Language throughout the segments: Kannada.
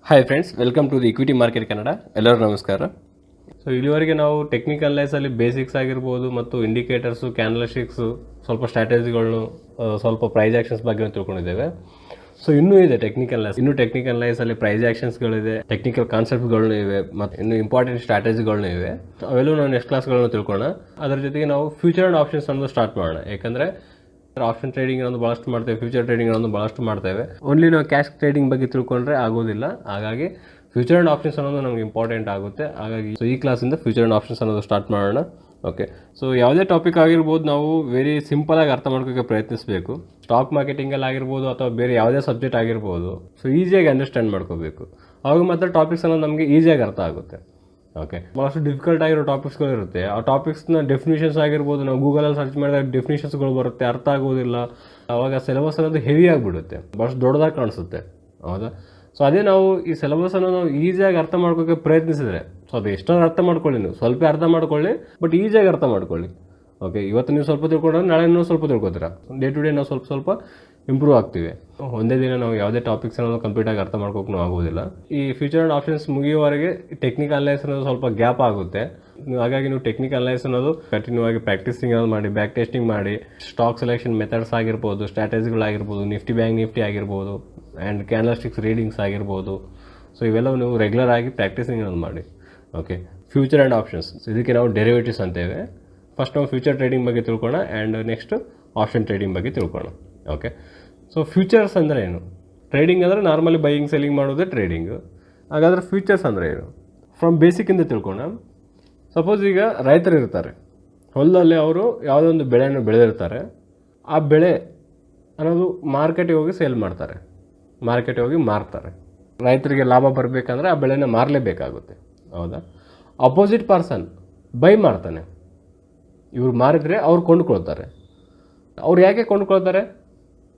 Hi friends, welcome to the equity market Kannada. ಎಲ್ಲರೂ ನಮಸ್ಕಾರ. ಸೊ ಇಲ್ಲಿವರೆಗೆ ನಾವು ಟೆಕ್ನಿಕಲ್ ಅನಲೈಸಲ್ಲಿ ಬೇಸಿಕ್ಸ್ ಆಗಿರ್ಬೋದು ಮತ್ತು ಇಂಡಿಕೇಟರ್ಸು, ಕ್ಯಾಂಡಲ್ಸ್ಟಿಕ್ಸು, ಸ್ವಲ್ಪ ಸ್ಟ್ರಾಟಜಿಗಳನ್ನು, ಸ್ವಲ್ಪ ಪ್ರೈಸ್ ಆ್ಯಕ್ಷನ್ಸ್ ಬಗ್ಗೆ ತಿಳ್ಕೊಂಡಿದ್ದೇವೆ. ಸೊ ಇನ್ನೂ ಇದೆ ಟೆಕ್ನಿಕಲ್ ಅನಲೈಸಲ್ಲಿ ಪ್ರೈಸ್ ಆ್ಯಕ್ಷನ್ಸ್ಗಳಿದೆ, ಟೆಕ್ನಿಕಲ್ ಕಾನ್ಸೆಪ್ಟ್ಗಳನ್ನೂ ಇವೆ ಮತ್ತು ಇನ್ನೂ ಇಂಪಾರ್ಟೆಂಟ್ ಸ್ಟ್ರಾಟಜಿಗಳನ್ನೂ ಇವೆ. ಅವೆಲ್ಲೂ ನಾವು ನೆಕ್ಸ್ಟ್ ಕ್ಲಾಸ್ಗಳನ್ನು ತಿಳ್ಕೊಳ್ಳೋಣ. ಅದರ ಜೊತೆಗೆ ನಾವು ಫ್ಯೂಚರ್ ಆ್ಯಂಡ್ ಆಪ್ಷನ್ಸ್ ಅನ್ನೋದು ಸ್ಟಾರ್ಟ್ ಮಾಡೋಣ. ಯಾಕಂದರೆ ಆಪ್ಷನ್ ಟ್ರೇಡಿಂಗ್ ಅನ್ನೋದು ಭಾಳಷ್ಟು ಮಾಡ್ತೇವೆ, ಫ್ಯೂಚರ್ ಟ್ರೇಡಿಂಗ್ ಅನ್ನೋದು ಭಾಳಷ್ಟು ಮಾಡ್ತೇವೆ. ಓನ್ಲಿ ನಾವು ಕ್ಯಾಶ್ ಟ್ರೇಡಿಂಗ್ ಬಗ್ಗೆ ತಿಳ್ಕೊಂಡ್ರೆ ಆಗೋದಿಲ್ಲ. ಹಾಗಾಗಿ ಫ್ಯೂಚರ್ ಆ್ಯಂಡ್ ಆಪ್ಷನ್ಸ್ ಅನ್ನೋದು ನಮ್ಗೆ ಇಂಪಾರ್ಟೆಂಟ್ ಆಗುತ್ತೆ. ಹಾಗಾಗಿ ಸೊ ಈ ಕ್ಲಾಸಿಂದ ಫ್ಯೂಚರ್ ಆ್ಯಂಡ್ ಆಪ್ಷನ್ಸ್ ಅನ್ನೋದು ಸ್ಟಾರ್ಟ್ ಮಾಡೋಣ. ಓಕೆ, ಸೊ ಯಾವುದೇ ಟಾಪಿಕ್ ಆಗಿರ್ಬೋದು ನಾವು ವೆರಿ ಸಿಂಪಲಾಗಿ ಅರ್ಥ ಮಾಡ್ಕೋಕ್ಕೆ ಪ್ರಯತ್ನಿಸಬೇಕು. ಸ್ಟಾಕ್ ಮಾರ್ಕೆಟಿಂಗಲ್ಲಿ ಆಗಿರ್ಬೋದು ಅಥವಾ ಬೇರೆ ಯಾವುದೇ ಸಬ್ಜೆಕ್ಟ್ ಆಗಿರ್ಬೋದು, ಸೊ ಈಸಿಯಾಗಿ ಅಂಡರ್ಸ್ಟ್ಯಾಂಡ್ ಮಾಡ್ಕೋಬೇಕು. ಆವಾಗ ಮಾತ್ರ ಟಾಪಿಕ್ಸ್ ಅನ್ನೋದು ನಮಗೆ ಈಸಿಯಾಗಿ ಅರ್ಥ ಆಗುತ್ತೆ. ಓಕೆ, ಭಾಳಷ್ಟು ಡಿಫಿಕಲ್ಟ್ ಆಗಿರೋ ಟಾಪಿಕ್ಸ್ಗಳು ಇರುತ್ತೆ. ಆ ಟಾಪಿಕ್ಸ್ನ ಡೆಫಿನಿಷನ್ಸ್ ಆಗಿರ್ಬೋದು, ನಾವು ಗೂಗಲಲ್ಲಿ ಸರ್ಚ್ ಮಾಡಿದಾಗ ಡೆಫಿನಿಷನ್ಸ್ಗಳು ಬರುತ್ತೆ, ಅರ್ಥ ಆಗೋದಿಲ್ಲ. ಆವಾಗ ಸಿಲೆಬಸ್ ಅನ್ನೋದು ಹೆವಿ ಆಗಿಬಿಡುತ್ತೆ, ಭಾಳಷ್ಟು ದೊಡ್ಡದಾಗಿ ಕಾಣಿಸುತ್ತೆ. ಹೌದಾ? ಸೊ ಅದೇ ನಾವು ಈ ಸಿಲೆಬಸನ್ನು ನಾವು ಈಸಿಯಾಗಿ ಅರ್ಥ ಮಾಡ್ಕೋಕ್ಕೆ ಪ್ರಯತ್ನಿಸಿದರೆ, ಸೊ ಅದು ಎಷ್ಟೊಂದು ಅರ್ಥ ಮಾಡ್ಕೊಳ್ಳಿ, ನೀವು ಸ್ವಲ್ಪ ಅರ್ಥ ಮಾಡ್ಕೊಳ್ಳಿ, ಬಟ್ ಈಸಿಯಾಗಿ ಅರ್ಥ ಮಾಡ್ಕೊಳ್ಳಿ. ಓಕೆ, ಇವತ್ತು ನೀವು ಸ್ವಲ್ಪ ತಿಳ್ಕೊಂಡ್ರೆ ನಾಳೆ ಇನ್ನೂ ಸ್ವಲ್ಪ ತಿಳ್ಕೊತೀರಾ. ಡೇ ಟು ಡೇ ನಾವು ಸ್ವಲ್ಪ ಇಂಪ್ರೂವ್ ಆಗ್ತೀವಿ. ಒಂದೇ ದಿನ ನಾವು ಯಾವುದೇ ಟಾಪಿಕ್ಸ್ ಅನ್ನೋದು ಕಂಪ್ಲೀಟಾಗಿ ಅರ್ಥ ಮಾಡ್ಕೋಕ್ಕೂ ಆಗೋದಿಲ್ಲ. ಈ ಫ್ಯೂಚರ್ ಆ್ಯಂಡ್ ಆಪ್ಷನ್ಸ್ ಮುಗಿಯುವವರೆಗೆ ಟೆಕ್ನಿಕಲ್ ಅನಲೈಸ್ ಅನ್ನೋದು ಸ್ವಲ್ಪ ಗ್ಯಾಪ್ ಆಗುತ್ತೆ. ಹಾಗಾಗಿ ನೀವು ಟೆಕ್ನಿಕಲ್ ಅನಲೈಸ್ ಅನ್ನೋದು ಕಂಟಿನ್ಯೂ ಆಗಿ ಪ್ರಾಕ್ಟೀಸಿಂಗ್ ಅನ್ನೋದು ಮಾಡಿ, ಬ್ಯಾಕ್ ಟೆಸ್ಟಿಂಗ್ ಮಾಡಿ, ಸ್ಟಾಕ್ ಸೆಲೆಕ್ಷನ್ ಮೆಥಡ್ಸ್ ಆಗಿರ್ಬೋದು, ಸ್ಟ್ರಾಟಜಿಗಳಾಗಿರ್ಬೋದು, ನಿಫ್ಟಿ ಬ್ಯಾಂಕ್ ನಿಫ್ಟಿ ಆಗಿರ್ಬೋದು, ಆ್ಯಂಡ್ ಕ್ಯಾಂಡಲ್ಸ್ಟಿಕ್ಸ್ ರೀಡಿಂಗ್ಸ್ ಆಗಿರ್ಬೋದು. ಸೊ ಇವೆಲ್ಲವೂ ನೀವು ರೆಗ್ಯುಲರ್ ಆಗಿ ಪ್ರಾಕ್ಟೀಸಿಂಗ್ ಅನ್ನೋದು ಮಾಡಿ. ಓಕೆ, ಫ್ಯೂಚರ್ ಆ್ಯಂಡ್ ಆಪ್ಷನ್ಸ್, ಇದಕ್ಕೆ ನಾವು ಡೆರಿವೇಟಿವ್ಸ್ ಅಂತೇವೆ. ಫಸ್ಟ್ ನಾವು ಫ್ಯೂಚರ್ ಟ್ರೇಡಿಂಗ್ ಬಗ್ಗೆ ತಿಳ್ಕೊಳ್ಳೋಣ, ಆ್ಯಂಡ್ ನೆಕ್ಸ್ಟ್ ಆಪ್ಷನ್ ಟ್ರೇಡಿಂಗ್ ಬಗ್ಗೆ ತಿಳ್ಕೊಳ್ಳೋಣ. ಓಕೆ, ಸೊ ಫ್ಯೂಚರ್ಸ್ ಅಂದರೆ ಏನು? ಟ್ರೇಡಿಂಗ್ ಅಂದರೆ ನಾರ್ಮಲಿ ಬೈಯಿಂಗ್ ಸೆಲ್ಲಿಂಗ್ ಮಾಡೋದೇ ಟ್ರೇಡಿಂಗು. ಹಾಗಾದರೆ ಫ್ಯೂಚರ್ಸ್ ಅಂದರೆ ಏನು? ಫ್ರಮ್ ಬೇಸಿಕ್ಕಿಂದ ತಿಳ್ಕೊಳ್ಳೋಣ. ಸಪೋಸ್ ಈಗ ರೈತರು ಇರ್ತಾರೆ, ಹೊಲದಲ್ಲಿ ಅವರು ಯಾವುದೋ ಒಂದು ಬೆಳೆಯನ್ನು ಬೆಳೆದಿರ್ತಾರೆ. ಆ ಬೆಳೆ ಅನ್ನೋದು ಮಾರ್ಕೆಟಿಗೆ ಹೋಗಿ ಸೇಲ್ ಮಾಡ್ತಾರೆ, ಮಾರ್ಕೆಟಿಗೆ ಹೋಗಿ ಮಾರ್ತಾರೆ. ರೈತರಿಗೆ ಲಾಭ ಬರಬೇಕಂದ್ರೆ ಆ ಬೆಳೆನ ಮಾರಲೇಬೇಕಾಗುತ್ತೆ. ಹೌದಾ? ಅಪೋಸಿಟ್ ಪರ್ಸನ್ ಬೈ ಮಾಡ್ತಾನೆ, ಇವ್ರು ಮಾರಿದರೆ ಅವ್ರು ಕೊಂಡುಕೊಳ್ತಾರೆ. ಅವ್ರು ಯಾಕೆ ಕೊಂಡುಕೊಳ್ತಾರೆ?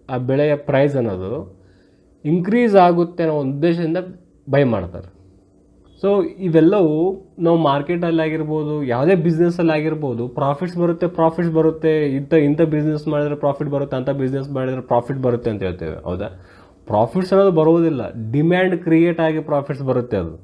ಆ ಬೆಳೆಯ ಪ್ರೈಸ್ ಅನ್ನೋದು ಇನ್ಕ್ರೀಸ್ ಆಗುತ್ತೆ ಅನ್ನೋ ಉದ್ದೇಶದಿಂದ ಬೈ ಮಾಡ್ತಾರೆ. ಸೊ ಇವೆಲ್ಲವೂ ನಾವು ಮಾರ್ಕೆಟಲ್ಲಿ ಆಗಿರ್ಬೋದು, ಯಾವುದೇ ಬಿಸ್ನೆಸ್ಸಲ್ಲಿ ಆಗಿರ್ಬೋದು, ಪ್ರಾಫಿಟ್ಸ್ ಬರುತ್ತೆ, ಇಂಥ ಬಿಸ್ನೆಸ್ ಮಾಡಿದರೆ ಪ್ರಾಫಿಟ್ ಬರುತ್ತೆ, ಅಂಥ ಬಿಸ್ನೆಸ್ ಮಾಡಿದರೆ ಪ್ರಾಫಿಟ್ ಬರುತ್ತೆ ಅಂತ ಹೇಳ್ತೇವೆ. ಹೌದಾ? ಪ್ರಾಫಿಟ್ಸ್ ಅನ್ನೋದು ಬರುವುದಿಲ್ಲ, ಡಿಮ್ಯಾಂಡ್ ಕ್ರಿಯೇಟ್ ಆಗಿ ಪ್ರಾಫಿಟ್ಸ್ ಬರುತ್ತೆ. ಅದು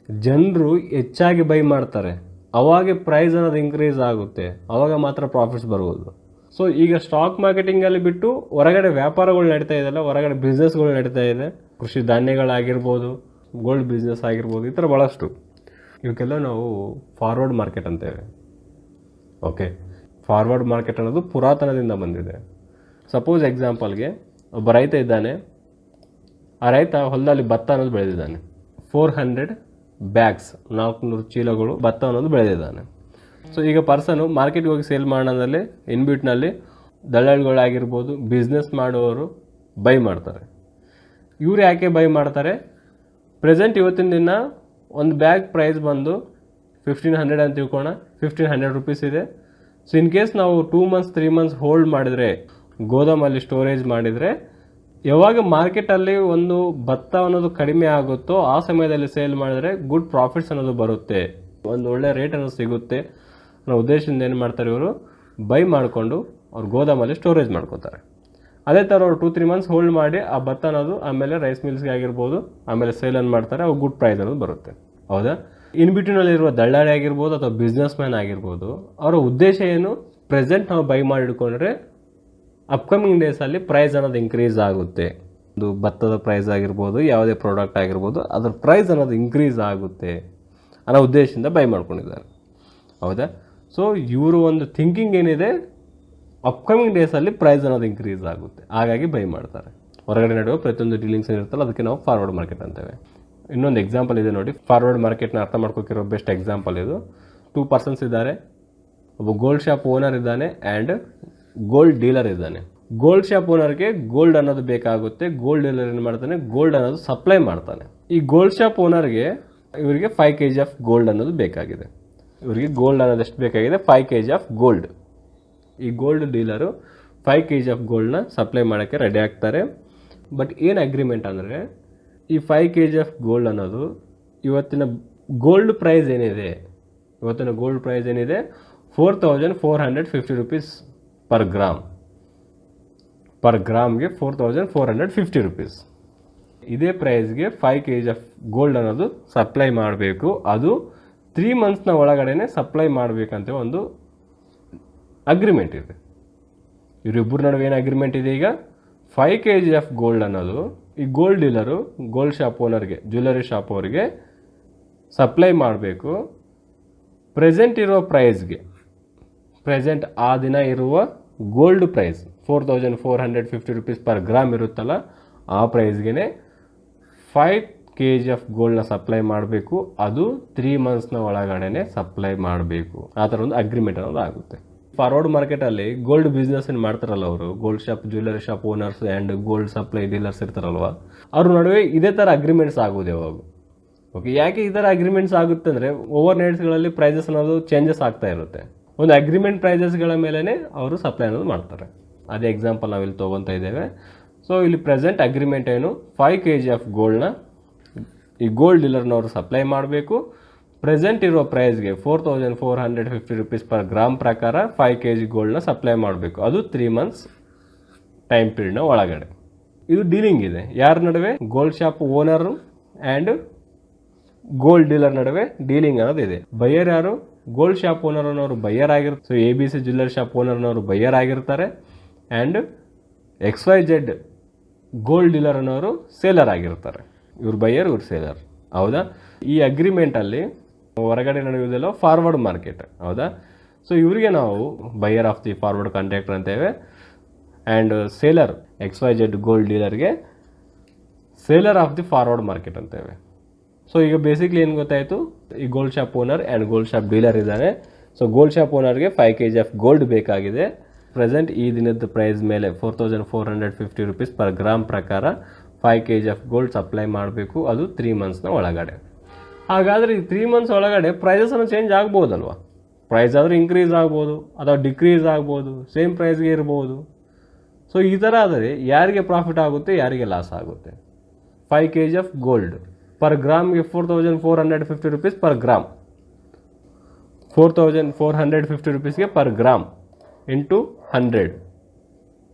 ಜನರು ಹೆಚ್ಚಾಗಿ ಬೈ ಮಾಡ್ತಾರೆ, ಅವಾಗೆ ಪ್ರೈಸ್ ಅನ್ನೋದು ಇನ್ಕ್ರೀಸ್ ಆಗುತ್ತೆ, ಅವಾಗ ಮಾತ್ರ ಪ್ರಾಫಿಟ್ಸ್ ಬರುವುದು. ಸೊ ಈಗ ಸ್ಟಾಕ್ ಮಾರ್ಕೆಟಿಂಗಲ್ಲಿ ಬಿಟ್ಟು ಹೊರಗಡೆ ವ್ಯಾಪಾರಗಳು ನಡೀತಾ ಇದೆಯಲ್ಲ, ಹೊರಗಡೆ ಬಿಸ್ನೆಸ್ಗಳು ನಡೀತಾ ಇದೆ. ಕೃಷಿ ಧಾನ್ಯಗಳಾಗಿರ್ಬೋದು, ಗೋಲ್ಡ್ ಬಿಸ್ನೆಸ್ ಆಗಿರ್ಬೋದು, ಈ ಥರ ಭಾಳಷ್ಟು. ಇವಕ್ಕೆಲ್ಲ ನಾವು ಫಾರ್ವರ್ಡ್ ಮಾರ್ಕೆಟ್ ಅಂತೇವೆ. ಓಕೆ, ಫಾರ್ವರ್ಡ್ ಮಾರ್ಕೆಟ್ ಅನ್ನೋದು ಪುರಾತನದಿಂದ ಬಂದಿದೆ. ಸಪೋಸ್ ಎಕ್ಸಾಂಪಲ್ಗೆ ಒಬ್ಬ ರೈತ ಇದ್ದಾನೆ. ಆ ರೈತ ಹೊಲದಲ್ಲಿ ಭತ್ತ ಅನ್ನೋದು ಬೆಳೆದಿದ್ದಾನೆ. 400 ಬ್ಯಾಗ್ಸ್, 400 ಚೀಲಗಳು ಭತ್ತ ಅನ್ನೋದು ಬೆಳೆದಿದ್ದಾನೆ. ಸೊ ಈಗ ಪರ್ಸನು ಮಾರ್ಕೆಟ್ಗೆ ಹೋಗಿ ಸೇಲ್ ಮಾಡೋದಲ್ಲಿ ಇನ್ಬಿಟ್ನಲ್ಲಿ ದಳ್ಳಾಳಿಗಳಾಗಿರ್ಬೋದು, ಬಿಸ್ನೆಸ್ ಮಾಡುವವರು ಬೈ ಮಾಡ್ತಾರೆ. ಇವ್ರು ಯಾಕೆ ಬೈ ಮಾಡ್ತಾರೆ? ಪ್ರೆಸೆಂಟ್ ಇವತ್ತಿನ ದಿನ ಒಂದು ಬ್ಯಾಗ್ ಪ್ರೈಸ್ ಬಂದು 1500 ಅಂತ ತಿಳ್ಕೋಣ, 1500 ರುಪೀಸ್ ಇದೆ. ಸೊ ಇನ್ ಕೇಸ್ ನಾವು 2 ಮಂತ್ಸ್ 3 ಮಂತ್ಸ್ ಹೋಲ್ಡ್ ಮಾಡಿದರೆ, ಗೋದಾಮಲ್ಲಿ ಸ್ಟೋರೇಜ್ ಮಾಡಿದರೆ, ಯಾವಾಗ ಮಾರ್ಕೆಟಲ್ಲಿ ಒಂದು ಭತ್ತ ಅನ್ನೋದು ಕಡಿಮೆ ಆಗುತ್ತೋ ಆ ಸಮಯದಲ್ಲಿ ಸೇಲ್ ಮಾಡಿದರೆ ಗುಡ್ ಪ್ರಾಫಿಟ್ಸ್ ಅನ್ನೋದು ಬರುತ್ತೆ, ಒಂದು ಒಳ್ಳೆ ರೇಟ್ ಅನ್ನೋದು ಸಿಗುತ್ತೆ ಅನ್ನೋ ಉದ್ದೇಶದಿಂದ ಏನು ಮಾಡ್ತಾರೆ, ಇವರು ಬೈ ಮಾಡಿಕೊಂಡು ಅವ್ರು ಗೋದಾಮಲ್ಲಿ ಸ್ಟೋರೇಜ್ ಮಾಡ್ಕೋತಾರೆ. ಅದೇ ಥರ ಅವ್ರು 2-3 ಮಂತ್ಸ್ ಹೋಲ್ಡ್ ಮಾಡಿ ಆ ಭತ್ತ ಅನ್ನೋದು ಆಮೇಲೆ ರೈಸ್ ಮಿಲ್ಸ್ಗೆ ಆಗಿರ್ಬೋದು ಆಮೇಲೆ ಸೇಲನ್ನು ಮಾಡ್ತಾರೆ, ಅವ್ರು ಗುಡ್ ಪ್ರೈಸ್ ಅನ್ನೋದು ಬರುತ್ತೆ. ಹೌದಾ? ಇನ್ ಬಿಟ್ವೀನಲ್ಲಿರುವ ದಳ್ಳಾಳಿ ಆಗಿರ್ಬೋದು ಅಥವಾ ಬಿಸ್ನೆಸ್ ಮ್ಯಾನ್ ಆಗಿರ್ಬೋದು, ಅವರ ಉದ್ದೇಶ ಏನು? ಪ್ರೆಸೆಂಟ್ ನಾವು ಬೈ ಮಾಡಿ ಇಟ್ಕೊಂಡ್ರೆ ಅಪ್ಕಮಿಂಗ್ ಡೇಸಲ್ಲಿ ಪ್ರೈಸ್ ಅನ್ನೋದು ಇನ್ಕ್ರೀಸ್ ಆಗುತ್ತೆ. ಒಂದು ಭತ್ತದ ಪ್ರೈಸ್ ಆಗಿರ್ಬೋದು, ಯಾವುದೇ ಪ್ರಾಡಕ್ಟ್ ಆಗಿರ್ಬೋದು, ಅದ್ರ ಪ್ರೈಸ್ ಅನ್ನೋದು ಇನ್ಕ್ರೀಸ್ ಆಗುತ್ತೆ ಅನ್ನೋ ಉದ್ದೇಶದಿಂದ ಬೈ ಮಾಡ್ಕೊಂಡಿದ್ದಾರೆ. ಹೌದಾ? ಸೊ ಇವರು ಒಂದು ಥಿಂಕಿಂಗ್ ಏನಿದೆ, ಅಪ್ಕಮಿಂಗ್ ಡೇಸಲ್ಲಿ ಪ್ರೈಸ್ ಅನ್ನೋದು ಇನ್ಕ್ರೀಸ್ ಆಗುತ್ತೆ, ಹಾಗಾಗಿ ಬೈ ಮಾಡ್ತಾರೆ. ಹೊರಗಡೆ ನಡೆಯುವ ಪ್ರತಿಯೊಂದು ಡೀಲಿಂಗ್ಸ್ ಏನಿರುತ್ತಲ್ಲ ಅದಕ್ಕೆ ನಾವು ಫಾರ್ವರ್ಡ್ ಮಾರ್ಕೆಟ್ ಅಂತೇವೆ. ಇನ್ನೊಂದು ಎಕ್ಸಾಂಪಲ್ ಇದೆ ನೋಡಿ, ಫಾರ್ವರ್ಡ್ ಮಾರ್ಕೆಟ್ನ ಅರ್ಥ ಮಾಡ್ಕೋಕಿರೋ ಬೆಸ್ಟ್ ಎಕ್ಸಾಂಪಲ್ ಇದು. 2 ಪರ್ಸನ್ಸ್ ಇದ್ದಾರೆ. ಒಬ್ಬ ಗೋಲ್ಡ್ ಶಾಪ್ ಓನರ್ ಇದ್ದಾನೆ ಆ್ಯಂಡ್ ಗೋಲ್ಡ್ ಡೀಲರ್ ಇದ್ದಾನೆ. ಗೋಲ್ಡ್ ಶಾಪ್ ಓನರ್ಗೆ ಗೋಲ್ಡ್ ಅನ್ನೋದು ಬೇಕಾಗುತ್ತೆ, ಗೋಲ್ಡ್ ಡೀಲರ್ ಏನು ಮಾಡ್ತಾನೆ, ಗೋಲ್ಡ್ ಅನ್ನೋದು ಸಪ್ಲೈ ಮಾಡ್ತಾನೆ. ಈ ಗೋಲ್ಡ್ ಶಾಪ್ ಓನರ್ಗೆ ಇವರಿಗೆ 5 kg ಆಫ್ ಗೋಲ್ಡ್ ಅನ್ನೋದು ಬೇಕಾಗಿದೆ. ಇವರಿಗೆ ಗೋಲ್ಡ್ ಅನ್ನೋದು ಎಷ್ಟು ಬೇಕಾಗಿದೆ? 5 kg ಆಫ್ ಗೋಲ್ಡ್. ಈ ಗೋಲ್ಡ್ ಡೀಲರು 5 kg ಆಫ್ ಗೋಲ್ಡ್ನ ಸಪ್ಲೈ ಮಾಡೋಕ್ಕೆ ರೆಡಿ ಆಗ್ತಾರೆ. ಬಟ್ ಏನು ಅಗ್ರಿಮೆಂಟ್ ಅಂದರೆ, ಈ 5 kg ಆಫ್ ಗೋಲ್ಡ್ ಅನ್ನೋದು ಇವತ್ತಿನ ಗೋಲ್ಡ್ ಪ್ರೈಸ್ ಏನಿದೆ, 4450 ರುಪೀಸ್ ಪರ್ ಗ್ರಾಮ್ಗೆ 4450 ರುಪೀಸ್. ಇದೇ ಪ್ರೈಸ್ಗೆ 5 kg ಆಫ್ ಗೋಲ್ಡ್ ಅನ್ನೋದು ಸಪ್ಲೈ ಮಾಡಬೇಕು. ಅದು 3 ಮಂತ್ಸ್ನ ಒಳಗಡೆನೆ ಸಪ್ಲೈ ಮಾಡಬೇಕಂತ ಒಂದು ಅಗ್ರಿಮೆಂಟ್ ಇದೆ. ಇವರಿಬ್ಬರ ನಡುವೆ ಏನು ಅಗ್ರಿಮೆಂಟ್ ಇದೆ? ಈಗ 5 kg ಆಫ್ ಗೋಲ್ಡ್ ಅನ್ನೋದು ಈ ಗೋಲ್ಡ್ ಡೀಲರು ಗೋಲ್ಡ್ ಶಾಪ್ ಓನರ್ಗೆ, ಜ್ಯುವೆಲರಿ ಶಾಪ್ ಅವರಿಗೆ ಸಪ್ಲೈ ಮಾಡಬೇಕು. ಪ್ರೆಸೆಂಟ್ ಇರೋ ಪ್ರೈಸ್ಗೆ, ಪ್ರೆಸೆಂಟ್ ಆ ದಿನ ಇರುವ gold price 4450 rupees per gram ಇರುತ್ತಲ್ಲ, ಆ ಪ್ರೈಸ್ಗೆ 5 kg ಆಫ್ ಗೋಲ್ಡ್ನ ಸಪ್ಲೈ ಮಾಡಬೇಕು. ಅದು 3 ಮಂತ್ಸ್ನ ಒಳಗಡೆ ಸಪ್ಲೈ ಮಾಡಬೇಕು. ಆ ಥರ ಒಂದು ಅಗ್ರಿಮೆಂಟ್ ಅನ್ನೋದು ಆಗುತ್ತೆ. ಫಾರ್ವರ್ಡ್ ಮಾರ್ಕೆಟಲ್ಲಿ ಗೋಲ್ಡ್ ಬಿಸ್ನೆಸ್ ಏನು ಮಾಡ್ತಾರಲ್ಲ ಅವರು, gold shop, jewellery shop owners and gold supply dealers ಇರ್ತಾರಲ್ವ, ಅವ್ರ ನಡುವೆ ಇದೇ ಥರ ಅಗ್ರಿಮೆಂಟ್ಸ್ ಆಗೋದು ಯಾವಾಗ. ಓಕೆ, ಯಾಕೆ ಈ ಥರ ಅಗ್ರಿಮೆಂಟ್ಸ್ ಆಗುತ್ತೆ ಅಂದರೆ ಓವರ್ ನೈಟ್ಸ್ಗಳಲ್ಲಿ ಪ್ರೈಸಸ್ ಅನ್ನೋದು ಚೇಂಜಸ್ ಆಗ್ತಾ ಇರುತ್ತೆ. ಒಂದು ಅಗ್ರಿಮೆಂಟ್ ಪ್ರೈಸಸ್ಗಳ ಮೇಲೇ ಅವರು ಸಪ್ಲೈ ಅನ್ನೋದು ಮಾಡ್ತಾರೆ. ಅದೇ ಎಕ್ಸಾಂಪಲ್ ನಾವಿಲ್ಲಿ ತೊಗೊತಾ ಇದ್ದೇವೆ. ಸೊ ಇಲ್ಲಿ ಪ್ರೆಸೆಂಟ್ ಅಗ್ರಿಮೆಂಟ್ ಏನು, 5 kg ಆಫ್ ಗೋಲ್ಡ್ನ ಈ ಗೋಲ್ಡ್ ಡೀಲರ್ನವರು ಸಪ್ಲೈ ಮಾಡಬೇಕು. ಪ್ರೆಸೆಂಟ್ ಇರೋ ಪ್ರೈಸ್ಗೆ 4450 ರುಪೀಸ್ ಪರ್ ಗ್ರಾಮ್ ಪ್ರಕಾರ 5 kg ಗೋಲ್ಡ್ನ ಸಪ್ಲೈ ಮಾಡಬೇಕು. ಅದು 3 ಮಂತ್ಸ್ ಟೈಮ್ ಪೀರಿಯಡ್ನ ಒಳಗಡೆ. ಇದು ಡೀಲಿಂಗ್ ಇದೆ ಯಾರ ನಡುವೆ? Gold shop owner and gold dealer ನಡುವೆ ಡೀಲಿಂಗ್ ಅನ್ನೋದು ಇದೆ. ಬೈಯರ್ ಯಾರು? ಗೋಲ್ಡ್ ಶಾಪ್ ಓನರ್ ಅನ್ನೋರು ಬೈಯರ್ ಆಗಿರ್ತಾರೆ. ಸೊ ABC ಜ್ಯುವೆಲರಿ ಶಾಪ್ ಓನರ್ನವರು ಬೈಯರ್ ಆಗಿರ್ತಾರೆ ಆ್ಯಂಡ್ XYZ ಗೋಲ್ಡ್ ಡೀಲರ್ ಅನ್ನೋರು ಸೇಲರ್ ಆಗಿರ್ತಾರೆ. ಇವ್ರು ಬೈಯರ್, ಇವ್ರು ಸೇಲರ್. ಹೌದಾ? ಈ ಅಗ್ರಿಮೆಂಟಲ್ಲಿ ಹೊರಗಡೆ ನಡೆಯುವುದೆಲ್ಲ ಫಾರ್ವರ್ಡ್ ಮಾರ್ಕೆಟ್. ಹೌದಾ? ಸೊ ಇವರಿಗೆ ನಾವು buyer of the forward contractor ಅಂತೇವೆ ಆ್ಯಂಡ್ ಸೇಲರ್ XYZ ಗೋಲ್ಡ್ ಡೀಲರ್ಗೆ seller of the forward market ಅಂತೇವೆ. ಸೊ ಈಗ ಬೇಸಿಕ್ಲಿ ಏನು ಗೊತ್ತಾಯಿತು, ಈ gold shop owner and gold shop dealer ಇದ್ದಾನೆ. ಸೊ ಗೋಲ್ಡ್ ಶಾಪ್ ಓನರ್ಗೆ 5 kg ಆಫ್ ಗೋಲ್ಡ್ ಬೇಕಾಗಿದೆ. ಪ್ರೆಸೆಂಟ್ ಈ ದಿನದ ಪ್ರೈಸ್ ಮೇಲೆ 4450 ರುಪೀಸ್ ಪರ್ ಗ್ರಾಮ್ ಪ್ರಕಾರ 5 kg ಆಫ್ ಗೋಲ್ಡ್ ಸಪ್ಲೈ ಮಾಡಬೇಕು. ಅದು 3 ಮಂತ್ಸ್ನ ಒಳಗಡೆ. ಹಾಗಾದರೆ ಈ 3 ಮಂತ್ಸ್ ಒಳಗಡೆ ಪ್ರೈಸಸ್ಸನ್ನು ಚೇಂಜ್ ಆಗ್ಬೋದಲ್ವ? ಪ್ರೈಸ್ ಆದರೂ ಇನ್ಕ್ರೀಸ್ ಆಗ್ಬೋದು ಅಥವಾ ಡಿಕ್ರೀಸ್ ಆಗ್ಬೋದು, ಸೇಮ್ ಪ್ರೈಸ್ಗೆ ಇರ್ಬೋದು. ಸೊ ಈ ಥರ ಆದರೆ ಯಾರಿಗೆ ಪ್ರಾಫಿಟ್ ಆಗುತ್ತೆ, ಯಾರಿಗೆ ಲಾಸ್ ಆಗುತ್ತೆ? 5 kg ಆಫ್ ಗೋಲ್ಡ್ ಪರ್ ಗ್ರಾಮ್ಗೆ 4450 ರುಪೀಸ್ ಪರ್ ಗ್ರಾಮ್, 4450 ರುಪೀಸ್ಗೆ per gram into 100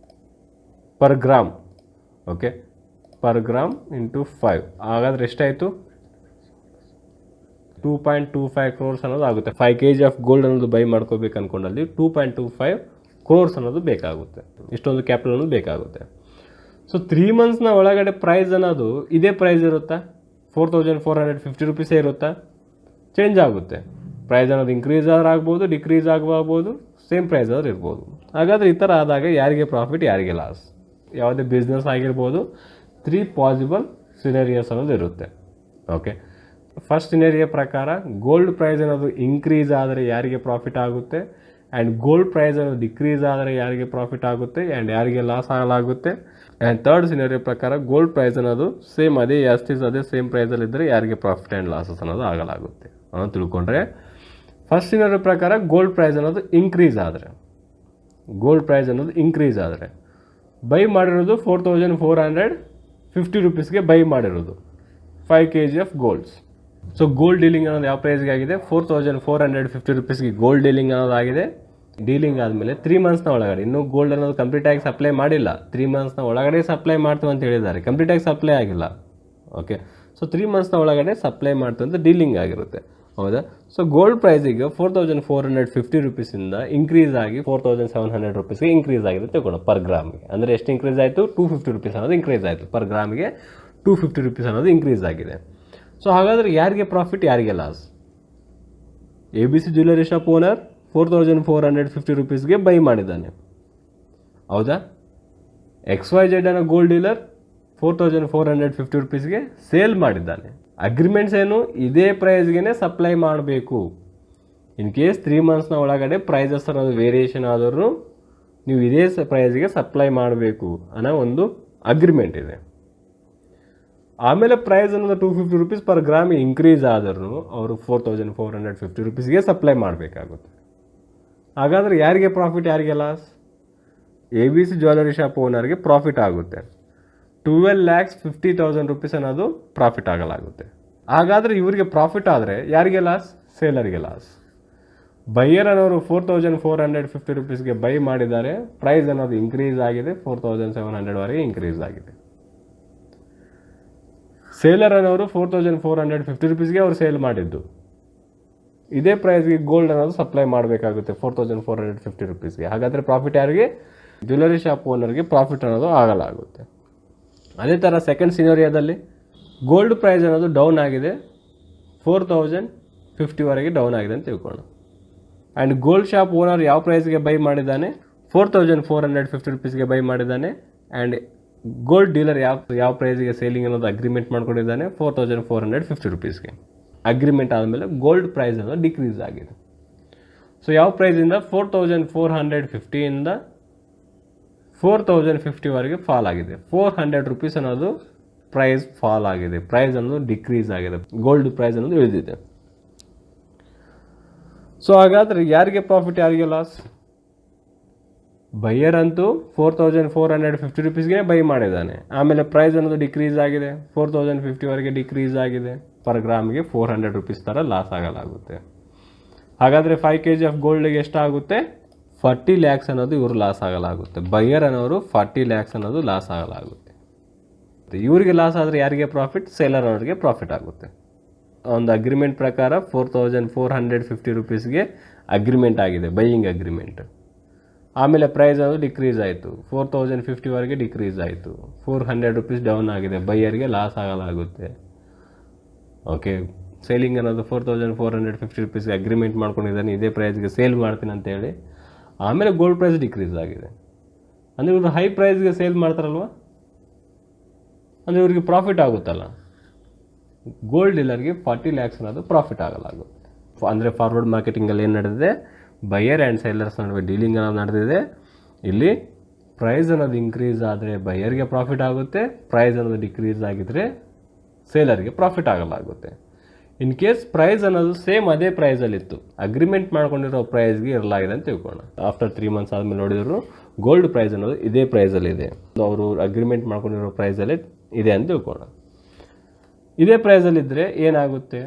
per gram. Okay, per gram into 5. ಹಾಗಾದರೆ ಎಷ್ಟಾಯಿತು? 2.25 crores ಅನ್ನೋದು ಆಗುತ್ತೆ. 5 kg ಆಫ್ ಗೋಲ್ಡ್ ಅನ್ನೋದು ಬೈ ಮಾಡ್ಕೋಬೇಕು ಅಂದ್ಕೊಂಡಲ್ಲಿ 2.25 crores ಅನ್ನೋದು ಬೇಕಾಗುತ್ತೆ. ಇಷ್ಟೊಂದು ಕ್ಯಾಪಿಟಲ್ ಅನ್ನೋದು ಬೇಕಾಗುತ್ತೆ. ಸೊ 3 ಮಂತ್ಸ್ನ ಒಳಗಡೆ ಪ್ರೈಸ್ ಅನ್ನೋದು ಇದೇ ಪ್ರೈಸ್ ಇರುತ್ತಾ? 4450 ರುಪೀಸೇ ಇರುತ್ತಾ? ಚೇಂಜ್ ಆಗುತ್ತೆ. ಪ್ರೈಸ್ ಅನ್ನೋದು ಇನ್ಕ್ರೀಸ್ ಆದ್ರೆ ಆಗ್ಬೋದು, ಡಿಕ್ರೀಸ್ ಆಗ್ಬೋದು, ಸೇಮ್ ಪ್ರೈಸ್ ಆದ್ರೆ ಇರ್ಬೋದು. ಹಾಗಾದರೆ ಈ ಥರ ಆದಾಗ ಯಾರಿಗೆ ಪ್ರಾಫಿಟ್, ಯಾರಿಗೆ ಲಾಸ್? ಯಾವುದೇ ಬಿಸ್ನೆಸ್ ಆಗಿರ್ಬೋದು, 3 ಪಾಸಿಬಲ್ ಸಿನೇರಿಯೋಸ್ ಅನ್ನೋದು ಇರುತ್ತೆ. ಓಕೆ, ಫಸ್ಟ್ ಸಿನೇರಿಯೋ ಪ್ರಕಾರ ಗೋಲ್ಡ್ ಪ್ರೈಸ್ ಅನ್ನೋದು ಇನ್ಕ್ರೀಸ್ ಆದರೆ ಯಾರಿಗೆ ಪ್ರಾಫಿಟ್ ಆಗುತ್ತೆ ಆ್ಯಂಡ್ ಗೋಲ್ಡ್ ಪ್ರೈಸ್ ಅನ್ನೋದು ಡಿಕ್ರೀಸ್ ಆದರೆ ಯಾರಿಗೆ ಪ್ರಾಫಿಟ್ ಆಗುತ್ತೆ ಆ್ಯಂಡ್ ಯಾರಿಗೆ ಲಾಸ್ ಆಗಲಾಗುತ್ತೆ. ಆ್ಯಂಡ್ ಥರ್ಡ್ ಸಿನೇರಿಯೋ ಪ್ರಕಾರ ಗೋಲ್ಡ್ ಪ್ರೈಸ್ ಅನ್ನೋದು ಸೇಮ್ ಅದೇ ಅದೇ ಸೇಮ್ ಪ್ರೈಸಲ್ಲಿದ್ದರೆ ಯಾರಿಗೆ ಪ್ರಾಫಿಟ್ ಆ್ಯಂಡ್ ಲಾಸಸ್ ಅನ್ನೋದು ಆಗಲಾಗುತ್ತೆ ಅನ್ನೋದು ತಿಳ್ಕೊಂಡ್ರೆ, ಫಸ್ಟ್ ಸಿನೇರಿಯೋ ಪ್ರಕಾರ ಗೋಲ್ಡ್ ಪ್ರೈಸ್ ಅನ್ನೋದು ಇನ್ಕ್ರೀಸ್ ಆದರೆ ಬೈ ಮಾಡಿರೋದು 4450 ರುಪೀಸ್ಗೆ ಬೈ ಮಾಡಿರೋದು 5 kg of golds. So gold dealing ಅನ್ನೋದು ಯಾವ ಪ್ರೈಸ್ಗೆ ಆಗಿದೆ? 4450 ರುಪೀಸ್ಗೆ ಗೋಲ್ಡ್ ಡೀಲಿಂಗ್ ಅನ್ನೋದು ಆಗಿದೆ. ಡೀಲಿಂಗ್ ಆದಮೇಲೆ 3 ಮಂತ್ಸ್ನ ಒಳಗಡೆ, ಇನ್ನೂ ಗೋಲ್ಡ್ ಅನ್ನೋದು ಕಂಪ್ಲೀಟಾಗಿ ಸಪ್ಲೈ ಮಾಡಿಲ್ಲ, 3 ಮಂತ್ಸ್ನ ಒಳಗಡೆ ಸಪ್ಲೈ ಮಾಡ್ತೀವಿ ಅಂತ ಹೇಳಿದ್ದಾರೆ, ಕಂಪ್ಲೀಟಾಗಿ ಸಪ್ಲೈ ಆಗಿಲ್ಲ. ಓಕೆ, ಸೊ 3 ಮಂತ್ಸ್ನ ಒಳಗಡೆ ಸಪ್ಲೈ ಮಾಡ್ತೀವಿ ಅಂತ ಡೀಲಿಂಗ್ ಆಗಿರುತ್ತೆ. ಹೌದಾ? ಸೊ ಗೋಲ್ಡ್ ಪ್ರೈಸಿಗೆ 4450 ರುಪೀಸಿಂದ ಇನ್ಕ್ರೀಸ್ ಆಗಿ 4700 ರುಪೀಸ್ಗೆ ಇನ್ಕ್ರೀಸ್ ಆಗಿದೆ ತಗೊಳ್ಳೋ ಪರ್ ಗ್ರಾಮ್ಗೆ. ಅಂದರೆ ಎಷ್ಟು ಇನ್ಕ್ರೀಸ್ ಆಯಿತು? 250 ರುಪೀಸ್ ಅನ್ನೋದು ಇನ್ಕ್ರೀಸ್ ಆಯಿತು. ಪರ್ ಗ್ರಾಮಿಗೆ 250 ರುಪೀಸ್ ಅನ್ನೋದು ಇನ್ಕ್ರೀಸ್ ಆಗಿದೆ. ಸೊ ಹಾಗಾದರೆ ಯಾರಿಗೆ ಪ್ರಾಫಿಟ್, ಯಾರಿಗೆ loss? ABC jewellery shop owner 4450 ರುಪೀಸ್ಗೆ ಬೈ ಮಾಡಿದ್ದಾನೆ. ಹೌದಾ? XYZ ಅನ್ನೋ ಗೋಲ್ಡ್ ಡೀಲರ್ 4450 ರುಪೀಸ್ಗೆ ಸೇಲ್ ಮಾಡಿದ್ದಾನೆ. ಅಗ್ರಿಮೆಂಟ್ಸ್ ಏನು? ಇದೇ ಪ್ರೈಸ್ಗೆ ಸಪ್ಲೈ ಮಾಡಬೇಕು. ಇನ್ ಕೇಸ್ 3 ಮಂತ್ಸ್ನ ಒಳಗಡೆ ಪ್ರೈಸಸ್ ಅನ್ನೋದು ವೇರಿಯೇಷನ್ ಆದರೂ ನೀವು ಇದೇ ಪ್ರೈಸ್ಗೆ ಸಪ್ಲೈ ಮಾಡಬೇಕು ಅನ್ನೋ ಒಂದು ಅಗ್ರಿಮೆಂಟ್ ಇದೆ. ಆಮೇಲೆ ಪ್ರೈಸ್ ಅನ್ನೋದು 250 ರುಪೀಸ್ ಪರ್ ಗ್ರಾಮ್ ಇನ್ಕ್ರೀಸ್ ಆದರೂ ಅವರು 4450 ರುಪೀಸ್ಗೆ ಸಪ್ಲೈ ಮಾಡಬೇಕಾಗುತ್ತೆ. ಹಾಗಾದರೆ ಯಾರಿಗೆ ಪ್ರಾಫಿಟ್, ಯಾರಿಗೆ ಲಾಸ್? ABC ಜ್ಯುವೆಲರಿ ಶಾಪ್ ಓನರ್ಗೆ ಪ್ರಾಫಿಟ್ ಆಗುತ್ತೆ. 12,50,000 ರುಪೀಸ್ ಅನ್ನೋದು ಪ್ರಾಫಿಟ್ ಆಗಲಾಗುತ್ತೆ. ಹಾಗಾದರೆ ಇವರಿಗೆ ಪ್ರಾಫಿಟ್ ಆದರೆ ಯಾರಿಗೆ ಲಾಸ್? ಸೇಲರ್ಗೆ ಲಾಸ್. ಬೈಯರ್ ಅನ್ನೋರು 4450 ರುಪೀಸ್ಗೆ ಬೈ ಮಾಡಿದ್ದಾರೆ, ಪ್ರೈಸ್ ಅನ್ನೋದು ಇನ್ಕ್ರೀಸ್ ಆಗಿದೆ, 4700ವರೆಗೆ ಇನ್ಕ್ರೀಸ್ ಆಗಿದೆ. ಸೇಲರ್ ಅನ್ನೋರು 4450 ರುಪೀಸ್ಗೆ ಅವ್ರು ಸೇಲ್ ಮಾಡಿದ್ದು. ಇದೇ ಪ್ರೈಸ್ಗೆ ಗೋಲ್ಡ್ ಅನ್ನೋದು ಸಪ್ಲೈ ಮಾಡಬೇಕಾಗುತ್ತೆ 4450 ರುಪೀಸ್ಗೆ. ಹಾಗಾದರೆ ಪ್ರಾಫಿಟ್ ಯಾರಿಗೆ? ಜ್ಯುವೆಲರಿ ಶಾಪ್ ಓನರ್ಗೆ ಪ್ರಾಫಿಟ್ ಅನ್ನೋದು ಆಗಲಾಗುತ್ತೆ. ಅದೇ ಥರ ಸೆಕೆಂಡ್ ಸಿನೋರಿಯಾದಲ್ಲಿ ಗೋಲ್ಡ್ ಪ್ರೈಸ್ ಅನ್ನೋದು ಡೌನ್ ಆಗಿದೆ, 4050ವರೆಗೆ ಡೌನ್ ಆಗಿದೆ ಅಂತ ತಿಳ್ಕೊಳ್ಳೋಣ. ಆ್ಯಂಡ್ ಗೋಲ್ಡ್ ಶಾಪ್ ಓನರ್ ಯಾವ ಪ್ರೈಸ್ಗೆ ಬೈ ಮಾಡಿದ್ದಾನೆ? 4450 ರುಪೀಸ್ಗೆ ಬೈ ಮಾಡಿದ್ದಾನೆ. ಆ್ಯಂಡ್ ಗೋಲ್ಡ್ ಡೀಲರ್ ಯಾವ ಪ್ರೈಸ್ಗೆ ಸೇಲಿಂಗ್ ಅನ್ನೋದು ಅಗ್ರಿಮೆಂಟ್ ಮಾಡ್ಕೊಂಡಿದ್ದಾನೆ? 4450 ರುಪೀಸ್ಗೆ. ಅಗ್ರಿಮೆಂಟ್ ಆದಮೇಲೆ ಗೋಲ್ಡ್ ಪ್ರೈಸ್ ಅನ್ನೋದು ಡಿಕ್ರೀಸ್ ಆಗಿದೆ. ಸೊ ಯಾವ ಪ್ರೈಸಿಂದ? 4450ಇಂದ 4050ವರೆಗೆ ಫಾಲ್ ಆಗಿದೆ. 400 ರುಪೀಸ್ ಅನ್ನೋದು ಪ್ರೈಸ್ ಫಾಲ್ ಆಗಿದೆ, ಪ್ರೈಸ್ ಅನ್ನೋದು ಡಿಕ್ರೀಸ್ ಆಗಿದೆ, ಗೋಲ್ಡ್ ಪ್ರೈಸ್ ಅನ್ನೋದು ಇಳಿದಿದೆ. ಸೊ ಹಾಗಾದರೆ ಯಾರಿಗೆ ಪ್ರಾಫಿಟ್, ಯಾರಿಗೆ ಲಾಸ್? ಬೈಯರ್ ಅಂತೂ 4450 ರುಪೀಸ್ಗೆ ಬೈ ಮಾಡಿದ್ದಾನೆ. ಆಮೇಲೆ ಪ್ರೈಸ್ ಅನ್ನೋದು ಡಿಕ್ರೀಸ್ ಆಗಿದೆ, 4050ವರೆಗೆ ಡಿಕ್ರೀಸ್ ಆಗಿದೆ. ಪರ್ ಗ್ರಾಮ್ಗೆ 400 ರುಪೀಸ್ ಥರ ಲಾಸ್ ಆಗಲಾಗುತ್ತೆ. ಹಾಗಾದರೆ 5 kg ಆಫ್ ಗೋಲ್ಡ್ಗೆ ಎಷ್ಟಾಗುತ್ತೆ? 40 ಲ್ಯಾಕ್ಸ್ ಅನ್ನೋದು ಇವರು ಲಾಸ್ ಆಗಲಾಗುತ್ತೆ. ಬೈಯರ್ ಅನ್ನೋರು 40 ಲ್ಯಾಕ್ಸ್ ಅನ್ನೋದು ಲಾಸ್ ಆಗಲಾಗುತ್ತೆ. ಇವರಿಗೆ ಲಾಸ್ ಆದರೆ ಯಾರಿಗೆ ಪ್ರಾಫಿಟ್? ಸೇಲರ್ ಅವ್ರಿಗೆ ಪ್ರಾಫಿಟ್ ಆಗುತ್ತೆ. ಒಂದು ಅಗ್ರಿಮೆಂಟ್ ಪ್ರಕಾರ 4450 ರುಪೀಸ್ಗೆ ಅಗ್ರಿಮೆಂಟ್ ಆಗಿದೆ, ಬೈಯಿಂಗ್ ಅಗ್ರಿಮೆಂಟ್. ಆಮೇಲೆ ಪ್ರೈಸ್ ಅದು ಡಿಕ್ರೀಸ್ ಆಯಿತು, 4050ವರೆಗೆ ಡಿಕ್ರೀಸ್ ಆಯಿತು, 400 ರುಪೀಸ್ ಡೌನ್ ಆಗಿದೆ, ಬೈಯರ್ಗೆ ಲಾಸ್ ಆಗಲಾಗುತ್ತೆ. ಓಕೆ, ಸೇಲಿಂಗ್ ಅನ್ನೋದು 4450 ರುಪೀಸ್ಗೆ ಅಗ್ರಿಮೆಂಟ್ ಮಾಡ್ಕೊಂಡಿದ್ದಾನೆ, ಇದೇ ಪ್ರೈಸ್ಗೆ ಸೇಲ್ ಮಾಡ್ತೀನಿ ಅಂತೇಳಿ. ಆಮೇಲೆ ಗೋಲ್ಡ್ ಪ್ರೈಸ್ ಡಿಕ್ರೀಸ್ ಆಗಿದೆ. ಅಂದರೆ ಇವರು ಹೈ ಪ್ರೈಸ್ಗೆ ಸೇಲ್ ಮಾಡ್ತಾರಲ್ವ, ಅಂದರೆ ಇವ್ರಿಗೆ ಪ್ರಾಫಿಟ್ ಆಗುತ್ತಲ್ಲ. ಗೋಲ್ಡ್ ಡೀಲರ್ಗೆ 40 ಲ್ಯಾಕ್ಸ್ ಅನ್ನೋದು ಪ್ರಾಫಿಟ್ ಆಗಲಾಗುತ್ತೆ. ಅಂದರೆ ಫಾರ್ವರ್ಡ್ ಮಾರ್ಕೆಟಿಂಗಲ್ಲಿ ಏನು ನಡೆದಿದೆ? ಬೈಯರ್ ಆ್ಯಂಡ್ ಸೇಲರ್ಸ್ ನಡುವೆ ಡೀಲಿಂಗ್ ಅನ್ನೋದು ನಡೆದಿದೆ. ಇಲ್ಲಿ ಪ್ರೈಸ್ ಅನ್ನೋದು ಇನ್ಕ್ರೀಸ್ ಆದರೆ ಬೈಯರ್ಗೆ ಪ್ರಾಫಿಟ್ ಆಗುತ್ತೆ, ಪ್ರೈಸ್ ಅನ್ನೋದು ಡಿಕ್ರೀಸ್ ಆಗಿದ್ದರೆ ಸೇಲರ್ಗೆ ಪ್ರಾಫಿಟ್ ಆಗಲಾಗುತ್ತೆ. ಇನ್ ಕೇಸ್ ಪ್ರೈಸ್ ಅನ್ನೋದು ಸೇಮ್ ಅದೇ ಪ್ರೈಸಲ್ಲಿತ್ತು, ಅಗ್ರಿಮೆಂಟ್ ಮಾಡ್ಕೊಂಡಿರೋ ಪ್ರೈಸ್ಗೆ ಇರಲಾಗಿದೆ ಅಂತ ತಿಳ್ಕೊಳ್ಳೋಣ. ಆಫ್ಟರ್ 3 ಮಂತ್ಸ್ ಆದಮೇಲೆ ನೋಡಿದ್ರು ಗೋಲ್ಡ್ ಪ್ರೈಸ್ ಅನ್ನೋದು ಇದೇ ಪ್ರೈಸಲ್ಲಿದೆ, ಅವರು ಅಗ್ರಿಮೆಂಟ್ ಮಾಡ್ಕೊಂಡಿರೋ ಪ್ರೈಸಲ್ಲೇ ಇದೆ ಅಂತ ತಿಳ್ಕೊಳ್ಳೋಣ. ಇದೇ ಪ್ರೈಸಲ್ಲಿದ್ದರೆ ಏನಾಗುತ್ತೆ?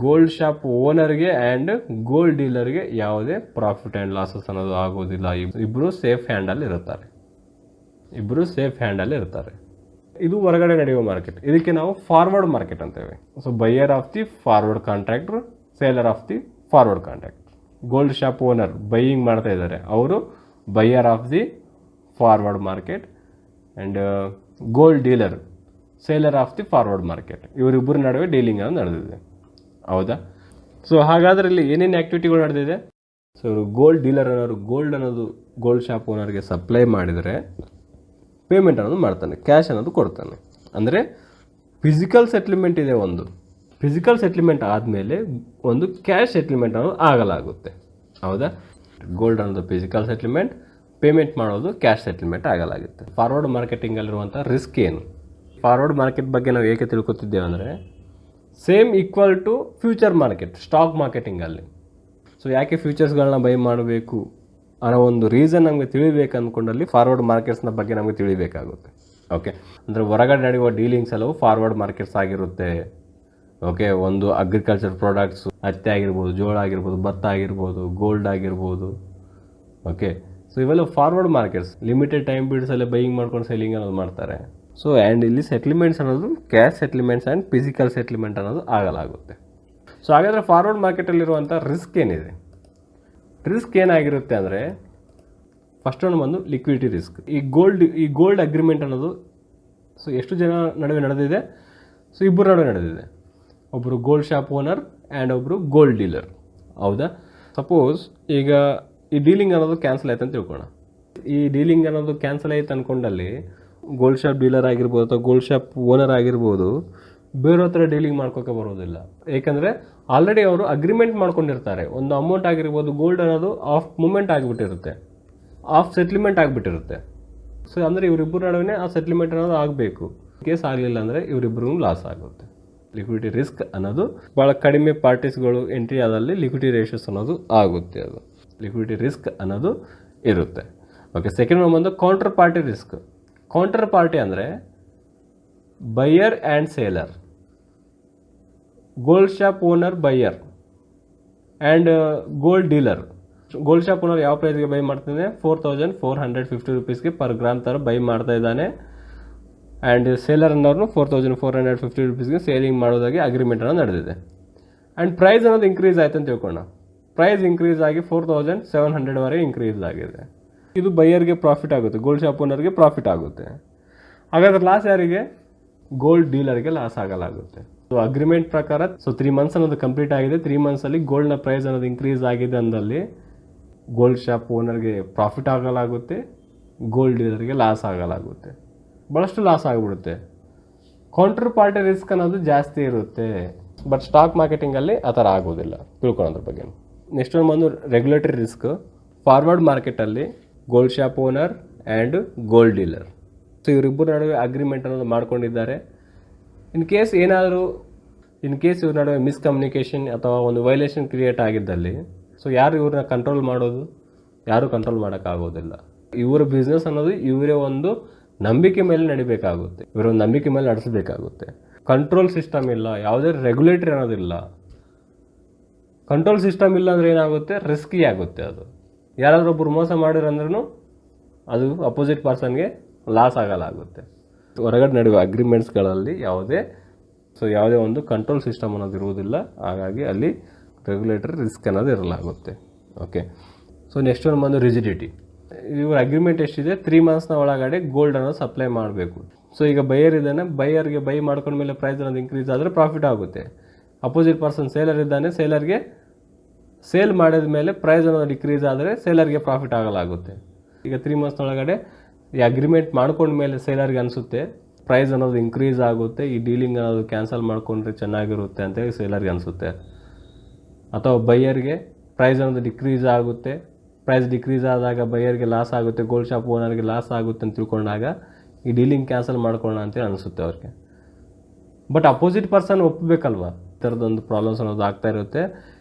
ಗೋಲ್ಡ್ ಶಾಪ್ ಓನರ್ಗೆ ಆ್ಯಂಡ್ ಗೋಲ್ಡ್ ಡೀಲರ್ಗೆ ಯಾವುದೇ ಪ್ರಾಫಿಟ್ ಆ್ಯಂಡ್ ಲಾಸಸ್ ಅನ್ನೋದು ಆಗೋದಿಲ್ಲ. ಇಬ್ಬರು ಸೇಫ್ ಹ್ಯಾಂಡಲ್ಲಿ ಇರ್ತಾರೆ. ಇದು ಹೊರಗಡೆ ನಡೆಯುವ ಮಾರ್ಕೆಟ್. ಇದಕ್ಕೆ ನಾವು ಫಾರ್ವರ್ಡ್ ಮಾರ್ಕೆಟ್ ಅಂತೇವೆ. So buyer of the forward contractor, seller of the forward contractor. Gold shop owner buying ಮಾಡ್ತಾ ಇದ್ದಾರೆ, ಅವರು buyer of the forward market. And gold dealer, seller of the forward market. ಇವರಿಬ್ಬರ ನಡುವೆ ಡೀಲಿಂಗ್ ಅನ್ನೋದು ನಡೆದಿದೆ, ಹೌದಾ? ಸೊ ಹಾಗಾದರೆ ಇಲ್ಲಿ ಏನೇನು ಆ್ಯಕ್ಟಿವಿಟಿಗಳು ನಡೆದಿದೆ? ಸೊ ಇವರು ಗೋಲ್ಡ್ ಡೀಲರ್ ಅನ್ನೋರು ಗೋಲ್ಡ್ ಅನ್ನೋದು ಗೋಲ್ಡ್ ಶಾಪ್ ಓನರ್ಗೆ ಸಪ್ಲೈ ಮಾಡಿದರೆ ಪೇಮೆಂಟ್ ಅನ್ನೋದು ಮಾಡ್ತಾನೆ, ಕ್ಯಾಶ್ ಅನ್ನೋದು ಕೊಡ್ತಾನೆ. ಅಂದರೆ ಫಿಸಿಕಲ್ ಸೆಟ್ಲ್ಮೆಂಟ್ ಇದೆ, ಒಂದು ಫಿಸಿಕಲ್ ಸೆಟ್ಲ್ಮೆಂಟ್ ಆದಮೇಲೆ ಒಂದು ಕ್ಯಾಶ್ ಸೆಟ್ಲ್ಮೆಂಟ್ ಅನ್ನೋದು ಆಗಲಾಗುತ್ತೆ, ಹೌದಾ? ಗೋಲ್ಡ್ ಅನ್ನೋದು ಫಿಸಿಕಲ್ ಸೆಟ್ಲ್ಮೆಂಟ್, ಪೇಮೆಂಟ್ ಮಾಡೋದು ಕ್ಯಾಶ್ ಸೆಟ್ಲ್ಮೆಂಟ್ ಆಗಲಾಗುತ್ತೆ. ಫಾರ್ವರ್ಡ್ ಮಾರ್ಕೆಟಿಂಗಲ್ಲಿರುವಂಥ ರಿಸ್ಕ್ ಏನು? ಫಾರ್ವರ್ಡ್ ಮಾರ್ಕೆಟ್ ಬಗ್ಗೆ ನಾವು ಏಕೆ ತಿಳ್ಕೊತಿದ್ದೇವೆ ಅಂದರೆ same equal to future market, stock ಮಾರ್ಕೆಟಿಂಗಲ್ಲಿ. ಸೊ ಯಾಕೆ ಫ್ಯೂಚರ್ಸ್ಗಳನ್ನ ಬೈ ಮಾಡಬೇಕು ಅನ್ನೋ ಒಂದು ರೀಸನ್ ನಮಗೆ ತಿಳಿಬೇಕು ಅಂದ್ಕೊಂಡಲ್ಲಿ ಫಾರ್ವರ್ಡ್ ಮಾರ್ಕೆಟ್ಸ್ನ ಬಗ್ಗೆ ನಮಗೆ ತಿಳಿಬೇಕಾಗುತ್ತೆ. ಓಕೆ, ಅಂದರೆ ಹೊರಗಡೆ ನಡೆಯುವ ಡೀಲಿಂಗ್ಸ್ ಎಲ್ಲವೂ ಫಾರ್ವರ್ಡ್ ಮಾರ್ಕೆಟ್ಸ್ ಆಗಿರುತ್ತೆ. ಓಕೆ, ಒಂದು ಅಗ್ರಿಕಲ್ಚರ್ ಪ್ರಾಡಕ್ಟ್ಸು, ಹತ್ತಿ ಆಗಿರ್ಬೋದು, ಜೋಳ ಆಗಿರ್ಬೋದು, ಭತ್ತ ಆಗಿರ್ಬೋದು, ಗೋಲ್ಡ್ ಆಗಿರ್ಬೋದು. ಓಕೆ, ಸೊ ಇವೆಲ್ಲ ಫಾರ್ವರ್ಡ್ ಮಾರ್ಕೆಟ್ಸ್. ಲಿಮಿಟೆಡ್ ಟೈಮ್ ಪೀರಿಯಡ್ಸಲ್ಲೇ ಬೈಯಿಂಗ್ ಮಾಡ್ಕೊಂಡು ಸೆಲ್ಲಿಂಗ್ ಅನ್ನೋದು ಮಾಡ್ತಾರೆ. ಸೊ ಆ್ಯಂಡ್ ಇಲ್ಲಿ ಸೆಟ್ಲ್ಮೆಂಟ್ಸ್ ಅನ್ನೋದು cash settlements and physical settlement ಅನ್ನೋದು ಆಗಲಾಗುತ್ತೆ. ಸೊ ಹಾಗಾದರೆ ಫಾರ್ವರ್ಡ್ ಮಾರ್ಕೆಟಲ್ಲಿರುವಂಥ ರಿಸ್ಕ್ ಏನಿದೆ? ರಿಸ್ಕ್ ಏನಾಗಿರುತ್ತೆ ಅಂದರೆ ಫಸ್ಟ್ ಒನ್ ಬಂದು ಲಿಕ್ವಿಡಿಟಿ ರಿಸ್ಕ್. ಈ ಗೋಲ್ಡ್ ಅಗ್ರಿಮೆಂಟ್ ಅನ್ನೋದು ಸೊ ಎಷ್ಟು ಜನ ನಡುವೆ ನಡೆದಿದೆ? ಸೊ ಇಬ್ಬರು ನಡುವೆ ನಡೆದಿದೆ. ಒಬ್ಬರು ಗೋಲ್ಡ್ ಶಾಪ್ ಓನರ್ ಆ್ಯಂಡ್ ಒಬ್ಬರು ಗೋಲ್ಡ್ ಡೀಲರ್, ಹೌದಾ? ಸಪೋಸ್ ಈಗ ಈ ಡೀಲಿಂಗ್ ಅನ್ನೋದು ಕ್ಯಾನ್ಸಲ್ ಆಯ್ತು ಅಂತ ತಿಳ್ಕೊಳ್ಳೋಣ. ಈ ಡೀಲಿಂಗ್ ಅನ್ನೋದು ಕ್ಯಾನ್ಸಲ್ ಆಯ್ತು ಅಂದ್ಕೊಂಡಲ್ಲಿ ಗೋಲ್ಡ್ ಶಾಪ್ ಡೀಲರ್ ಆಗಿರ್ಬೋದು ಅಥವಾ ಗೋಲ್ಡ್ ಶಾಪ್ ಓನರ್ ಆಗಿರ್ಬೋದು ಬೇರೆ ಹತ್ರ ಡೀಲಿಂಗ್ ಮಾಡ್ಕೋಕೆ ಬರೋದಿಲ್ಲ. ಏಕೆಂದರೆ ಆಲ್ರೆಡಿ ಅವರು ಅಗ್ರಿಮೆಂಟ್ ಮಾಡ್ಕೊಂಡಿರ್ತಾರೆ. ಒಂದು ಅಮೌಂಟ್ ಆಗಿರ್ಬೋದು, ಗೋಲ್ಡ್ ಅನ್ನೋದು ಆಫ್ ಮೂಮೆಂಟ್ ಆಗಿಬಿಟ್ಟಿರುತ್ತೆ, ಆಫ್ ಸೆಟ್ಲ್ಮೆಂಟ್ ಆಗಿಬಿಟ್ಟಿರುತ್ತೆ. ಸೊ ಅಂದರೆ ಇವರಿಬ್ಬರ ನಡುವೆ ಆ ಸೆಟ್ಲ್ಮೆಂಟ್ ಅನ್ನೋದು ಆಗಬೇಕು. ಕೇಸ್ ಆಗಲಿಲ್ಲ ಅಂದರೆ ಇವರಿಬ್ಬರಿಗೂ ಲಾಸ್ ಆಗುತ್ತೆ. ಲಿಕ್ವಿಡಿಟಿ ರಿಸ್ಕ್ ಅನ್ನೋದು ಭಾಳ ಕಡಿಮೆ ಪಾರ್ಟೀಸ್ಗಳು ಎಂಟ್ರಿ ಆದಲ್ಲಿ ಲಿಕ್ವಿಡಿಟಿ ರೇಷಿಯೋಸ್ ಅನ್ನೋದು ಆಗುತ್ತೆ. ಅದು ಲಿಕ್ವಿಡಿಟಿ ರಿಸ್ಕ್ ಅನ್ನೋದು ಇರುತ್ತೆ. ಓಕೆ, ಸೆಕೆಂಡ್ ಒನ್ ಬಂದು counter party risk. Counterparty ಅಂದರೆ buyer and seller, gold shop owner buyer and gold dealer. Gold shop owner ಯಾವ ಪ್ರೈಸ್ಗೆ ಬೈ ಮಾಡ್ತಾನೆ? 4450 ರುಪೀಸ್ಗೆ ಪರ್ ಗ್ರಾಮ್ ಥರ ಬೈ ಮಾಡ್ತಾ ಇದ್ದಾನೆ. ಆ್ಯಂಡ್ ಸೇಲರ್ ಅನ್ನೋರು 4450 ರುಪೀಸ್ಗೆ ಸೇಲಿಂಗ್ ಮಾಡೋದಾಗಿ ಅಗ್ರಿಮೆಂಟ್ ಅನ್ನೋದು ನಡೆದಿದೆ. ಆ್ಯಂಡ್ ಪ್ರೈಸ್ ಅನ್ನೋದು ಇಂಕ್ರೀಸ್ ಆಯ್ತು ಅಂತ ತಿಳ್ಕೊಳ್ಳೋಣ. ಪ್ರೈಸ್ ಇಂಕ್ರೀಸ್ ಆಗಿ 4700ವರೆಗೆ ಇಂಕ್ರೀಸ್ ಆಗಿದೆ. ಇದು ಬೈಯರ್ಗೆ ಪ್ರಾಫಿಟ್ ಆಗುತ್ತೆ, ಗೋಲ್ಡ್ ಶಾಪ್ ಓನರ್ಗೆ ಪ್ರಾಫಿಟ್ ಆಗುತ್ತೆ. ಹಾಗಾದ್ರೆ ಲಾಸ್ ಯಾರಿಗೆ? ಗೋಲ್ಡ್ ಡೀಲರ್ಗೆ ಲಾಸ್ ಆಗಲಾಗುತ್ತೆ. ಸೊ ಅಗ್ರಿಮೆಂಟ್ ಪ್ರಕಾರ 3 ಮಂತ್ಸ್ ಅನ್ನೋದು ಕಂಪ್ಲೀಟ್ ಆಗಿದೆ. 3 ಮಂತ್ಸಲ್ಲಿ ಗೋಲ್ಡ್ನ ಪ್ರೈಸ್ ಅನ್ನೋದು ಇಂಕ್ರೀಸ್ ಆಗಿದೆ ಅಂದಲ್ಲಿ ಗೋಲ್ಡ್ ಶಾಪ್ ಓನರ್ಗೆ ಪ್ರಾಫಿಟ್ ಆಗಲಾಗುತ್ತೆ, ಗೋಲ್ಡ್ ಡೀಲರ್ಗೆ ಲಾಸ್ ಆಗಲಾಗುತ್ತೆ. ಭಾಳಷ್ಟು ಲಾಸ್ ಆಗಿಬಿಡುತ್ತೆ. ಕೌಂಟರ್ ಪಾರ್ಟಿ ರಿಸ್ಕ್ ಅನ್ನೋದು ಜಾಸ್ತಿ ಇರುತ್ತೆ. ಬಟ್ ಸ್ಟಾಕ್ ಮಾರ್ಕೆಟಿಂಗಲ್ಲಿ ಆ ಥರ ಆಗೋದಿಲ್ಲ, ತಿಳ್ಕೊಳ್ಳೋದ್ರ ಬಗ್ಗೆ. ನೆಕ್ಸ್ಟ್ ಒಂದು ಬಂದು ರೆಗ್ಯುಲೇಟರಿ ರಿಸ್ಕ್. ಫಾರ್ವರ್ಡ್ ಮಾರ್ಕೆಟಲ್ಲಿ gold shop owner and gold dealer, so ಇವರಿಬ್ಬರ ನಡುವೆ ಅಗ್ರಿಮೆಂಟ್ ಅನ್ನೋದು ಮಾಡ್ಕೊಂಡಿದ್ದಾರೆ. ಇನ್ ಕೇಸ್ ಇವ್ರ ನಡುವೆ ಮಿಸ್ಕಮ್ಯುನಿಕೇಷನ್ ಅಥವಾ ಒಂದು ವೈಲೇಷನ್ ಕ್ರಿಯೇಟ್ ಆಗಿದ್ದಲ್ಲಿ, ಸೊ ಯಾರು ಇವ್ರನ್ನ ಕಂಟ್ರೋಲ್ ಮಾಡೋದು? ಯಾರೂ ಕಂಟ್ರೋಲ್ ಮಾಡೋಕ್ಕಾಗೋದಿಲ್ಲ. ಇವರ ಬಿಸ್ನೆಸ್ ಅನ್ನೋದು ಇವರೇ ಒಂದು ನಂಬಿಕೆ ಮೇಲೆ ನಡಿಬೇಕಾಗುತ್ತೆ, ಇವರೊಂದು ನಂಬಿಕೆ ಮೇಲೆ ನಡೆಸಬೇಕಾಗುತ್ತೆ. ಕಂಟ್ರೋಲ್ ಸಿಸ್ಟಮ್ ಇಲ್ಲ, ಯಾವುದೇ ರೆಗ್ಯುಲೇಟರಿ ಅನ್ನೋದಿಲ್ಲ. ಕಂಟ್ರೋಲ್ ಸಿಸ್ಟಮ್ ಇಲ್ಲ ಅಂದರೆ ಏನಾಗುತ್ತೆ? ರಿಸ್ಕಿ ಆಗುತ್ತೆ. ಅದು ಯಾರಾದರೂ ಒಬ್ಬರು ಮೋಸ ಮಾಡಿರಂದ್ರೂ ಅದು ಅಪೋಸಿಟ್ ಪರ್ಸನ್ಗೆ ಲಾಸ್ ಆಗಲಾಗುತ್ತೆ. ಹೊರಗಡೆ ನಡೆಯುವ ಅಗ್ರಿಮೆಂಟ್ಸ್ಗಳಲ್ಲಿ ಯಾವುದೇ ಒಂದು ಕಂಟ್ರೋಲ್ ಸಿಸ್ಟಮ್ ಅನ್ನೋದು ಇರುವುದಿಲ್ಲ. ಹಾಗಾಗಿ ಅಲ್ಲಿ ರೆಗ್ಯುಲೇಟರಿ ರಿಸ್ಕ್ ಅನ್ನೋದು ಇರಲಾಗುತ್ತೆ. ಓಕೆ, ಸೊ ನೆಕ್ಸ್ಟ್ ಒಂದು ಬಂದು ರಿಜಿಡಿಟಿ. ಇವ್ರ ಅಗ್ರಿಮೆಂಟ್ ಎಷ್ಟಿದೆ? 3 ಮಂತ್ಸ್ನ ಒಳಗಡೆ ಗೋಲ್ಡ್ ಅನ್ನೋದು ಸಪ್ಲೈ ಮಾಡಬೇಕು. ಸೊ ಈಗ ಬೈಯರ್ ಇದ್ದಾನೆ, ಬೈಯರ್ಗೆ ಬೈ ಮಾಡ್ಕೊಂಡ್ಮೇಲೆ ಪ್ರೈಸ್ ಅನ್ನೋದು ಇನ್ಕ್ರೀಸ್ ಆದರೆ ಪ್ರಾಫಿಟ್ ಆಗುತ್ತೆ. ಅಪೋಸಿಟ್ ಪರ್ಸನ್ ಸೇಲರ್ ಇದ್ದಾನೆ, ಸೇಲರ್ಗೆ ಸೇಲ್ ಮಾಡಿದ ಮೇಲೆ ಪ್ರೈಸ್ ಅನ್ನೋದು ಡಿಕ್ರೀಸ್ ಆದರೆ ಸೇಲರ್ಗೆ ಪ್ರಾಫಿಟ್ ಆಗಲಾಗುತ್ತೆ. ಈಗ 3 ಮಂತ್ಸ್ನೊಳಗಡೆ ಈ ಅಗ್ರಿಮೆಂಟ್ ಮಾಡ್ಕೊಂಡ್ಮೇಲೆ ಸೇಲರ್ಗೆ ಅನಿಸುತ್ತೆ ಪ್ರೈಸ್ ಅನ್ನೋದು ಇನ್ಕ್ರೀಸ್ ಆಗುತ್ತೆ, ಈ ಡೀಲಿಂಗ್ ಅನ್ನೋದು ಕ್ಯಾನ್ಸಲ್ ಮಾಡ್ಕೊಂಡ್ರೆ ಚೆನ್ನಾಗಿರುತ್ತೆ ಅಂತೇಳಿ ಸೇಲರ್ಗೆ ಅನಿಸುತ್ತೆ. ಅಥವಾ ಬೈಯರ್ಗೆ ಪ್ರೈಸ್ ಅನ್ನೋದು ಡಿಕ್ರೀಸ್ ಆಗುತ್ತೆ, ಪ್ರೈಸ್ ಡಿಕ್ರೀಸ್ ಆದಾಗ ಬೈಯರ್ಗೆ ಲಾಸ್ ಆಗುತ್ತೆ, ಗೋಲ್ಡ್ ಶಾಪ್ ಓನರ್ಗೆ ಲಾಸ್ ಆಗುತ್ತೆ ಅಂತ ತಿಳ್ಕೊಂಡಾಗ ಈ ಡೀಲಿಂಗ್ ಕ್ಯಾನ್ಸಲ್ ಮಾಡ್ಕೊಳ್ಳೋಣ ಅಂತೇಳಿ ಅನಿಸುತ್ತೆ ಅವ್ರಿಗೆ. ಬಟ್ ಅಪೋಸಿಟ್ ಪರ್ಸನ್ ಒಪ್ಪಬೇಕಲ್ವ? ಈ ಥರದೊಂದು ಪ್ರಾಬ್ಲಮ್ಸ್ ಅನ್ನೋದು ಆಗ್ತಾ ಇರುತ್ತೆ.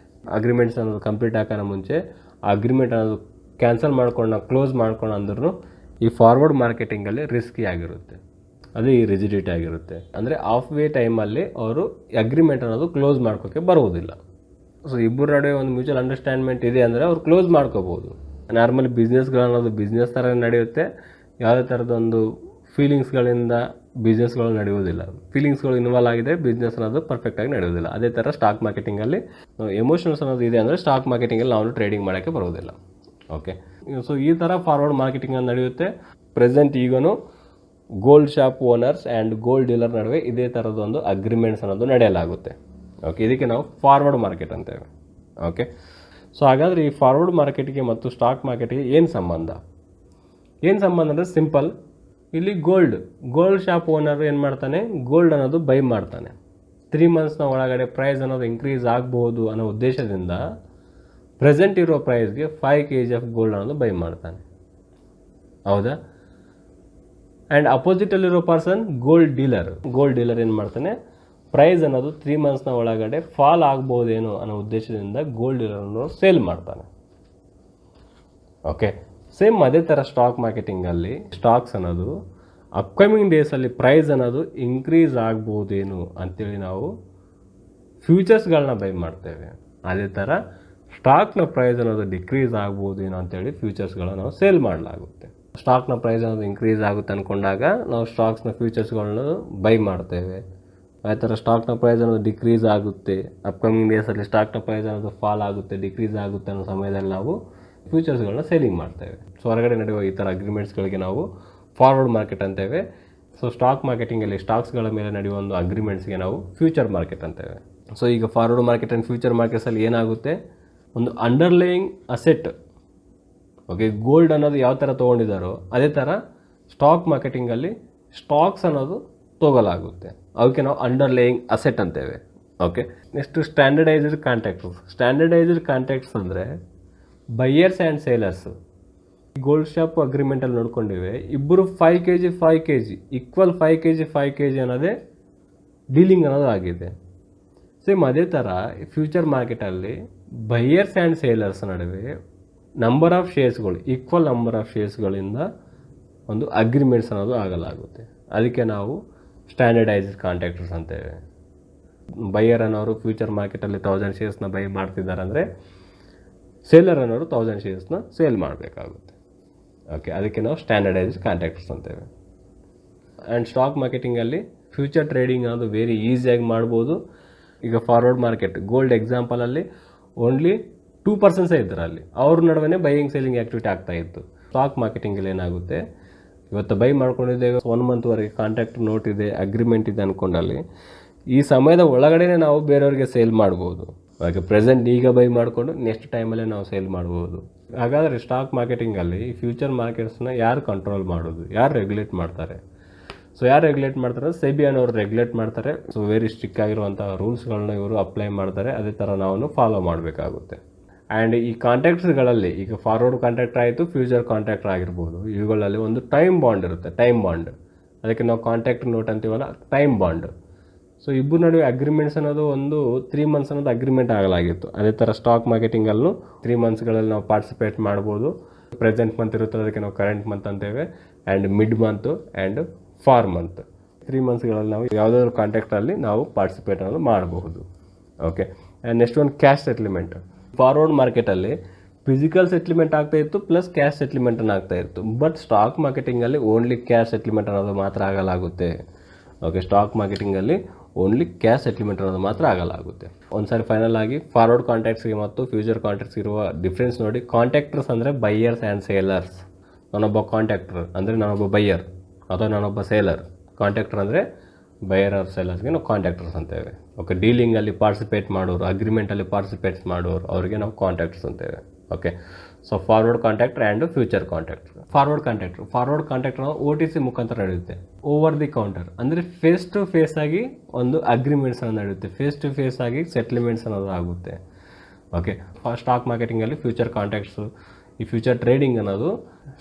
ಅಗ್ರಿಮೆಂಟ್ಸ್ ಅನ್ನೋದು ಕಂಪ್ಲೀಟ್ ಆಗೋಣ ಮುಂಚೆ ಆ ಅಗ್ರಿಮೆಂಟ್ ಅನ್ನೋದು ಕ್ಯಾನ್ಸಲ್ ಕ್ಲೋಸ್ ಮಾಡ್ಕೊಂಡು ಅಂದ್ರೂ ಈ ಫಾರ್ವರ್ಡ್ ಮಾರ್ಕೆಟಿಂಗಲ್ಲಿ ರಿಸ್ಕಿ ಆಗಿರುತ್ತೆ. ಅದೇ ಈ ರಿಜಿಡಿಟಿ ಆಗಿರುತ್ತೆ. ಅಂದರೆ ಆಫ್ ವೇ ಟೈಮಲ್ಲಿ ಅವರು ಅಗ್ರಿಮೆಂಟ್ ಅನ್ನೋದು ಕ್ಲೋಸ್ ಮಾಡ್ಕೋಕ್ಕೆ ಬರುವುದಿಲ್ಲ. ಸೊ ಇಬ್ಬರ ನಡುವೆ ಒಂದು ಮ್ಯೂಚುವಲ್ ಅಂಡರ್ಸ್ಟ್ಯಾಂಡ್ಮೆಂಟ್ ಇದೆ ಅಂದರೆ ಅವ್ರು ಕ್ಲೋಸ್ ಮಾಡ್ಕೋಬೋದು. ನಾರ್ಮಲಿ ಬಿಸ್ನೆಸ್ಗಳನ್ನೋದು ಬಿಸ್ನೆಸ್ ಥರ ನಡೆಯುತ್ತೆ. ಯಾವುದೇ ಥರದೊಂದು ಫೀಲಿಂಗ್ಸ್ಗಳಿಂದ ಬಿಸ್ನೆಸ್ಗಳು ನಡೆಯುವುದಿಲ್ಲ. ಫೀಲಿಂಗ್ಸ್ಗಳು ಇನ್ವಾಲ್ವ್ ಆಗಿದ್ರೆ ಬಿಸ್ನೆಸ್ ಅನ್ನೋದು ಪರ್ಫೆಕ್ಟಾಗಿ ನಡೆಯೋದಿಲ್ಲ. ಅದೇ ಥರ ಸ್ಟಾಕ್ ಮಾರ್ಕೆಟಿಂಗಲ್ಲಿ ಎಮೋಷನ್ಸ್ ಅನ್ನೋದು ಇದೆ ಅಂದರೆ ಸ್ಟಾಕ್ ಮಾರ್ಕೆಟಿಂಗಲ್ಲಿ ನಾವು ಟ್ರೇಡಿಂಗ್ ಮಾಡೋಕ್ಕೆ ಬರೋದಿಲ್ಲ. ಓಕೆ, ಸೊ ಈ ಥರ ಫಾರ್ವರ್ಡ್ ಮಾರ್ಕೆಟಿಂಗ್ ನಡೆಯುತ್ತೆ. ಪ್ರೆಸೆಂಟ್ ಈಗನು gold shop owners and gold dealer ನಡುವೆ ಇದೇ ಥರದೊಂದು ಅಗ್ರಿಮೆಂಟ್ಸ್ ಅನ್ನೋದು ನಡೆಯಲಾಗುತ್ತೆ. ಓಕೆ, ಇದಕ್ಕೆ ನಾವು ಫಾರ್ವರ್ಡ್ ಮಾರ್ಕೆಟ್ ಅಂತೇವೆ. ಓಕೆ, ಸೊ ಹಾಗಾದರೆ ಈ ಫಾರ್ವರ್ಡ್ ಮಾರ್ಕೆಟಿಗೆ ಮತ್ತು ಸ್ಟಾಕ್ ಮಾರ್ಕೆಟಿಗೆ ಏನು ಸಂಬಂಧ ಅಂದರೆ ಸಿಂಪಲ್. ಇಲ್ಲಿ ಗೋಲ್ಡ್ ಶಾಪ್ ಓನರ್ ಏನು ಮಾಡ್ತಾನೆ? ಗೋಲ್ಡ್ ಅನ್ನೋದು ಬೈ ಮಾಡ್ತಾನೆ. 3 ಮಂತ್ಸ್ನ ಒಳಗಡೆ ಪ್ರೈಸ್ ಅನ್ನೋದು ಇನ್ಕ್ರೀಸ್ ಆಗ್ಬೋದು ಅನ್ನೋ ಉದ್ದೇಶದಿಂದ ಪ್ರೆಸೆಂಟ್ ಇರೋ ಪ್ರೈಸ್ಗೆ 5 kg ಆಫ್ ಗೋಲ್ಡ್ ಅನ್ನೋದು ಬೈ ಮಾಡ್ತಾನೆ. ಹೌದಾ? ಆ್ಯಂಡ್ ಅಪೋಸಿಟಲ್ಲಿರೋ ಪರ್ಸನ್ ಗೋಲ್ಡ್ ಡೀಲರ್ ಏನು ಮಾಡ್ತಾನೆ? ಪ್ರೈಸ್ ಅನ್ನೋದು 3 ಮಂತ್ಸ್ನ ಒಳಗಡೆ ಫಾಲ್ ಆಗ್ಬೋದೇನೋ ಅನ್ನೋ ಉದ್ದೇಶದಿಂದ ಗೋಲ್ಡ್ ಡೀಲರ್ನು ಸೇಲ್ ಮಾಡ್ತಾನೆ. ಓಕೆ, ಸೇಮ್ ಅದೇ ಥರ ಸ್ಟಾಕ್ ಮಾರ್ಕೆಟಿಂಗಲ್ಲಿ ಸ್ಟಾಕ್ಸ್ ಅನ್ನೋದು ಅಪ್ಕಮಿಂಗ್ ಡೇಸಲ್ಲಿ ಪ್ರೈಸ್ ಅನ್ನೋದು ಇನ್ಕ್ರೀಸ್ ಆಗ್ಬೋದೇನು ಅಂತೇಳಿ ನಾವು ಫ್ಯೂಚರ್ಸ್ಗಳನ್ನ ಬೈ ಮಾಡ್ತೇವೆ. ಅದೇ ಥರ ಸ್ಟಾಕ್ನ ಪ್ರೈಸ್ ಅನ್ನೋದು ಡಿಕ್ರೀಸ್ ಆಗ್ಬೋದೇನೋ ಅಂತೇಳಿ ಫ್ಯೂಚರ್ಸ್ಗಳನ್ನ ನಾವು ಸೇಲ್ ಮಾಡಲಾಗುತ್ತೆ. ಸ್ಟಾಕ್ನ ಪ್ರೈಸ್ ಅನ್ನೋದು ಇನ್ಕ್ರೀಸ್ ಆಗುತ್ತೆ ಅಂದ್ಕೊಂಡಾಗ ನಾವು ಸ್ಟಾಕ್ಸ್ನ ಫ್ಯೂಚರ್ಸ್ಗಳನ್ನ ಬೈ ಮಾಡ್ತೇವೆ. ಅದೇ ಥರ ಸ್ಟಾಕ್ನ ಪ್ರೈಸ್ ಅನ್ನೋದು ಡಿಕ್ರೀಸ್ ಆಗುತ್ತೆ, ಅಪ್ಕಮಿಂಗ್ ಡೇಸಲ್ಲಿ ಸ್ಟಾಕ್ನ ಪ್ರೈಸ್ ಅನ್ನೋದು ಫಾಲ್ ಆಗುತ್ತೆ, ಡಿಕ್ರೀಸ್ ಆಗುತ್ತೆ ಅನ್ನೋ ಸಮಯದಲ್ಲಿ ನಾವು ಫ್ಯೂಚರ್ಸ್ಗಳನ್ನ ಸೇಲಿಂಗ್ ಮಾಡ್ತೇವೆ. ಸೊ ಹೊರಗಡೆ ನಡೆಯುವ ಈ ಥರ ಅಗ್ರಿಮೆಂಟ್ಸ್ಗಳಿಗೆ ನಾವು ಫಾರ್ವರ್ಡ್ ಮಾರ್ಕೆಟ್ ಅಂತೇವೆ. ಸೊ ಸ್ಟಾಕ್ ಮಾರ್ಕೆಟಿಂಗಲ್ಲಿ ಸ್ಟಾಕ್ಸ್ಗಳ ಮೇಲೆ ನಡೆಯುವ ಒಂದು ಅಗ್ರಿಮೆಂಟ್ಸ್ಗೆ ನಾವು ಫ್ಯೂಚರ್ ಮಾರ್ಕೆಟ್ ಅಂತೇವೆ. ಸೊ ಈಗ ಫಾರ್ವರ್ಡ್ ಮಾರ್ಕೆಟ್ ಆ್ಯಂಡ್ ಫ್ಯೂಚರ್ ಮಾರ್ಕೆಟ್ಸಲ್ಲಿ ಏನಾಗುತ್ತೆ? ಒಂದು ಅಂಡರ್ಲೈಯಿಂಗ್ ಅಸೆಟ್, ಓಕೆ, ಗೋಲ್ಡ್ ಅನ್ನೋದು ಯಾವ ಥರ ತೊಗೊಂಡಿದ್ದಾರೋ ಅದೇ ಥರ ಸ್ಟಾಕ್ ಮಾರ್ಕೆಟಿಂಗಲ್ಲಿ ಸ್ಟಾಕ್ಸ್ ಅನ್ನೋದು ತೊಗೊಲಾಗುತ್ತೆ. ಅವಕ್ಕೆ ನಾವು ಅಂಡರ್ಲೈಯಿಂಗ್ ಅಸೆಟ್ ಅಂತೇವೆ. ಓಕೆ, ನೆಕ್ಸ್ಟ್ ಸ್ಟ್ಯಾಂಡರ್ಡೈಸ್ಡ್ ಕಾಂಟ್ರಾಕ್ಟ್ಸ್ ಅಂದರೆ buyers and sellers gold shop ಅಗ್ರಿಮೆಂಟಲ್ಲಿ ನೋಡ್ಕೊಂಡಿವೆ. ಇಬ್ಬರು 5 kg ಈಕ್ವಲ್ 5 kg ಅನ್ನೋದೇ ಡೀಲಿಂಗ್ ಅನ್ನೋದು ಆಗಿದೆ. ಸೇಮ್ ಅದೇ ಥರ ಫ್ಯೂಚರ್ ಮಾರ್ಕೆಟಲ್ಲಿ ಬೈಯರ್ಸ್ ಆ್ಯಂಡ್ ಸೇಲರ್ಸ್ ನಡುವೆ ನಂಬರ್ ಆಫ್ ಶೇರ್ಸ್ಗಳು ಈಕ್ವಲ್ ನಂಬರ್ ಆಫ್ ಶೇರ್ಸ್ಗಳಿಂದ ಒಂದು ಅಗ್ರಿಮೆಂಟ್ಸ್ ಅನ್ನೋದು ಆಗಲಾಗುತ್ತೆ. ಅದಕ್ಕೆ ನಾವು ಸ್ಟ್ಯಾಂಡರ್ಡೈಸ್ಡ್ ಕಾಂಟ್ರಾಕ್ಟರ್ಸ್ ಅಂತೇವೆ. ಬೈಯರ್ ಅನ್ನೋರು ಫ್ಯೂಚರ್ ಮಾರ್ಕೆಟಲ್ಲಿ 1000 ಶೇರ್ಸ್ನ ಬೈ ಮಾಡ್ತಿದ್ದಾರೆ ಅಂದರೆ ಸೇಲರ್ ಅನ್ನೋರು 1000 ಶೇರ್ಸ್ನ ಸೇಲ್ ಮಾಡಬೇಕಾಗುತ್ತೆ. ಓಕೆ, ಅದಕ್ಕೆ ನಾವು ಸ್ಟ್ಯಾಂಡರ್ಡೈಸ್ಡ್ ಕಾಂಟ್ರಾಕ್ಟರ್ಸ್ ಅಂತೇವೆ. ಆ್ಯಂಡ್ ಸ್ಟಾಕ್ ಮಾರ್ಕೆಟಿಂಗಲ್ಲಿ ಫ್ಯೂಚರ್ ಟ್ರೇಡಿಂಗ್ ಅನ್ನೋದು ವೆರಿ ಈಸಿಯಾಗಿ ಮಾಡ್ಬೋದು. ಈಗ ಫಾರ್ವರ್ಡ್ ಮಾರ್ಕೆಟ್ ಗೋಲ್ಡ್ ಎಕ್ಸಾಂಪಲಲ್ಲಿ ಓನ್ಲಿ 2% ಇದ್ದಾರೆ, ಅಲ್ಲಿ ಅವ್ರ ನಡುವೆ ಬೈಯಿಂಗ್ ಸೆಲ್ಲಿಂಗ್ ಆ್ಯಕ್ಟಿವಿಟಿ ಆಗ್ತಾ ಇತ್ತು. ಸ್ಟಾಕ್ ಮಾರ್ಕೆಟಿಂಗಲ್ಲಿ ಏನಾಗುತ್ತೆ, ಇವತ್ತು ಬೈ ಮಾಡ್ಕೊಂಡಿದ್ದೇವೆ, 1 ಮಂತ್ವರೆಗೆ ಕಾಂಟ್ರಾಕ್ಟ್ ನೋಟ್ ಇದೆ, ಅಗ್ರಿಮೆಂಟ್ ಇದೆ ಅಂದ್ಕೊಂಡಲ್ಲಿ ಈ ಸಮಯದ ಒಳಗಡೆ ನಾವು ಬೇರೆಯವ್ರಿಗೆ ಸೇಲ್ ಮಾಡ್ಬೋದು. ಹಾಗೆ ಪ್ರೆಸೆಂಟ್ ಈಗ ಬೈ ಮಾಡಿಕೊಂಡು ನೆಕ್ಸ್ಟ್ ಟೈಮಲ್ಲೇ ನಾವು ಸೇಲ್ ಮಾಡ್ಬೋದು. ಹಾಗಾದರೆ ಸ್ಟಾಕ್ ಮಾರ್ಕೆಟಿಂಗಲ್ಲಿ ಈ ಫ್ಯೂಚರ್ ಮಾರ್ಕೆಟ್ಸ್ನ ಯಾರು ಕಂಟ್ರೋಲ್ ಮಾಡೋದು, ಯಾರು ರೆಗ್ಯುಲೇಟ್ ಮಾಡ್ತಾರೆ? ಸೊ ಯಾರು ರೆಗ್ಯುಲೇಟ್ ಮಾಡ್ತಾರೆ? ಸೆಬಿ ಅನ್ನೋರು ರೆಗ್ಯುಲೇಟ್ ಮಾಡ್ತಾರೆ. ಸೊ ವೆರಿ ಸ್ಟ್ರಿಕ್ಟ್ ಆಗಿರುವಂಥ ರೂಲ್ಸ್ಗಳನ್ನ ಇವರು ಅಪ್ಲೈ ಮಾಡ್ತಾರೆ. ಅದೇ ಥರ ನಾವು ಫಾಲೋ ಮಾಡಬೇಕಾಗುತ್ತೆ. ಆ್ಯಂಡ್ ಈ ಕಾಂಟ್ರಾಕ್ಟ್ಸ್ಗಳಲ್ಲಿ ಈಗ ಫಾರ್ವರ್ಡ್ ಕಾಂಟ್ರಾಕ್ಟ್ ಆಯಿತು, ಫ್ಯೂಚರ್ ಕಾಂಟ್ರಾಕ್ಟ್ ಆಗಿರ್ಬೋದು, ಇವುಗಳಲ್ಲಿ ಒಂದು ಟೈಮ್ ಬಾಂಡ್ ಇರುತ್ತೆ. ಟೈಮ್ ಬಾಂಡ್, ಅದಕ್ಕೆ ನಾವು ಕಾಂಟ್ರಾಕ್ಟ್ ನೋಟ್ ಅಂತೀವಲ್ಲ, ಟೈಮ್ ಬಾಂಡ್. ಸೊ ಇಬ್ಬರು ನಡುವೆ ಅಗ್ರಿಮೆಂಟ್ಸ್ ಅನ್ನೋದು ಒಂದು 3 ಮಂತ್ಸ್ ಅನ್ನೋದು ಅಗ್ರಿಮೆಂಟ್ ಆಗಲಾಗಿತ್ತು. ಅದೇ ಥರ ಸ್ಟಾಕ್ ಮಾರ್ಕೆಟಿಂಗಲ್ಲೂ 3 ಮಂತ್ಸ್ಗಳಲ್ಲಿ ನಾವು ಪಾರ್ಟಿಸಿಪೇಟ್ ಮಾಡ್ಬೋದು. ಪ್ರೆಸೆಂಟ್ ಮಂತ್ ಇರುತ್ತೆ, ಅದಕ್ಕೆ ನಾವು ಕರೆಂಟ್ ಮಂತ್ ಅಂತೇವೆ. And mid month and far month 3 ಮಂತ್ಸ್ಗಳಲ್ಲಿ ನಾವು ಯಾವುದಾದ್ರು ಕಾಂಟ್ರಾಕ್ಟಲ್ಲಿ ನಾವು ಪಾರ್ಟಿಸಿಪೇಟ್ ಅನ್ನೋದು ಮಾಡಬಹುದು. ಓಕೆ. ಆ್ಯಂಡ್ ನೆಕ್ಸ್ಟ್ ಒಂದು ಕ್ಯಾಶ್ ಸೆಟ್ಲ್ಮೆಂಟ್. ಫಾರ್ವರ್ಡ್ ಮಾರ್ಕೆಟಲ್ಲಿ ಫಿಸಿಕಲ್ ಸೆಟ್ಲ್ಮೆಂಟ್ ಆಗ್ತಾ ಇತ್ತು ಪ್ಲಸ್ ಕ್ಯಾಶ್ ಸೆಟ್ಲ್ಮೆಂಟನ್ನು ಆಗ್ತಾ ಇತ್ತು. ಬಟ್ ಸ್ಟಾಕ್ ಮಾರ್ಕೆಟಿಂಗಲ್ಲಿ ಓನ್ಲಿ ಕ್ಯಾಶ್ ಸೆಟ್ಲ್ಮೆಂಟ್ ಅನ್ನೋದು ಮಾತ್ರ ಆಗಲಾಗುತ್ತೆ. ಓಕೆ, ಸ್ಟಾಕ್ ಮಾರ್ಕೆಟಿಂಗಲ್ಲಿ ಓನ್ಲಿ ಕ್ಯಾಶ್ ಸೆಟ್ಲ್ಮೆಂಟ್ ಅನ್ನೋದು ಮಾತ್ರ ಆಗಲಾಗುತ್ತೆ. ಒಂದು ಸಾರಿ ಫೈನಲ್ ಆಗಿ ಫಾರ್ವರ್ಡ್ ಕಾಂಟ್ರಾಕ್ಟ್ಸ್ಗೆ ಮತ್ತು ಫ್ಯೂಚರ್ ಕಾಂಟ್ರಾಕ್ಟ್ಸ್ ಇರುವ ಡಿಫ್ರೆನ್ಸ್ ನೋಡಿ. ಕಾಂಟ್ರಾಕ್ಟರ್ಸ್ ಅಂದರೆ ಬೈಯರ್ಸ್ ಆ್ಯಂಡ್ ಸೇಲರ್ಸ್. ನಾನೊಬ್ಬ ಕಾಂಟ್ರಾಕ್ಟರ್ ಅಂದರೆ ನಾನೊಬ್ಬ ಬೈಯರ್ ಅಥವಾ ನಾನೊಬ್ಬ ಸೇಲರ್. ಕಾಂಟ್ರಾಕ್ಟರ್ ಅಂದರೆ ಬೈಯರ್ ಆರ್ ಸೇಲರ್ಸ್ಗೆ ನಾವು ಕಾಂಟ್ರಾಕ್ಟರ್ಸ್ ಅಂತೇವೆ. ಓಕೆ, ಡೀಲಿಂಗಲ್ಲಿ ಪಾರ್ಟಿಸಿಪೇಟ್ ಮಾಡೋರು, ಅಗ್ರಿಮೆಂಟಲ್ಲಿ ಪಾರ್ಟಿಸಿಪೇಟ್ ಮಾಡೋರು, ಅವರಿಗೆ ನಾವು ಕಾಂಟ್ರಾಕ್ಟರ್ಸ್ ಅಂತೇವೆ. Okay, so forward contractor and future contractor. Forward contractor OTC ಮುಖಾಂತರ ನಡೆಯುತ್ತೆ. ಓವರ್ ದಿ ಕೌಂಟರ್ ಅಂದರೆ ಫೇಸ್ ಟು ಫೇಸ್ ಆಗಿ ಒಂದು ಅಗ್ರಿಮೆಂಟ್ಸ್ ಅನ್ನೋದು ನಡೆಯುತ್ತೆ. ಫೇಸ್ ಟು ಫೇಸ್ ಆಗಿ ಸೆಟ್ಲ್ಮೆಂಟ್ಸ್ ಅನ್ನೋದು ಆಗುತ್ತೆ. ಓಕೆ, ಸ್ಟಾಕ್ ಮಾರ್ಕೆಟಿಂಗಲ್ಲಿ ಫ್ಯೂಚರ್ ಕಾಂಟ್ರಾಕ್ಟ್ಸು, ಈ ಫ್ಯೂಚರ್ ಟ್ರೇಡಿಂಗ್ ಅನ್ನೋದು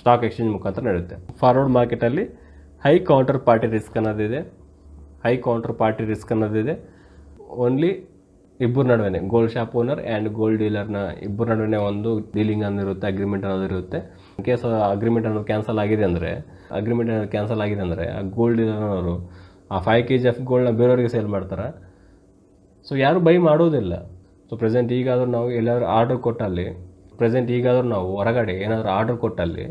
ಸ್ಟಾಕ್ ಎಕ್ಸ್ಚೇಂಜ್ ಮುಖಾಂತರ ನಡೆಯುತ್ತೆ. ಫಾರ್ವರ್ಡ್ ಮಾರ್ಕೆಟಲ್ಲಿ ಹೈ ಕೌಂಟರ್ ಪಾರ್ಟಿ ರಿಸ್ಕ್ ಅನ್ನೋದಿದೆ. ಓನ್ಲಿ ಇಬ್ಬರ ನಡುವೆ gold shop owner and gold ಡೀಲರ್ನ ಇಬ್ಬರ ನಡುವೆ ಒಂದು ಡೀಲಿಂಗ್ ಅನ್ನೋದಿರುತ್ತೆ, ಅಗ್ರಿಮೆಂಟ್ ಅನ್ನೋದಿರುತ್ತೆ. ಇನ್ ಕೇಸ್ ಅಗ್ರಿಮೆಂಟ್ ಅನ್ನೋದು ಕ್ಯಾನ್ಸಲ್ ಆಗಿದೆ ಅಂದರೆ ಆ ಗೋಲ್ಡ್ ಡೀಲರ್ನವರು ಆ 5 kg ಆಫ್ ಗೋಲ್ಡ್ನ ಬೇರೆಯವ್ರಿಗೆ ಸೇಲ್ ಮಾಡ್ತಾರೆ. ಸೊ ಯಾರು ಬೈ ಮಾಡೋದಿಲ್ಲ. ಸೊ ಪ್ರೆಸೆಂಟ್ ಈಗಾದರೂ ನಾವು ಎಲ್ಲಾದರೂ ಆರ್ಡರ್ ಕೊಟ್ಟಲ್ಲಿ, ನಾವು ಹೊರಗಡೆ ಏನಾದರೂ ಆರ್ಡರ್ ಕೊಟ್ಟಲ್ಲಿ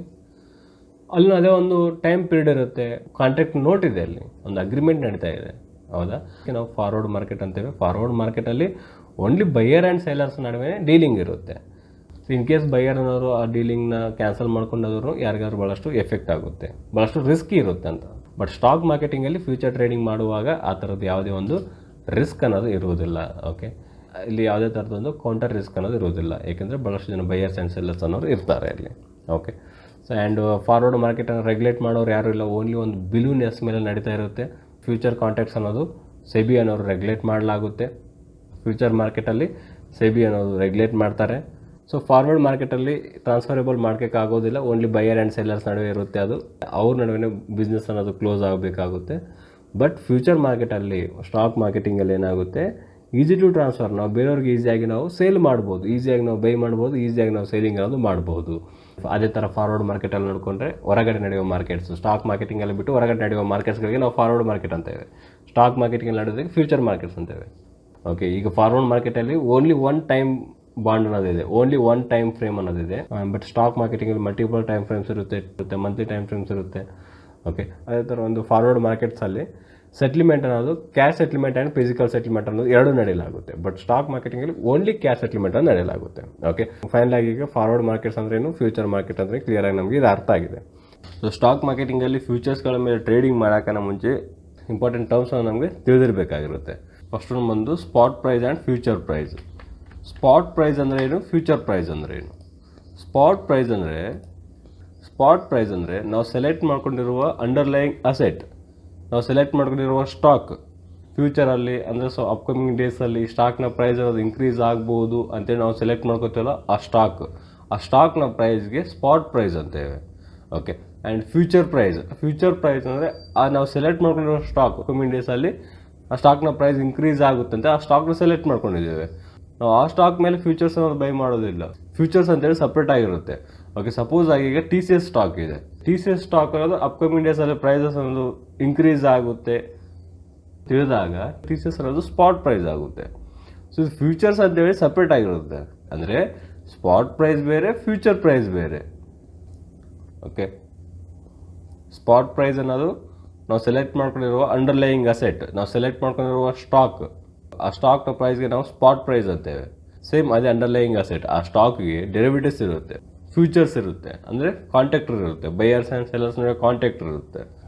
ಅಲ್ಲಿ ಅದೇ ಒಂದು ಟೈಮ್ ಪೀರಿಯಡ್ ಇರುತ್ತೆ, ಕಾಂಟ್ರಾಕ್ಟ್ ನೋಟ್ ಇದೆ, ಅಲ್ಲಿ ಒಂದು ಅಗ್ರಿಮೆಂಟ್ ನಡೀತಾ ಇದೆ. ಹೌದಾ? ನಾವು ಫಾರ್ವರ್ಡ್ ಮಾರ್ಕೆಟ್ ಅಂತೇವೆ. ಫಾರ್ವರ್ಡ್ ಮಾರ್ಕೆಟಲ್ಲಿ ಓನ್ಲಿ ಬೈಯರ್ ಆ್ಯಂಡ್ ಸೇಲರ್ಸ್ ನಡುವೆ ಡೀಲಿಂಗ್ ಇರುತ್ತೆ. ಸೊ ಇನ್ ಕೇಸ್ ಬೈಯರ್ ಅನ್ನೋರು ಆ ಡೀಲಿಂಗ್ನ ಕ್ಯಾನ್ಸಲ್ ಮಾಡ್ಕೊಂಡಾದ್ರು ಯಾರಿಗಾದ್ರು ಭಾಳಷ್ಟು ಎಫೆಕ್ಟ್ ಆಗುತ್ತೆ, ಭಾಳಷ್ಟು ರಿಸ್ಕಿ ಇರುತ್ತೆ ಅಂತ. ಬಟ್ ಸ್ಟಾಕ್ ಮಾರ್ಕೆಟಿಂಗಲ್ಲಿ ಫ್ಯೂಚರ್ ಟ್ರೇಡಿಂಗ್ ಮಾಡುವಾಗ ಆ ಥರದ್ದು ಯಾವುದೇ ಒಂದು ರಿಸ್ಕ್ ಅನ್ನೋದು ಇರುವುದಿಲ್ಲ. ಓಕೆ, ಇಲ್ಲಿ ಯಾವುದೇ ಥರದೊಂದು ಕೌಂಟರ್ ರಿಸ್ಕ್ ಅನ್ನೋದು ಇರುವುದಿಲ್ಲ, ಏಕೆಂದರೆ ಭಾಳಷ್ಟು ಜನ ಬೈಯರ್ಸ್ ಆ್ಯಂಡ್ ಸೆಲ್ಲರ್ಸ್ ಅನ್ನೋರು ಇರ್ತಾರೆ ಇಲ್ಲಿ. ಓಕೆ, ಸೊ ಆ್ಯಂಡ್ ಫಾರ್ವರ್ಡ್ ಮಾರ್ಕೆಟನ್ನು ರೆಗ್ಯುಲೇಟ್ ಮಾಡೋರು ಯಾರೂ ಇಲ್ಲ, ಓನ್ಲಿ ಒಂದು ಬಿಲೂನ್ ಎಸ್ ಮೇಲೆ ನಡೀತಾ ಇರುತ್ತೆ. ಫ್ಯೂಚರ್ ಕಾಂಟ್ರಾಕ್ಟ್ಸ್ ಅನ್ನೋದು ಸೆಬಿ ಅನ್ನೋರು ರೆಗ್ಯುಲೇಟ್ ಮಾಡಲಾಗುತ್ತೆ. ಫ್ಯೂಚರ್ ಮಾರ್ಕೆಟಲ್ಲಿ ಸೆಬಿ ಅನ್ನೋದು ರೆಗ್ಯುಲೇಟ್ ಮಾಡ್ತಾರೆ. ಸೊ ಫಾರ್ವರ್ಡ್ ಮಾರ್ಕೆಟಲ್ಲಿ ಟ್ರಾನ್ಸ್ಫರೇಬಲ್ ಮಾಡೋಕ್ಕಾಗೋದಿಲ್ಲ, ಓನ್ಲಿ ಬೈಯರ್ ಆ್ಯಂಡ್ ಸೆಲ್ಲರ್ಸ್ ನಡುವೆ ಇರುತ್ತೆ. ಅದು ಅವ್ರ ನಡುವೆ ಬಿಸ್ನೆಸ್ ಅನ್ನೋದು ಕ್ಲೋಸ್ ಆಗಬೇಕಾಗುತ್ತೆ. ಬಟ್ ಫ್ಯೂಚರ್ ಮಾರ್ಕೆಟಲ್ಲಿ, ಸ್ಟಾಕ್ ಮಾರ್ಕೆಟಿಂಗಲ್ಲಿ ಏನಾಗುತ್ತೆ, ಈಸಿ ಟು ಟ್ರಾನ್ಸ್ಫರ್. ನಾವು ಬೇರೆಯವ್ರಿಗೆ ಈಸಿಯಾಗಿ ನಾವು ಸೇಲ್ ಮಾಡ್ಬೋದು, ಈಸಿಯಾಗಿ ನಾವು ಬೈ ಮಾಡ್ಬೋದು, ಈಸಿಯಾಗಿ ನಾವು ಸೇಲಿಂಗ್ ಅನ್ನೋದು ಮಾಡ್ಬೋದು. ಅದೇ ಥರ ಫಾರ್ವರ್ಡ್ ಮಾರ್ಕೆಟಲ್ಲಿ ನೋಡಿಕೊಂಡ್ರೆ ಹೊರಗಡೆ ನಡೆಯುವ ಮಾರ್ಕೆಟ್ಸ್, ಸ್ಟಾಕ್ ಮಾರ್ಕೆಟಿಂಗಲ್ಲಿ ಬಿಟ್ಟು ಹೊರಗಡೆ ನಡೆಯುವ ಮಾರ್ಕೆಟ್ಸ್ಗಳಿಗೆ ನಾವು ಫಾರ್ವರ್ಡ್ ಮಾರ್ಕೆಟ್ ಅಂತೇವೆ. ಸ್ಟಾಕ್ ಮಾರ್ಕೆಟಿಂಗಲ್ಲಿ ನಡೆಯೋದಕ್ಕೆ ಫ್ಯೂಚರ್ ಮಾರ್ಕೆಟ್ಸ್ ಅಂತೇವೆ. ಓಕೆ, ಈಗ ಫಾರ್ವರ್ಡ್ ಮಾರ್ಕೆಟಲ್ಲಿ ಓನ್ಲಿ ಒನ್ ಟೈಮ್ ಬಾಂಡ್ ಅನ್ನೋದಿದೆ, ಓನ್ಲಿ ಒನ್ ಟೈಮ್ ಫ್ರೇಮ್ ಅನ್ನೋದಿದೆ. ಬಟ್ ಸ್ಟಾಕ್ ಮಾರ್ಕೆಟಿಂಗಲ್ಲಿ ಮಲ್ಟಿಪಲ್ ಟೈಮ್ ಫ್ರೇಮ್ಸ್ ಇರುತ್ತೆ, ಮಂತ್ಲಿ ಟೈಮ್ ಫ್ರೇಮ್ಸ್ ಇರುತ್ತೆ. ಓಕೆ, ಅದೇ ಥರ ಒಂದು ಫಾರ್ವರ್ಡ್ ಮಾರ್ಕೆಟ್ಸಲ್ಲಿ ಸೆಟ್ಲ್ಮೆಂಟ್ ಅನ್ನೋದು cash settlement and physical settlement ಅನ್ನೋದು ಎರಡೂ ನಡೆಯಲಾಗುತ್ತೆ. ಬಟ್ ಸ್ಟಾಕ್ ಮಾರ್ಕೆಟಿಂಗಲ್ಲಿ ಓನ್ಲಿ ಕ್ಯಾಶ್ ಸೆಟ್ಲ್ಮೆಂಟ್ ಅನ್ನು ನಡೆಯಲಾಗುತ್ತೆ. ಓಕೆ, ಫೈನಲ್ ಆಗಿ ಈಗ ಫಾರ್ವರ್ಡ್ ಮಾರ್ಕೆಟ್ಸ್ ಅಂದ್ರೇನು, ಫ್ಯೂಚರ್ ಮಾರ್ಕೆಟ್ ಅಂದರೆ ಕ್ಲಿಯರಾಗಿ ನಮಗೆ ಇದು ಅರ್ಥ ಆಗಿದೆ. ಸೊ ಸ್ಟಾಕ್ ಮಾರ್ಕೆಟಿಂಗಲ್ಲಿ ಫ್ಯೂಚರ್ಸ್ಗಳ ಮೇಲೆ ಟ್ರೇಡಿಂಗ್ ಮಾಡೋಕ್ಕಿಂತ ಮುಂಚೆ ಇಂಪಾರ್ಟೆಂಟ್ ಟರ್ಮ್ಸನ್ನು ನಮಗೆ ತಿಳಿದಿರಬೇಕಾಗಿರುತ್ತೆ. ಫಸ್ಟ್ ಒಂದು ಬಂದು spot price and future price. Spot price ಅಂದರೆ ಏನು, ಫ್ಯೂಚರ್ ಪ್ರೈಸ್ ಅಂದರೆ ಏನು? ಸ್ಪಾಟ್ ಪ್ರೈಸ್ ಅಂದರೆ ನಾವು ಸೆಲೆಕ್ಟ್ ಮಾಡ್ಕೊಂಡಿರುವ ಅಂಡರ್ಲೈಯಿಂಗ್ ಅಸೆಟ್, ನಾವು ಸೆಲೆಕ್ಟ್ ಮಾಡ್ಕೊಂಡಿರುವ ಸ್ಟಾಕ್ ಫ್ಯೂಚರಲ್ಲಿ ಅಂದರೆ ಅಪ್ಕಮಿಂಗ್ ಡೇಸಲ್ಲಿ ಸ್ಟಾಕ್ನ ಪ್ರೈಸ್ ಅನ್ನೋದು ಇನ್ಕ್ರೀಸ್ ಆಗ್ಬೋದು ಅಂತೇಳಿ ನಾವು ಸೆಲೆಕ್ಟ್ ಮಾಡ್ಕೋತೀವಲ್ಲ, ಆ ಸ್ಟಾಕ್ನ ಪ್ರೈಸ್ಗೆ ಸ್ಪಾಟ್ ಪ್ರೈಸ್ ಅಂತೇವೆ. ಓಕೆ, ಆ್ಯಂಡ್ ಫ್ಯೂಚರ್ ಪ್ರೈಸ್ ಅಂದರೆ ನಾವು ಸೆಲೆಕ್ಟ್ ಮಾಡ್ಕೊಂಡಿರೋ ಸ್ಟಾಕ್ ಅಪ್ಕಮಿಂಗ್ ಡೇಸಲ್ಲಿ ಆ ಸ್ಟಾಕ್ನ ಪ್ರೈಸ್ ಇನ್ಕ್ರೀಸ್ ಆಗುತ್ತಂತೆ ಆ ಸ್ಟಾಕ್ನ ಸೆಲೆಕ್ಟ್ ಮಾಡ್ಕೊಂಡಿದ್ದೇವೆ ನಾವು. ಆ ಸ್ಟಾಕ್ ಮೇಲೆ ಫ್ಯೂಚರ್ಸ್ ಅನ್ನೋದು ಬೈ ಮಾಡೋದಿಲ್ಲ. ಫ್ಯೂಚರ್ಸ್ ಅಂತೇಳಿ ಸಪ್ರೇಟ್ ಆಗಿರುತ್ತೆ. ಓಕೆ, ಸಪೋಸ್ ಆಗಿ ಈಗ TCS ಸ್ಟಾಕ್ ಇದೆ. TCS ಸ್ಟಾಕ್ ಅನ್ನೋದು ಅಪ್ಕಮಿಂಗ್ ಡೇಸಲ್ಲಿ ಪ್ರೈಸಸ್ ಅನ್ನೋದು ಇನ್ಕ್ರೀಸ್ ಆಗುತ್ತೆ ತಿಳಿದಾಗ TCS ಅನ್ನೋದು ಸ್ಪಾಟ್ ಪ್ರೈಸ್ ಆಗುತ್ತೆ. ಸೊ ಇದು ಫ್ಯೂಚರ್ಸ್ ಅಂತೇಳಿ ಸಪ್ರೇಟ್ ಆಗಿರುತ್ತೆ. ಅಂದರೆ ಸ್ಪಾಟ್ ಪ್ರೈಸ್ ಬೇರೆ, ಫ್ಯೂಚರ್ ಪ್ರೈಸ್ ಬೇರೆ. ಓಕೆ, ಸ್ಪಾಟ್ ಪ್ರೈಸ್ ಅನ್ನೋದು ನಾವು ಸೆಲೆಕ್ಟ್ ಮಾಡ್ಕೊಂಡಿರುವ ಅಂಡರ್ಲೈಯಿಂಗ್ ಅಸೆಟ್, ನಾವು ಸೆಲೆಕ್ಟ್ ಮಾಡ್ಕೊಂಡಿರುವ ಸ್ಟಾಕ್, ಆ ಸ್ಟಾಕ್ನ ಪ್ರೈಸ್ಗೆ ನಾವು ಸ್ಪಾಟ್ ಪ್ರೈಸ್ ಅಂತೇವೆ. ಸೇಮ್ ಅದೇ ಅಂಡರ್ಲೈಯಿಂಗ್ ಅಸೆಟ್, ಆ ಸ್ಟಾಕ್ಗೆ ಡೆರಿವೇಟಿವ್ಸ್ ಇರುತ್ತೆ, ಫ್ಯೂಚರ್ಸ್ ಇರುತ್ತೆ, ಅಂದರೆ ಕಾಂಟ್ರಾಕ್ಟರ್ ಇರುತ್ತೆ, ಬೈಯರ್ಸ್ ಆ್ಯಂಡ್ ಸೆಲ್ಲರ್ಸ್ ನಡುವೆ ಕಾಂಟ್ರಾಕ್ಟರ್ ಇರುತ್ತೆ.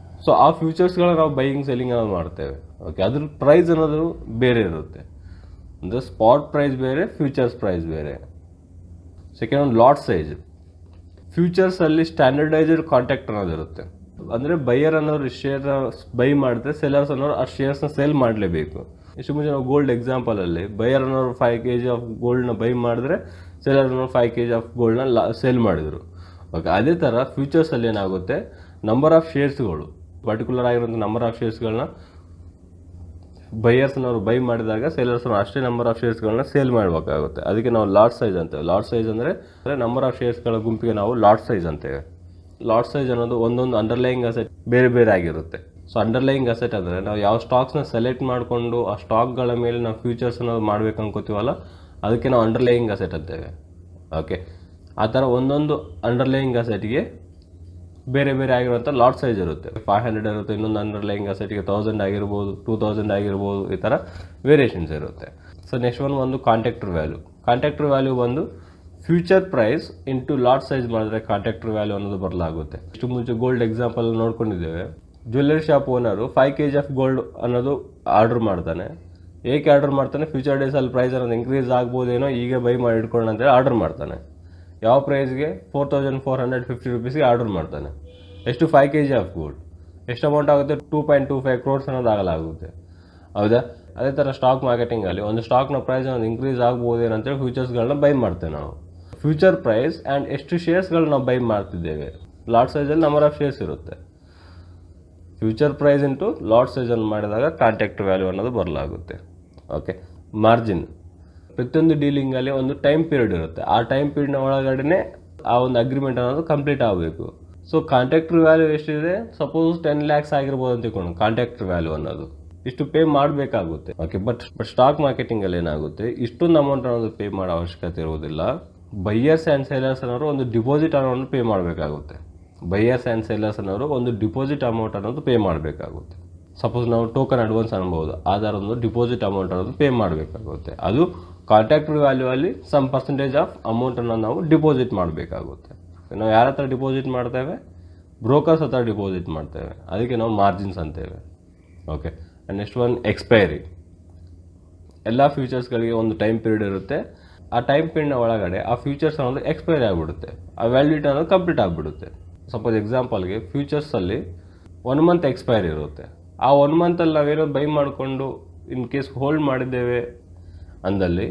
ಸೊ ಆ ಫ್ಯೂಚರ್ಸ್ಗಳನ್ನ ನಾವು ಬೈಯಿಂಗ್ ಸೆಲ್ಲಿಂಗ್ ಅನ್ನೋದು ಮಾಡ್ತೇವೆ. ಓಕೆ, ಅದ್ರ ಪ್ರೈಸ್ ಅನ್ನೋದು ಬೇರೆ ಇರುತ್ತೆ. ಅಂದರೆ ಸ್ಪಾಟ್ ಪ್ರೈಸ್ ಬೇರೆ, ಫ್ಯೂಚರ್ಸ್ ಪ್ರೈಸ್ ಬೇರೆ. ಸೆಕೆಂಡ್ ಒಂದು ಲಾಟ್ ಸೈಜ್. ಫ್ಯೂಚರ್ಸಲ್ಲಿ ಸ್ಟ್ಯಾಂಡರ್ಡೈಸ್ಡ್ ಕಾಂಟ್ರಾಕ್ಟ್ ಅನ್ನೋದು ಇರುತ್ತೆ. ಅಂದರೆ ಬೈಯರ್ ಅನ್ನೋರು ಶೇರ್ ಬೈ ಮಾಡಿದ್ರೆ ಸೆಲ್ಲರ್ಸ್ ಅನ್ನೋರು ಆ ಶೇರ್ಸ್ನ ಸೇಲ್ ಮಾಡಲೇಬೇಕು. ಇಷ್ಟು ಮುಂಚೆ ನಾವು ಗೋಲ್ಡ್ ಎಕ್ಸಾಂಪಲಲ್ಲಿ ಬೈಯರ್ ಅನ್ನೋರು 5 kg ಆಫ್ ಗೋಲ್ಡ್ನ ಬೈ ಮಾಡಿದ್ರೆ ಸೆಲ್ಲರ್ ಅನ್ನೋರು 5 kg ಆಫ್ ಗೋಲ್ಡ್ನ ಸೇಲ್ ಮಾಡಿದರು. ಓಕೆ, ಅದೇ ಥರ ಫ್ಯೂಚರ್ಸಲ್ಲಿ ಏನಾಗುತ್ತೆ, ನಂಬರ್ ಆಫ್ ಶೇರ್ಸ್ಗಳು, ಪರ್ಟಿಕ್ಯುಲರ್ ಆಗಿರೋಂಥ ನಂಬರ್ ಆಫ್ ಶೇರ್ಸ್ಗಳನ್ನ ಬೈಯರ್ಸ್ನವರು ಬೈ ಮಾಡಿದಾಗ ಸೇಲರ್ಸ್ನ ಅಷ್ಟೇ ನಂಬರ್ ಆಫ್ ಶೇರ್ಸ್ಗಳನ್ನ ಸೇಲ್ ಮಾಡಬೇಕಾಗುತ್ತೆ. ಅದಕ್ಕೆ ನಾವು ಲಾಟ್ ಸೈಜ್ ಅಂತೇವೆ. ಲಾಟ್ ಸೈಜ್ ಅಂದರೆ ನಂಬರ್ ಆಫ್ ಶೇರ್ಸ್ಗಳ ಗುಂಪಿಗೆ ನಾವು ಲಾಟ್ ಸೈಜ್ ಅಂತೇವೆ. ಲಾಟ್ ಸೈಜ್ ಅನ್ನೋದು ಒಂದೊಂದು ಅಂಡರ್ಲೈಯಿಂಗ್ ಅಸೆಟ್ ಬೇರೆ ಬೇರೆ ಆಗಿರುತ್ತೆ. ಸೊ ಅಂಡರ್ಲೈಯಿಂಗ್ ಅಸೆಟ್ ಅಂದರೆ ನಾವು ಯಾವ ಸ್ಟಾಕ್ಸ್ನ ಸೆಲೆಕ್ಟ್ ಮಾಡಿಕೊಂಡು ಆ ಸ್ಟಾಕ್ಗಳ ಮೇಲೆ ನಾವು ಫ್ಯೂಚರ್ಸ್ ಅನ್ನೋದು ಮಾಡ್ಬೇಕು ಅನ್ಕೋತೀವಲ್ಲ, ಅದಕ್ಕೆ ನಾವು ಅಂಡರ್ಲೈಯಿಂಗ್ ಅಸೆಟ್ ಅಂತೇವೆ. ಓಕೆ, ಆ ಥರ ಒಂದೊಂದು ಅಂಡರ್ಲೈಯಿಂಗ್ ಅಸೆಟ್ಗೆ ಬೇರೆ ಬೇರೆ ಆಗಿರುವಂಥ ಲಾಟ್ ಸೈಜ್ ಇರುತ್ತೆ. 500 ಇರುತ್ತೆ, ಇನ್ನೊಂದು ಅಂಡರ್ಲೈಯಿಂಗ್ ಅಸೆಟ್ಗೆ 1000 ಆಗಿರ್ಬೋದು, 2000 ಆಗಿರ್ಬೋದು, ಈ ಥರ ವೇರಿಯೇಷನ್ಸ್ ಇರುತ್ತೆ. ಸೊ ನೆಕ್ಸ್ಟ್ ಒಂದು ಕಾಂಟ್ರಾಕ್ಟರ್ ವ್ಯಾಲ್ಯೂ. ಕಾಂಟ್ರಾಕ್ಟರ್ ವ್ಯಾಲ್ಯೂ ಬಂದು future price into lot size ಮಾಡಿದ್ರೆ ಕಾಂಟ್ರಾಕ್ಟರ್ ವ್ಯಾಲ್ಯೂ ಅನ್ನೋದು ಬದಲಾಗುತ್ತೆ. ಇಷ್ಟು ಮುಂಚೆ ಗೋಲ್ಡ್ ಎಕ್ಸಾಂಪಲ್ ನೋಡ್ಕೊಂಡಿದ್ದೇವೆ. Jewellery shop owner 5 kg of gold ಅನ್ನೋದು ಆರ್ಡರ್ ಮಾಡ್ತಾನೆ. ಏಕೆ ಆರ್ಡರ್ ಮಾಡ್ತಾನೆ? ಫ್ಯೂಚರ್ ಡೇಸಲ್ಲಿ ಪ್ರೈಸ್ ಅನ್ನೋದು ಇನ್ಕ್ರೀಸ್ ಆಗ್ಬೋದೇನೋ, ಈಗ ಬೈ ಮಾಡಿ ಇಟ್ಕೊಳ್ಳೋಣ ಅಂತೇಳಿ ಆರ್ಡರ್ ಮಾಡ್ತಾನೆ. ಯಾವ ಪ್ರೈಸ್ಗೆ? 4450 ರುಪೀಸ್ಗೆ ಆರ್ಡರ್ ಮಾಡ್ತಾನೆ. ಎಷ್ಟು? 5 kg ಆಫ್ ಗೋಲ್ಡ್. ಎಷ್ಟು ಅಮೌಂಟ್ ಆಗುತ್ತೆ? 2.25 crores ಅನ್ನೋದು ಆಗಲಾಗುತ್ತೆ. ಹೌದಾ? ಅದೇ ಥರ ಸ್ಟಾಕ್ ಮಾರ್ಕೆಟಿಂಗಲ್ಲಿ ಒಂದು ಸ್ಟಾಕ್ನ ಪ್ರೈಸ್ ಅನ್ನೋದು ಇನ್ಕ್ರೀಸ್ ಆಗ್ಬೋದೇನೋ ಅಂತೇಳಿ ಫ್ಯೂಚರ್ಸ್ಗಳನ್ನ ಬೈ ಮಾಡ್ತೇವೆ ನಾವು. ಫ್ಯೂಚರ್ ಪ್ರೈಸ್ ಆ್ಯಂಡ್ ಎಷ್ಟು ಶೇರ್ಸ್ಗಳನ್ನ ನಾವು ಬೈ ಮಾಡ್ತಿದ್ದೇವೆ. ಲಾಟ್ ಸೈಜಲ್ಲಿ ನಂಬರ್ ಆಫ್ ಶೇರ್ಸ್ ಇರುತ್ತೆ. ಫ್ಯೂಚರ್ ಪ್ರೈಸ್ ಇಂಟು ಲಾಟ್ ಸೈಜನ್ನು ಮಾಡಿದಾಗ ಕಾಂಟ್ರಾಕ್ಟ್ ವ್ಯಾಲ್ಯೂ ಅನ್ನೋದು ಬರಲಾಗುತ್ತೆ. Okay, margin. ಪ್ರತಿಯೊಂದು ಡೀಲಿಂಗಲ್ಲಿ ಒಂದು ಟೈಮ್ ಪೀರಿಯಡ್ ಇರುತ್ತೆ. ಆ ಟೈಮ್ ಪೀರಿಯಡ್ನ ಒಳಗಡೆ ಆ ಒಂದು ಅಗ್ರಿಮೆಂಟ್ ಅನ್ನೋದು ಕಂಪ್ಲೀಟ್ ಆಗಬೇಕು. ಸೊ ಕಾಂಟ್ರಾಕ್ಟರ್ ವ್ಯಾಲ್ಯೂ ಎಷ್ಟಿದೆ? ಸಪೋಸ್ 10 lakhs ಆಗಿರ್ಬೋದು ಅಂತ ತಿಳ್ಕೊಂಡು ಕಾಂಟ್ರಾಕ್ಟರ್ ವ್ಯಾಲ್ಯೂ ಅನ್ನೋದು ಇಷ್ಟು ಪೇ ಮಾಡಬೇಕಾಗುತ್ತೆ. ಓಕೆ, ಬಟ್ ಸ್ಟಾಕ್ ಮಾರ್ಕೆಟಿಂಗಲ್ಲಿ ಏನಾಗುತ್ತೆ, ಇಷ್ಟೊಂದು ಅಮೌಂಟ್ ಅನ್ನೋದು ಪೇ ಮಾಡೋ ಅವಶ್ಯಕತೆ ಇರುವುದಿಲ್ಲ. ಬೈಯರ್ಸ್ ಆ್ಯಂಡ್ ಸೇಲರ್ಸ್ ಅನ್ನೋರು ಒಂದು ಡಿಪಾಸಿಟ್ ಅಮೌಂಟ್ ಪೇ ಮಾಡಬೇಕಾಗುತ್ತೆ. ಬೈಯರ್ಸ್ ಆ್ಯಂಡ್ ಸೇಲರ್ಸ್ ಅನ್ನೋರು ಒಂದು ಡಿಪಾಸಿಟ್ ಅಮೌಂಟ್ ಅನ್ನೋದು ಪೇ ಮಾಡಬೇಕಾಗುತ್ತೆ. ಸಪೋಸ್ ನಾವು ಟೋಕನ್ ಅಡ್ವಾನ್ಸ್ ಅನ್ಬೋದು, ಆಧಾರ ಒಂದು ಡಿಪಾಸಿಟ್ ಅಮೌಂಟ್ ಅನ್ನೋದು ಪೇ ಮಾಡಬೇಕಾಗುತ್ತೆ. ಅದು ಕಾಂಟ್ರಾಕ್ಟರ್ ವ್ಯಾಲ್ಯೂ ಅಲ್ಲಿ ಸಮ್ ಪರ್ಸೆಂಟೇಜ್ ಆಫ್ ಅಮೌಂಟನ್ನು ನಾವು ಡಿಪಾಸಿಟ್ ಮಾಡಬೇಕಾಗುತ್ತೆ. ನಾವು ಯಾರ ಹತ್ರ ಡಿಪಾಸಿಟ್ ಮಾಡ್ತೇವೆ? ಬ್ರೋಕರ್ಸ್ ಹತ್ರ ಡಿಪಾಸಿಟ್ ಮಾಡ್ತೇವೆ. ಅದಕ್ಕೆ ನಾವು ಮಾರ್ಜಿನ್ಸ್ ಅಂತೇವೆ. Okay, and next expiry. ಎಲ್ಲ ಫ್ಯೂಚರ್ಸ್ಗಳಿಗೆ ಒಂದು ಟೈಮ್ ಪೀರಿಯಡ್ ಇರುತ್ತೆ. ಆ ಟೈಮ್ ಪೀರಿಯಡ್ನ ಒಳಗಡೆ ಆ ಫ್ಯೂಚರ್ಸ್ ಅನ್ನೋದು ಎಕ್ಸ್ಪೈರಿ ಆಗಿಬಿಡುತ್ತೆ. ಆ ವ್ಯಾಲಿಡಿಟಿ ಅನ್ನೋದು ಕಂಪ್ಲೀಟ್ ಆಗಿಬಿಡುತ್ತೆ. ಸಪೋಸ್ ಎಕ್ಸಾಂಪಲ್ಗೆ ಫ್ಯೂಚರ್ಸಲ್ಲಿ 1 month ಎಕ್ಸ್ಪೈರಿ ಇರುತ್ತೆ. ಆ 1 monthಲ್ಲಿ ನಾವೇನೋ ಬೈ ಮಾಡಿಕೊಂಡು ಇನ್ ಕೇಸ್ ಹೋಲ್ಡ್ ಮಾಡಿದ್ದೇವೆ ಅಂದಲ್ಲಿ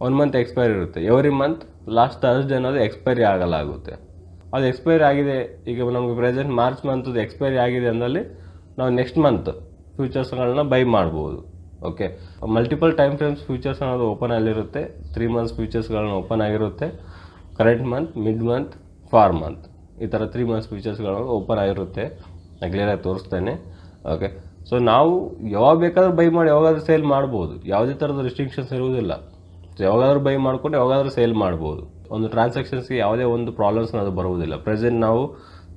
1 month ಎಕ್ಸ್ಪೈರಿ ಇರುತ್ತೆ. ಎವ್ರಿ ಮಂತ್ ಲಾಸ್ಟ್ ಥರ್ಸ್ಡೇ ಅನ್ನೋದು ಎಕ್ಸ್ಪೈರಿ ಆಗಲಾಗುತ್ತೆ. ಅದು ಎಕ್ಸ್ಪೈರಿ ಆಗಿದೆ, ಈಗ ನಮಗೆ ಪ್ರೆಸೆಂಟ್ ಮಾರ್ಚ್ ಮಂತದ್ದು ಎಕ್ಸ್ಪೈರಿ ಆಗಿದೆ ಅಂದಲ್ಲಿ ನಾವು ನೆಕ್ಸ್ಟ್ ಮಂತ್ ಫ್ಯೂಚರ್ಸ್ಗಳನ್ನ ಬೈ ಮಾಡ್ಬೋದು. Okay, multiple time frames futures ಅನ್ನೋದು ಓಪನ್ ಆಗಿರುತ್ತೆ. 3 months ಫ್ಯೂಚರ್ಸ್ಗಳನ್ನ ಓಪನ್ ಆಗಿರುತ್ತೆ. Current month, mid month, far month, ಈ ಥರ 3 months ಫ್ಯೂಚರ್ಸ್ಗಳು ಓಪನ್ ಆಗಿರುತ್ತೆ. ನಾನು ಕ್ಲಿಯರಾಗಿ ತೋರಿಸ್ತೇನೆ. ಓಕೆ, ಸೊ ನಾವು ಯಾವಾಗ ಬೇಕಾದ್ರೂ ಬೈ ಮಾಡಿ ಯಾವಾಗಾದ್ರೂ ಸೇಲ್ ಮಾಡ್ಬೋದು. ಯಾವುದೇ ಥರದ ರಿಸ್ಟ್ರಿಕ್ಷನ್ಸ್ ಇರುವುದಿಲ್ಲ. ಯಾವಾಗಾದ್ರೂ ಬೈ ಮಾಡ್ಕೊಂಡು ಯಾವಾಗಾದ್ರೂ ಸೇಲ್ ಮಾಡ್ಬೋದು. ಒಂದು ಟ್ರಾನ್ಸಾಕ್ಷನ್ಸ್ಗೆ ಯಾವುದೇ ಒಂದು ಪ್ರಾಬ್ಲಮ್ಸ್ ಅದು ಬರುವುದಿಲ್ಲ. ಪ್ರೆಸೆಂಟ್ ನಾವು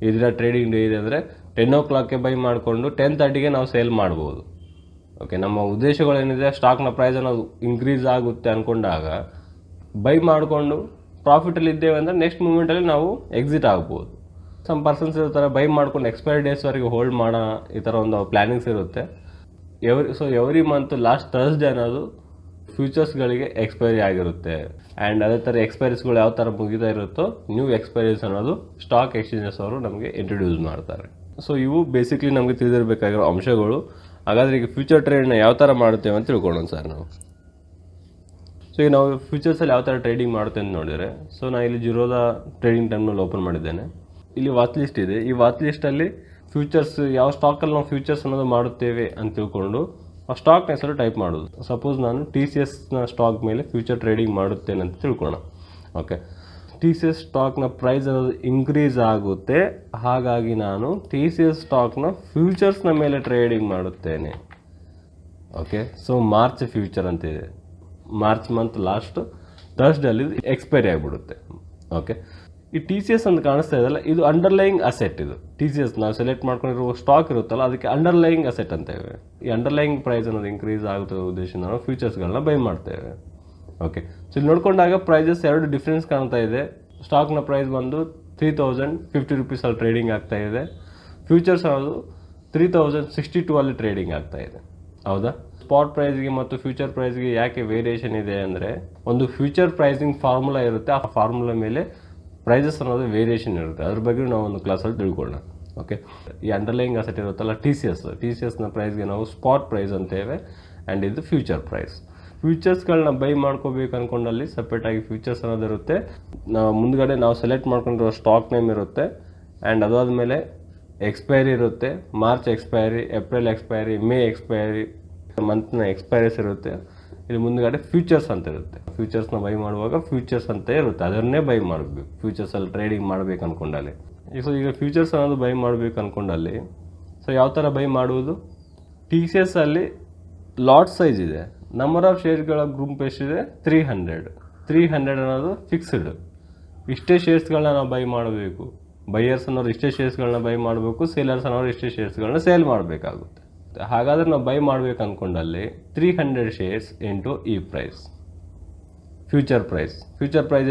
ಇದರ ಟ್ರೇಡಿಂಗ್ ಡೇ ಇದೆ ಅಂದರೆ 10 o'clockಗೆ ಬೈ ಮಾಡಿಕೊಂಡು 10:30ಗೆ ನಾವು ಸೇಲ್ ಮಾಡ್ಬೋದು. ಓಕೆ, ನಮ್ಮ ಉದ್ದೇಶಗಳೇನಿದೆ, ಸ್ಟಾಕ್ನ ಪ್ರೈಸ್ ಅನ್ನೋದು ಇನ್ಕ್ರೀಸ್ ಆಗುತ್ತೆ ಅಂದ್ಕೊಂಡಾಗ ಬೈ ಮಾಡಿಕೊಂಡು ಪ್ರಾಫಿಟಲ್ಲಿ ಇದ್ದೇವೆ ಅಂದರೆ ನೆಕ್ಸ್ಟ್ ಮೂಮೆಂಟಲ್ಲಿ ನಾವು ಎಕ್ಸಿಟ್ ಆಗ್ಬೋದು. ಸಮ್ ಪರ್ಸನ್ಸ್ ಇರ್ತಾರೆ ಬೈ ಮಾಡ್ಕೊಂಡು ಎಕ್ಸ್ಪೈರಿ ಡೇಸ್ವರೆಗೆ ಹೋಲ್ಡ್ ಮಾಡೋಣ, ಈ ಥರ ಒಂದು ಪ್ಲ್ಯಾನಿಂಗ್ಸ್ ಇರುತ್ತೆ. ಎವ್ರಿ ಮಂತ್ ಲಾಸ್ಟ್ ಥರ್ಸ್ಡೇ ಅನ್ನೋದು ಫ್ಯೂಚರ್ಸ್ಗಳಿಗೆ ಎಕ್ಸ್ಪೈರಿ ಆಗಿರುತ್ತೆ. ಆ್ಯಂಡ್ ಅದೇ ಥರ ಎಕ್ಸ್ಪೈರೀಸ್ಗಳು ಯಾವ ಥರ ಮುಗಿತಾ ಇರುತ್ತೋ ನ್ಯೂ ಎಕ್ಸ್ಪೈರೀಸ್ ಅನ್ನೋದು ಸ್ಟಾಕ್ ಎಕ್ಸ್ಚೇಂಜಸ್ ಅವರು ನಮಗೆ ಇಂಟ್ರೊಡ್ಯೂಸ್ ಮಾಡ್ತಾರೆ. ಸೊ ಇವು ಬೇಸಿಕ್ಲಿ ನಮಗೆ ತಿಳಿದಿರಬೇಕಾಗಿರೋ ಅಂಶಗಳು. ಹಾಗಾದರೆ ಈಗ ಫ್ಯೂಚರ್ ಟ್ರೇಡ್ನ ಯಾವ ಥರ ಮಾಡುತ್ತೇವೆ ಅಂತ ತಿಳ್ಕೊಳ್ಳೋಣ ಸರ್ ನಾವು. ಸೊ ಈಗ ನಾವು ಫ್ಯೂಚರ್ಸಲ್ಲಿ ಯಾವ ಥರ ಟ್ರೇಡಿಂಗ್ ಮಾಡುತ್ತೆ ಅಂತ ನೋಡಿದರೆ, ಸೊ ನಾನು ಇಲ್ಲಿ ಜಿರೋದ ಟ್ರೇಡಿಂಗ್ ಟರ್ಮಿನಲ್ ಓಪನ್ ಮಾಡಿದ್ದೇನೆ. ಇಲ್ಲಿ ವಾಚ್ ಲಿಸ್ಟ್ ಇದೆ. ಈ ವಾಚ್ ಲಿಸ್ಟಲ್ಲಿ ಫ್ಯೂಚರ್ಸ್ ಯಾವ ಸ್ಟಾಕಲ್ಲಿ ನಾವು ಫ್ಯೂಚರ್ಸ್ ಅನ್ನೋದು ಮಾಡುತ್ತೇವೆ ಅಂತ ತಿಳ್ಕೊಂಡು ಆ ಸ್ಟಾಕ್ನ ಹೆಸರು ಟೈಪ್ ಮಾಡೋದು. ಸಪೋಸ್ ನಾನು TCSನ ಸ್ಟಾಕ್ ಮೇಲೆ ಫ್ಯೂಚರ್ ಟ್ರೇಡಿಂಗ್ ಮಾಡುತ್ತೇನೆ ಅಂತ ತಿಳ್ಕೊಳ್ಳೋಣ. ಓಕೆ, TCS ಸ್ಟಾಕ್ನ ಪ್ರೈಸ್ ಅನ್ನೋದು ಇನ್ಕ್ರೀಸ್ ಆಗುತ್ತೆ, ಹಾಗಾಗಿ ನಾನು TCS ಸ್ಟಾಕ್ನ ಫ್ಯೂಚರ್ಸ್ನ ಮೇಲೆ ಟ್ರೇಡಿಂಗ್ ಮಾಡುತ್ತೇನೆ. ಓಕೆ, ಸೊ ಮಾರ್ಚ್ ಫ್ಯೂಚರ್ ಅಂತಿದೆ. ಮಾರ್ಚ್ ಮಂತ್ ಲಾಸ್ಟ್ ಥರ್ಸ್ಡೇಲಿ ಎಕ್ಸ್ಪೈರಿ ಆಗಿಬಿಡುತ್ತೆ. ಓಕೆ, ಈ ಟಿ ಸಿ ಎಸ್ ಅಂತ ಕಾಣಿಸ್ತಾ ಇದೆಯಲ್ಲ, ಇದು ಅಂಡರ್ಲೈಯಿಂಗ್ ಅಸೆಟ್. ಇದು ಟಿ ಸಿ ಎಸ್ ನಾವು ಸೆಲೆಕ್ಟ್ ಮಾಡ್ಕೊಂಡಿರುವ ಸ್ಟಾಕ್ ಇರುತ್ತಲ್ಲ, ಅದಕ್ಕೆ ಅಂಡರ್ಲೈಯಿಂಗ್ ಅಸೆಟ್ ಅಂತೇವೆ. ಈ ಅಂಡರ್ಲೈಯಿಂಗ್ ಪ್ರೈಸ್ ಅನ್ನೋದು ಇನ್ಕ್ರೀಸ್ ಆಗುತ್ತಿರೋ ಉದ್ದೇಶದಿಂದ ನಾವು ಫ್ಯೂಚರ್ಸ್ಗಳನ್ನ ಬೈ ಮಾಡ್ತೇವೆ. ಓಕೆ, ಸೊ ಇಲ್ಲಿ ನೋಡ್ಕೊಂಡಾಗ ಪ್ರೈಸಸ್ ಎರಡು ಡಿಫ್ರೆನ್ಸ್ ಕಾಣ್ತಾ ಇದೆ. ಸ್ಟಾಕ್ನ ಪ್ರೈಸ್ ಬಂದು 3050 ರುಪೀಸಲ್ಲಿ ಟ್ರೇಡಿಂಗ್ ಆಗ್ತಾ ಇದೆ. ಫ್ಯೂಚರ್ಸ್ ಅನ್ನೋದು 3062 ಅಲ್ಲಿ ಟ್ರೇಡಿಂಗ್ ಆಗ್ತಾ ಇದೆ. ಹೌದಾ? ಸ್ಪಾಟ್ ಪ್ರೈಸ್ಗೆ ಮತ್ತು ಫ್ಯೂಚರ್ ಪ್ರೈಸ್ಗೆ ಯಾಕೆ ವೇರಿಯೇಷನ್ ಇದೆ ಅಂದರೆ, ಒಂದು ಫ್ಯೂಚರ್ ಪ್ರೈಸಿಂಗ್ ಫಾರ್ಮುಲಾ ಇರುತ್ತೆ, ಆ ಫಾರ್ಮುಲಾ ಮೇಲೆ ಪ್ರೈಸಸ್ ಅನ್ನೋದು ವೇರಿಯೇಷನ್ ಇರುತ್ತೆ. ಅದ್ರ ಬಗ್ಗೆ ನಾವು ಒಂದು ಕ್ಲಾಸಲ್ಲಿ ತಿಳ್ಕೊಳ್ಳೋಣ. ಓಕೆ, ಈ ಅಂಡರ್ಲೈಯಿಂಗ್ ಅಸೆಟ್ ಇರುತ್ತಲ್ಲ ಟಿ ಸಿ ಎಸ್ನ ಪ್ರೈಸ್ಗೆ ನಾವು ಸ್ಪಾಟ್ ಪ್ರೈಸ್ ಅಂತೇವೆ, ಆ್ಯಂಡ್ ಇದು ಫ್ಯೂಚರ್ ಪ್ರೈಸ್. ಫ್ಯೂಚರ್ಸ್ಗಳನ್ನ ಬೈ ಮಾಡ್ಕೋಬೇಕು ಅಂದ್ಕೊಂಡಲ್ಲಿ ಸಪ್ರೇಟಾಗಿ ಫ್ಯೂಚರ್ಸ್ ಅನ್ನೋದಿರುತ್ತೆ. ನಾವು ಮುಂದ್ಗಡೆ ನಾವು ಸೆಲೆಕ್ಟ್ ಮಾಡ್ಕೊಂಡಿರೋ ಸ್ಟಾಕ್ ನೇಮ್ ಇರುತ್ತೆ, ಆ್ಯಂಡ್ ಅದಾದಮೇಲೆ ಎಕ್ಸ್ಪೈರಿ ಇರುತ್ತೆ. March expiry, April expiry, May expiry, ಮಂತ್ನ ಎಕ್ಸ್ಪೈರೀಸ್ ಇರುತ್ತೆ. ಇಲ್ಲಿ ಮುಂದ್ಗಡೆ ಫ್ಯೂಚರ್ಸ್ ಅಂತ ಇರುತ್ತೆ. ಫ್ಯೂಚರ್ಸ್ನ ಬೈ ಮಾಡುವಾಗ ಫ್ಯೂಚರ್ಸ್ ಅಂತ ಇರುತ್ತೆ, ಅದನ್ನೇ ಬೈ ಮಾಡಬೇಕು ಫ್ಯೂಚರ್ಸಲ್ಲಿ ಟ್ರೇಡಿಂಗ್ ಮಾಡಬೇಕು ಅಂದ್ಕೊಂಡಲ್ಲಿ. ಈಗ ಫ್ಯೂಚರ್ಸ್ ಅನ್ನೋದು ಬೈ ಮಾಡಬೇಕು ಅಂದ್ಕೊಂಡಲ್ಲಿ ಯಾವ ಥರ ಬೈ ಮಾಡುವುದು? ಟಿ ಸಿ ಎಸ್ ಅಲ್ಲಿ ಲಾಟ್ ಸೈಜ್ ಇದೆ, ನಂಬರ್ ಆಫ್ ಶೇರ್ಗಳ ಗ್ರೂಪ್ ಎಷ್ಟಿದೆ? 300 ಅನ್ನೋದು ಫಿಕ್ಸ್ಡ್. ಇಷ್ಟೇ ಶೇರ್ಸ್ಗಳನ್ನ ನಾವು ಬೈ ಮಾಡಬೇಕು. ಬೈಯರ್ಸ್ ಅನ್ನೋರು ಇಷ್ಟೇ ಶೇರ್ಸ್ಗಳನ್ನ ಬೈ ಮಾಡಬೇಕು, ಸೇಲರ್ಸ್ ಅನ್ನೋರು ಇಷ್ಟೇ ಶೇರ್ಸ್ಗಳನ್ನ ಸೇಲ್ ಮಾಡಬೇಕಾಗುತ್ತೆ. ಹಾಗಾದ್ರೆ ನಾವು ಬೈ ಮಾಡಬೇಕು ಅಂದ್ಕೊಂಡಲ್ಲಿ 300 ಶೇರ್ಸ್ ಇಂಟು ಈ ಪ್ರೈಸ್, ಫ್ಯೂಚರ್ ಪ್ರೈಸ್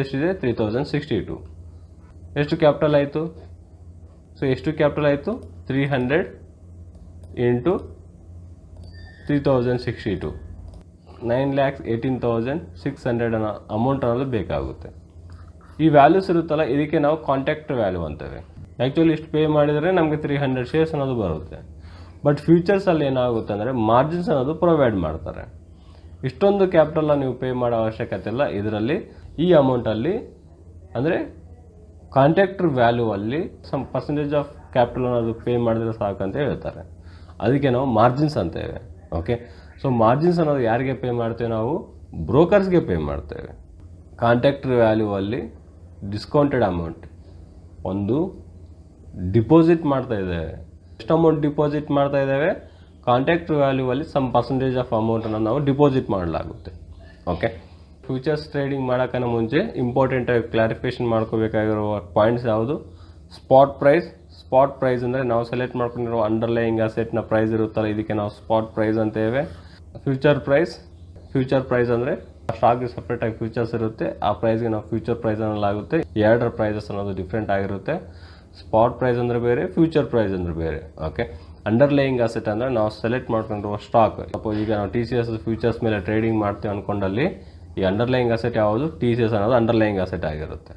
ಎಷ್ಟಿದೆ? 3062. ಎಷ್ಟು ಕ್ಯಾಪಿಟಲ್ ಆಯಿತು? ಎಷ್ಟು ಕ್ಯಾಪಿಟಲ್ ಆಯಿತು? 300 ಇಂಟು 3062, 9,18,600 ಅನ್ನೋ ಅಮೌಂಟ್ ಅನ್ನೋದು ಬೇಕಾಗುತ್ತೆ. ಈ ವ್ಯಾಲ್ಯೂಸ್ ಇರುತ್ತಲ್ಲ, ಇದಕ್ಕೆ ನಾವು ಕಾಂಟ್ಯಾಕ್ಟ್ ವ್ಯಾಲ್ಯೂ ಅಂತೇವೆ. ಆ್ಯಕ್ಚುಲಿ ಇಷ್ಟು ಪೇ ಮಾಡಿದರೆ ನಮಗೆ 300 ಶೇರ್ಸ್ ಅನ್ನೋದು ಬರುತ್ತೆ. ಬಟ್ ಫ್ಯೂಚರ್ಸಲ್ಲಿ ಏನಾಗುತ್ತೆ ಅಂದರೆ ಮಾರ್ಜಿನ್ಸ್ ಅನ್ನೋದು ಪ್ರೊವೈಡ್ ಮಾಡ್ತಾರೆ. ಇಷ್ಟೊಂದು ಕ್ಯಾಪಿಟಲ್ನ ನೀವು ಪೇ ಮಾಡೋ ಅವಶ್ಯಕತೆ ಇಲ್ಲ. ಇದರಲ್ಲಿ ಈ ಅಮೌಂಟಲ್ಲಿ ಅಂದರೆ ಕಾಂಟ್ಯಾಕ್ಟರ್ ವ್ಯಾಲ್ಯೂ ಅಲ್ಲಿ ಸಮ್ ಪರ್ಸೆಂಟೇಜ್ ಆಫ್ ಕ್ಯಾಪಿಟಲ್ ಅನ್ನೋದು ಪೇ ಮಾಡಿದ್ರೆ ಸಾಕಂತ ಹೇಳ್ತಾರೆ. ಅದಕ್ಕೆ ನಾವು ಮಾರ್ಜಿನ್ಸ್ ಅಂತೇವೆ. ಓಕೆ, ಸೊ ಮಾರ್ಜಿನ್ಸ್ ಅನ್ನೋದು ಯಾರಿಗೆ ಪೇ ಮಾಡ್ತೇವೆ? ನಾವು ಬ್ರೋಕರ್ಸ್ಗೆ ಪೇ ಮಾಡ್ತೇವೆ. ಕಾಂಟ್ಯಾಕ್ಟರ್ ವ್ಯಾಲ್ಯೂ ಅಲ್ಲಿ ಡಿಸ್ಕೌಂಟೆಡ್ ಅಮೌಂಟ್ ಒಂದು ಡಿಪಾಸಿಟ್ ಮಾಡ್ತಾ ಇದ್ದೇವೆ. ಎಷ್ಟು ಅಮೌಂಟ್ ಡಿಪಾಸಿಟ್ ಮಾಡ್ತಾ ಇದ್ದೇವೆ? ಕಾಂಟ್ಯಾಕ್ಟ್ ವ್ಯಾಲ್ಯೂ ಅಲ್ಲಿ ಸಮ್ ಪರ್ಸೆಂಟೇಜ್ ಆಫ್ ಅಮೌಂಟನ್ನು ನಾವು ಡಿಪಾಸಿಟ್ ಮಾಡಲಾಗುತ್ತೆ. ಓಕೆ, ಫ್ಯೂಚರ್ಸ್ ಟ್ರೇಡಿಂಗ್ ಮಾಡೋಕ್ಕೂ ಮುಂಚೆ ಇಂಪಾರ್ಟೆಂಟಾಗಿ ಕ್ಲಾರಿಫಿಕೇಷನ್ ಮಾಡ್ಕೋಬೇಕಾಗಿರುವ ಪಾಯಿಂಟ್ಸ್ ಯಾವುದು? ಸ್ಪಾಟ್ ಪ್ರೈಸ್ ಅಂದರೆ ನಾವು ಸೆಲೆಕ್ಟ್ ಮಾಡ್ಕೊಂಡಿರೋ ಅಂಡರ್ಲೈಯಿಂಗ್ ಅಸೆಟ್ನ ಪ್ರೈಸ್ ಇರುತ್ತಲ್ಲ, ಇದಕ್ಕೆ ನಾವು ಸ್ಪಾಟ್ ಪ್ರೈಸ್ ಅಂತೇವೆ. ಫ್ಯೂಚರ್ ಪ್ರೈಸ್ ಅಂದರೆ ಸ್ಟಾಕ್ಗೆ ಸಪ್ರೇಟಾಗಿ ಫ್ಯೂಚರ್ಸ್ ಇರುತ್ತೆ, ಆ ಪ್ರೈಸ್ಗೆ ನಾವು ಫ್ಯೂಚರ್ ಪ್ರೈಸ್ ಅನ್ನಲಾಗುತ್ತೆ. ಎರಡರ ಪ್ರೈಸಸ್ ಅನ್ನೋದು ಡಿಫ್ರೆಂಟ್ ಆಗಿರುತ್ತೆ. ಸ್ಪಾಟ್ ಪ್ರೈಸ್ ಅಂದರೆ ಬೇರೆ, ಫ್ಯೂಚರ್ ಪ್ರೈಸ್ ಅಂದರೆ ಬೇರೆ. ಓಕೆ, ಅಂಡರ್ಲೈಯಿಂಗ್ ಅಸೆಟ್ ಅಂದರೆ ನಾವು ಸೆಲೆಕ್ಟ್ ಮಾಡ್ಕೊಂಡಿರುವ ಸ್ಟಾಕ್. ಸಪೋಸ್ ಈಗ ನಾವು ಟಿ ಸಿ ಎಸ್ ಫ್ಯೂಚರ್ಸ್ ಮೇಲೆ ಟ್ರೇಡಿಂಗ್ ಮಾಡ್ತೀವಿ ಅಂದ್ಕೊಂಡಲ್ಲಿ ಈ ಅಂಡರ್ಲೈಯಿಂಗ್ ಅಸೆಟ್ ಯಾವುದು? ಟಿ ಸಿ ಎಸ್ ಅನ್ನೋದು ಅಂಡರ್ಲೈಯಿಂಗ್ ಅಸೆಟ್ ಆಗಿರುತ್ತೆ.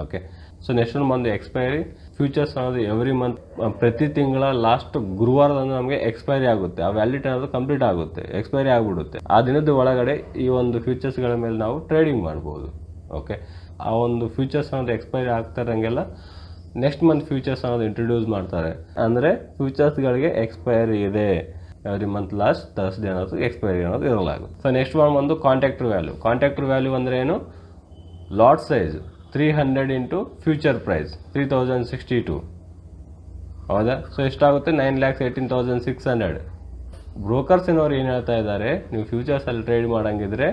ಓಕೆ, ಸೊ ನೆಕ್ಸ್ಟ್ ಬಂದು ಎಕ್ಸ್ಪೈರಿ. ಫ್ಯೂಚರ್ಸ್ ಅನ್ನೋದು ಎವ್ರಿ ಮಂತ್ ಪ್ರತಿ ತಿಂಗಳ ಲಾಸ್ಟ್ ಗುರುವಾರದಂದು ನಮಗೆ ಎಕ್ಸ್ಪೈರಿ ಆಗುತ್ತೆ. ಆ ವ್ಯಾಲಿಡಿಟಿ ಅನ್ನೋದು ಕಂಪ್ಲೀಟ್ ಆಗುತ್ತೆ, ಎಕ್ಸ್ಪೈರಿ ಆಗಿಬಿಡುತ್ತೆ. ಆ ದಿನದ ಒಳಗಡೆ ಈ ಒಂದು ಫ್ಯೂಚರ್ಸ್ಗಳ ಮೇಲೆ ನಾವು ಟ್ರೇಡಿಂಗ್ ಮಾಡ್ಬೋದು. ಓಕೆ, ಆ ಒಂದು ಫ್ಯೂಚರ್ಸ್ ಅನ್ನೋದು ಎಕ್ಸ್ಪೈರಿ ಆಗ್ತಾ ಇರೋಂಗೆಲ್ಲ ನೆಕ್ಸ್ಟ್ ಮಂತ್ ಫ್ಯೂಚರ್ಸ್ ಅನ್ನೋದು ಇಂಟ್ರೊಡ್ಯೂಸ್ ಮಾಡ್ತಾರೆ. ಅಂದರೆ ಫ್ಯೂಚರ್ಸ್ಗಳಿಗೆ ಎಕ್ಸ್ಪೈರಿ ಇದೆ, ಎವ್ರಿ ಮಂತ್ ಲಾಸ್ಟ್ ಥರ್ಸ್ಡೇ ಅನ್ನೋದು ಎಕ್ಸ್ಪೈರಿ ಅನ್ನೋದು ಇರಲಾಗುತ್ತೆ. ಸೊ ನೆಕ್ಸ್ಟ್ ಒಂದು ಕಾಂಟ್ಯಾಕ್ಟರ್ ವ್ಯಾಲ್ಯೂ ಅಂದರೆ ಏನು? Lot size 300 into future price 3062. ಹೌದಾ? ಸೊ ಎಷ್ಟಾಗುತ್ತೆ? 9,18,600. ಬ್ರೋಕರ್ಸ್ ಏನೋರು ಏನು ಹೇಳ್ತಾ ಇದ್ದಾರೆ, ನೀವು ಫ್ಯೂಚರ್ಸಲ್ಲಿ ಟ್ರೇಡ್ ಮಾಡೋಂಗಿದ್ರೆ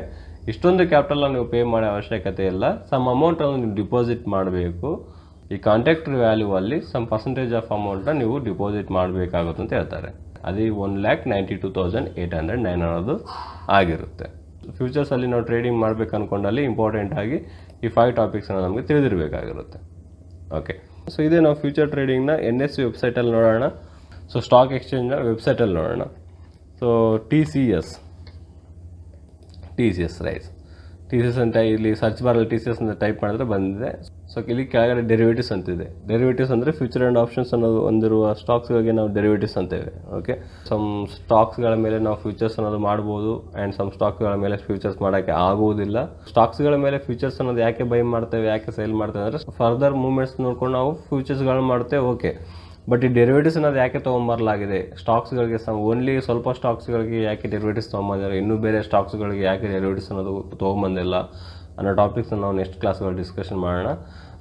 ಇಷ್ಟೊಂದು ಕ್ಯಾಪಿಟಲ್ ನೀವು ಪೇ ಮಾಡೋ ಅವಶ್ಯಕತೆ ಇಲ್ಲ, ಸಮ್ ಅಮೌಂಟನ್ನು ನೀವು ಡಿಪಾಸಿಟ್ ಮಾಡಬೇಕು. ಈ ಕಾಂಟ್ಯಾಕ್ಟರ್ ವ್ಯಾಲ್ಯೂ ಅಲ್ಲಿ ಸಮ್ ಪರ್ಸೆಂಟೇಜ್ ಆಫ್ ಅಮೌಂಟ್ನ ನೀವು ಡಿಪಾಸಿಟ್ ಮಾಡಬೇಕಾಗುತ್ತೆ ಅಂತ ಹೇಳ್ತಾರೆ. ಅದೇ 1,92,809 ಅನ್ನೋದು ಆಗಿರುತ್ತೆ. ಫ್ಯೂಚರ್ಸಲ್ಲಿ ನಾವು ಟ್ರೇಡಿಂಗ್ ಮಾಡಬೇಕು ಅಂದ್ಕೊಂಡಲ್ಲಿ ಇಂಪಾರ್ಟೆಂಟಾಗಿ ಈ 5 ಟಾಪಿಕ್ಸನ್ನು ನಮಗೆ ತಿಳಿದಿರಬೇಕಾಗಿರುತ್ತೆ. ಓಕೆ, ಸೊ ಇದೇ ನಾವು ಫ್ಯೂಚರ್ ಟ್ರೇಡಿಂಗ್ನ NSE ವೆಬ್ಸೈಟಲ್ಲಿ ನೋಡೋಣ. ಸೊ ಸ್ಟಾಕ್ ಎಕ್ಸ್ಚೇಂಜ್ನ ವೆಬ್ಸೈಟಲ್ಲಿ ನೋಡೋಣ. So T C S rise T C S ಅಂತ ಇಲ್ಲಿ ಸರ್ಚ್ ಬಾರಲ್ಲಿ ಟಿ ಸಿ ಎಸ್ ಅಂತ ಟೈಪ್ ಮಾಡಿದ್ರೆ ಬಂದಿದೆ. ಸೊ ಇಲ್ಲಿ ಕೆಳಗಡೆ ಡೆರಿವೇಟಿವ್ಸ್ ಅಂತಿದೆ. ಡೆರಿವೇಟಿವ್ಸ್ ಅಂದರೆ ಫ್ಯೂಚರ್ ಆ್ಯಂಡ್ ಆಪ್ಷನ್ಸ್ ಅನ್ನೋದು ಹೊಂದಿರುವ ಸ್ಟಾಕ್ಸ್ಗಳಿಗೆ ನಾವು ಡೆರಿವೇಟಿವ್ಸ್ ಅಂತೇವೆ. ಓಕೆ, ಸಮ್ ಸ್ಟಾಕ್ಸ್ಗಳ ಮೇಲೆ ನಾವು ಫ್ಯೂಚರ್ಸ್ ಅನ್ನೋದು ಮಾಡ್ಬೋದು, ಆ್ಯಂಡ್ ಸಮ್ ಸ್ಟಾಕ್ಗಳ ಮೇಲೆ ಫ್ಯೂಚರ್ಸ್ ಮಾಡೋಕ್ಕೆ ಆಗುವುದಿಲ್ಲ. ಸ್ಟಾಕ್ಸ್ಗಳ ಮೇಲೆ ಫ್ಯೂಚರ್ಸ್ ಅನ್ನೋದು ಯಾಕೆ ಬೈ ಮಾಡ್ತೇವೆ, ಯಾಕೆ ಸೇಲ್ ಮಾಡ್ತೇವೆ ಅಂದರೆ ಫರ್ದರ್ ಮೂವ್ಮೆಂಟ್ಸ್ ನೋಡ್ಕೊಂಡು ನಾವು ಫ್ಯೂಚರ್ಸ್ಗಳನ್ನ ಮಾಡ್ತೇವೆ. ಓಕೆ, ಬಟ್ ಈ ಡೆರಿವೇಟಿವ್ಸ್ ಅನ್ನೋದು ಯಾಕೆ ತೊಗೊಂಬರಲಾಗಿದೆ? ಸ್ಟಾಕ್ಸ್ಗಳಿಗೆ ಓನ್ಲಿ ಸ್ವಲ್ಪ ಸ್ಟಾಕ್ಸ್ಗಳಿಗೆ ಯಾಕೆ ಡೆರಿವೇಟಿವ್ಸ್ ತೊಗೊಂಬಂದಿದ್ದಾರೆ, ಇನ್ನೂ ಬೇರೆ ಸ್ಟಾಕ್ಸ್ಗಳಿಗೆ ಯಾಕೆ ಡೆರಿವೇಟಿವ್ಸ್ ಅನ್ನೋದು ತೊಗೊಂಬಂದಿಲ್ಲ ಅನ್ನೋ ಟಾಪಿಕ್ಸ್ನ ನಾವು ನೆಕ್ಸ್ಟ್ ಕ್ಲಾಸ್ಗಳಲ್ಲಿ ಡಿಸ್ಕಷನ್ ಮಾಡೋಣ.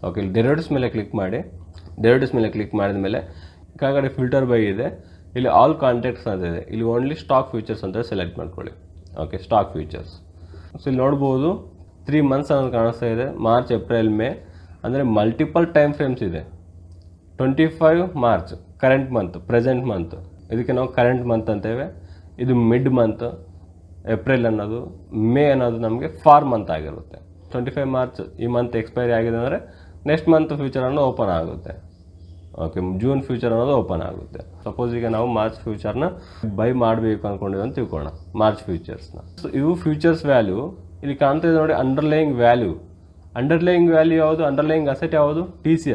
ಓಕೆ, ಇಲ್ಲಿ ಡೆರಿವೇಟಿವ್ಸ್ ಮೇಲೆ ಕ್ಲಿಕ್ ಮಾಡಿದ ಮೇಲೆ ಕೆಳಗಡೆ ಫಿಲ್ಟರ್ ಬೈ ಇದೆ. ಇಲ್ಲಿ ಆಲ್ ಕಾಂಟ್ಯಾಕ್ಟ್ಸ್ ಅಂತ ಇದೆ. ಇಲ್ಲಿ ಓನ್ಲಿ ಸ್ಟಾಕ್ ಫ್ಯೂಚರ್ಸ್ ಅಂತ ಸೆಲೆಕ್ಟ್ ಮಾಡ್ಕೊಳ್ಳಿ. Okay, stock futures. ಸೊ ಇಲ್ಲಿ ನೋಡ್ಬೋದು 3 ಮಂತ್ಸ್ ಅನ್ನೋದು ಕಾಣಿಸ್ತಾ ಇದೆ, ಮಾರ್ಚ್, ಏಪ್ರಿಲ್, ಮೇ. ಅಂದರೆ ಮಲ್ಟಿಪಲ್ ಟೈಮ್ ಫ್ರೇಮ್ಸ್ ಇದೆ. 25 March current month, present month, ಇದಕ್ಕೆ ನಾವು ಕರೆಂಟ್ ಮಂತ್ ಅಂತೇವೆ. ಇದು ಮಿಡ್ ಮಂತ್ ಏಪ್ರಿಲ್ ಅನ್ನೋದು, ಮೇ ಅನ್ನೋದು ನಮಗೆ ಫಾರ್ ಮಂತ್ ಆಗಿರುತ್ತೆ. 25 ಮಾರ್ಚ್ ಈ ಮಂತ್ ಎಕ್ಸ್ಪೈರಿ ಆಗಿದೆ ಅಂದರೆ ನೆಕ್ಸ್ಟ್ ಮಂತ್ ಫ್ಯೂಚರ್ ಅನ್ನೋದು ಓಪನ್ ಆಗುತ್ತೆ. ಓಕೆ, ಜೂನ್ ಫ್ಯೂಚರ್ ಅನ್ನೋದು ಓಪನ್ ಆಗುತ್ತೆ. ಸಪೋಸ್ ಈಗ ನಾವು ಮಾರ್ಚ್ ಫ್ಯೂಚರ್ನ ಬೈ ಮಾಡಬೇಕು ಅಂದ್ಕೊಂಡಿವಿ ಅಂತ ತಿಳ್ಕೊಳ್ಳೋಣ, ಮಾರ್ಚ್ ಫ್ಯೂಚರ್ಸ್ನ. ಸೊ ಇವು ಫ್ಯೂಚರ್ಸ್ ವ್ಯಾಲ್ಯೂ. ಇಲ್ಲಿ ಕಾಣ್ತಾ ಇದೆ ನೋಡಿ ಅಂಡರ್ಲೈಯಿಂಗ್ ವ್ಯಾಲ್ಯೂ. ಅಂಡರ್ಲೈಯಿಂಗ್ ವ್ಯಾಲ್ಯೂ ಯಾವುದು? ಅಂಡರ್ಲೈಯಿಂಗ್ ಅಸೆಟ್ ಯಾವುದು? ಟಿ ಸಿ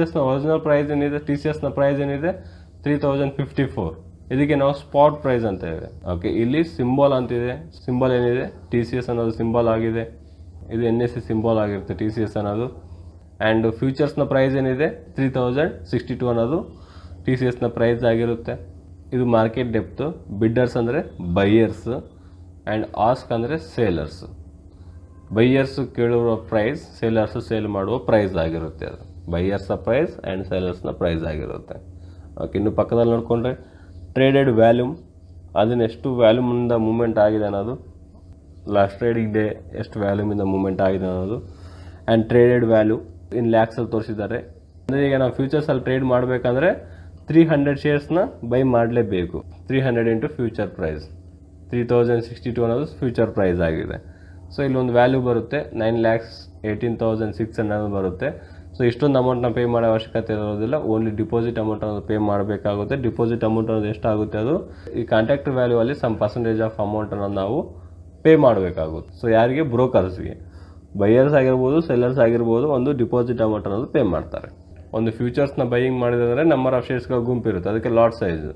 ಎಸ್ನ ಒರಿಜಿನಲ್ ಪ್ರೈಸ್ ಏನಿದೆ, ಟಿ ಸಿ ಎಸ್ನ ಪ್ರೈಸ್ ಏನಿದೆ 3054. ಇದಕ್ಕೆ ನಾವು ಸ್ಪಾಟ್ ಪ್ರೈಸ್ ಅಂತೇವೆ. ಓಕೆ, ಇಲ್ಲಿ ಸಿಂಬಲ್ ಅಂತಿದೆ. ಸಿಂಬಲ್ ಏನಿದೆ? ಟಿ ಸಿ ಎಸ್ ಅನ್ನೋದು ಸಿಂಬಲ್ ಆಗಿದೆ. ಇದು ಎನ್ ಎಸ್ ಸಿ ಸಿಂಬಲ್ ಆಗಿರುತ್ತೆ ಟಿ ಸಿ ಎಸ್ ಅನ್ನೋದು. ಆ್ಯಂಡ್ ಫ್ಯೂಚರ್ಸ್ನ ಪ್ರೈಸ್ ಏನಿದೆ 3062 ಅನ್ನೋದು ಟಿ ಸಿ ಎಸ್ನ ಪ್ರೈಸ್ ಆಗಿರುತ್ತೆ. ಇದು ಮಾರ್ಕೆಟ್ ಡೆಪ್ತು. ಬಿಡ್ಡರ್ಸ್ ಅಂದರೆ ಬೈಯರ್ಸ್ ಆ್ಯಂಡ್ ಆಸ್ಕ್ ಅಂದರೆ ಸೇಲರ್ಸ್. ಬೈಯರ್ಸ್ ಕೇಳುವ ಪ್ರೈಸ್, ಸೇಲರ್ಸು ಸೇಲ್ ಮಾಡುವ ಪ್ರೈಸ್ ಆಗಿರುತ್ತೆ. ಅದು ಬೈಯರ್ಸ್ನ ಪ್ರೈಸ್ ಆ್ಯಂಡ್ ಸೇಲರ್ಸ್ನ ಪ್ರೈಸ್ ಆಗಿರುತ್ತೆ. ಓಕೆ, ಇನ್ನು ಪಕ್ಕದಲ್ಲಿ ನೋಡಿಕೊಂಡ್ರೆ ಟ್ರೇಡೆಡ್ ವ್ಯಾಲ್ಯೂಮ್, ಅದನ್ನ ಎಷ್ಟು ವ್ಯಾಲ್ಯೂಮಿಂದ ಮೂವ್ಮೆಂಟ್ ಆಗಿದೆ ಅನ್ನೋದು, ಲಾಸ್ಟ್ ಟ್ರೇಡಿಂಗ್ ಡೇ ಎಷ್ಟು ವ್ಯಾಲ್ಯೂಮಿಂದ ಮೂವ್ಮೆಂಟ್ ಆಗಿದೆ ಅನ್ನೋದು. ಆ್ಯಂಡ್ ಟ್ರೇಡೆಡ್ ವ್ಯಾಲ್ಯೂ ಇನ್ ಲ್ಯಾಕ್ಸಲ್ಲಿ ತೋರಿಸಿದ್ದಾರೆ. ಅಂದರೆ ಈಗ ನಾವು ಫ್ಯೂಚರ್ಸಲ್ಲಿ ಟ್ರೇಡ್ ಮಾಡಬೇಕಂದ್ರೆ 300 ಶೇರ್ಸ್ನ ಬೈ ಮಾಡಲೇಬೇಕು. 300 ಇಂಟು ಫ್ಯೂಚರ್ ಪ್ರೈಸ್ 3062 ಅನ್ನೋದು ಫ್ಯೂಚರ್ ಪ್ರೈಸ್ ಆಗಿದೆ. ಸೊ ಇಲ್ಲೊಂದು ವ್ಯಾಲ್ಯೂ ಬರುತ್ತೆ 9,18,600 ಬರುತ್ತೆ. ಸೊ ಇಷ್ಟೊಂದು ಅಮೌಂಟ್ನ ಪೇ ಮಾಡೋ ಅವಶ್ಯಕತೆ ಇರೋದಿಲ್ಲ. ಓನ್ಲಿ ಡಿಪಾಸಿಟ್ ಅಮೌಂಟ್ ಅನ್ನೋದು ಪೇ ಮಾಡಬೇಕಾಗುತ್ತೆ. ಡಿಪಾಸಿಟ್ ಅಮೌಂಟ್ ಅನ್ನೋದು ಎಷ್ಟಾಗುತ್ತೆ, ಅದು ಈ ಕಾಂಟ್ರಾಕ್ಟ್ ವ್ಯಾಲ್ಯೂ ಅಲ್ಲಿ ಸಮ್ ಪರ್ಸೆಂಟೇಜ್ ಆಫ್ ಅಮೌಂಟ್ ಅನ್ನೋದು ನಾವು ಪೇ ಮಾಡಬೇಕಾಗುತ್ತೆ. ಸೊ ಯಾರಿಗೆ? ಬ್ರೋಕರ್ಸ್ಗೆ. ಬೈಯರ್ಸ್ ಆಗಿರ್ಬೋದು, ಸೆಲ್ಲರ್ಸ್ ಆಗಿರ್ಬೋದು, ಒಂದು ಡಿಪಾಸಿಟ್ ಅಮೌಂಟ್ ಅನ್ನೋದು ಪೇ ಮಾಡ್ತಾರೆ. ಒಂದು ಫ್ಯೂಚರ್ಸ್ನ ಬೈಯಿಂಗ್ ಮಾಡಿದ್ರೆ ನಂಬರ್ ಆಫ್ ಶೇರ್ಸ್ಗಳ ಗುಂಪಿರುತ್ತೆ, ಅದಕ್ಕೆ ಲಾಟ್ ಸೈಜ್.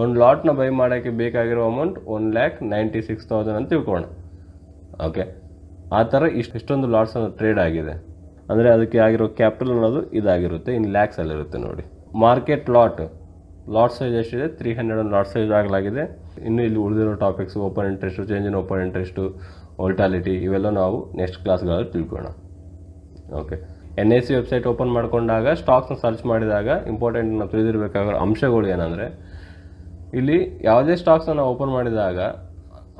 ಒಂದು ಲಾಟ್ನ ಬೈ ಮಾಡೋಕ್ಕೆ ಬೇಕಾಗಿರೋ ಅಮೌಂಟ್ 1,96,000 ಅಂತ ತಿಳ್ಕೊಳ್ಳೋಣ. ಓಕೆ, ಆ ಥರ ಇಷ್ಟೊಂದು ಲಾಟ್ಸ್ ಅನ್ನೋ ಟ್ರೇಡ್ ಆಗಿದೆ. ಅಂದರೆ ಅದಕ್ಕೆ ಆಗಿರೋ ಕ್ಯಾಪಿಟಲ್ ಅನ್ನೋದು ಇದಾಗಿರುತ್ತೆ, ಇನ್ ಲ್ಯಾಕ್ಸಲ್ಲಿರುತ್ತೆ ನೋಡಿ. ಮಾರ್ಕೆಟ್ ಲಾಟ್ ಸೈಜ್ ಎಷ್ಟಿದೆ? 300 ಲಾಟ್ ಸೈಜ್ ಆಗಲಾಗಿದೆ. ಇನ್ನು ಇಲ್ಲಿ ಉಳಿದಿರೋ topics open interest, change in open interest, volatility, ಇವೆಲ್ಲ ನಾವು ನೆಕ್ಸ್ಟ್ ಕ್ಲಾಸ್ಗಳಲ್ಲಿ ತಿಳ್ಕೊಳ್ಳೋಣ. Okay, N S C website open ಮಾಡ್ಕೊಂಡಾಗ ಸ್ಟಾಕ್ಸ್ನ ಸರ್ಚ್ ಮಾಡಿದಾಗ ಇಂಪಾರ್ಟೆಂಟ್ ನಾವು ತಿಳಿದಿರಬೇಕಾಗಿರೋ ಅಂಶಗಳು ಏನಂದರೆ, ಇಲ್ಲಿ ಯಾವುದೇ ಸ್ಟಾಕ್ಸ್ನ ನಾವು ಓಪನ್ ಮಾಡಿದಾಗ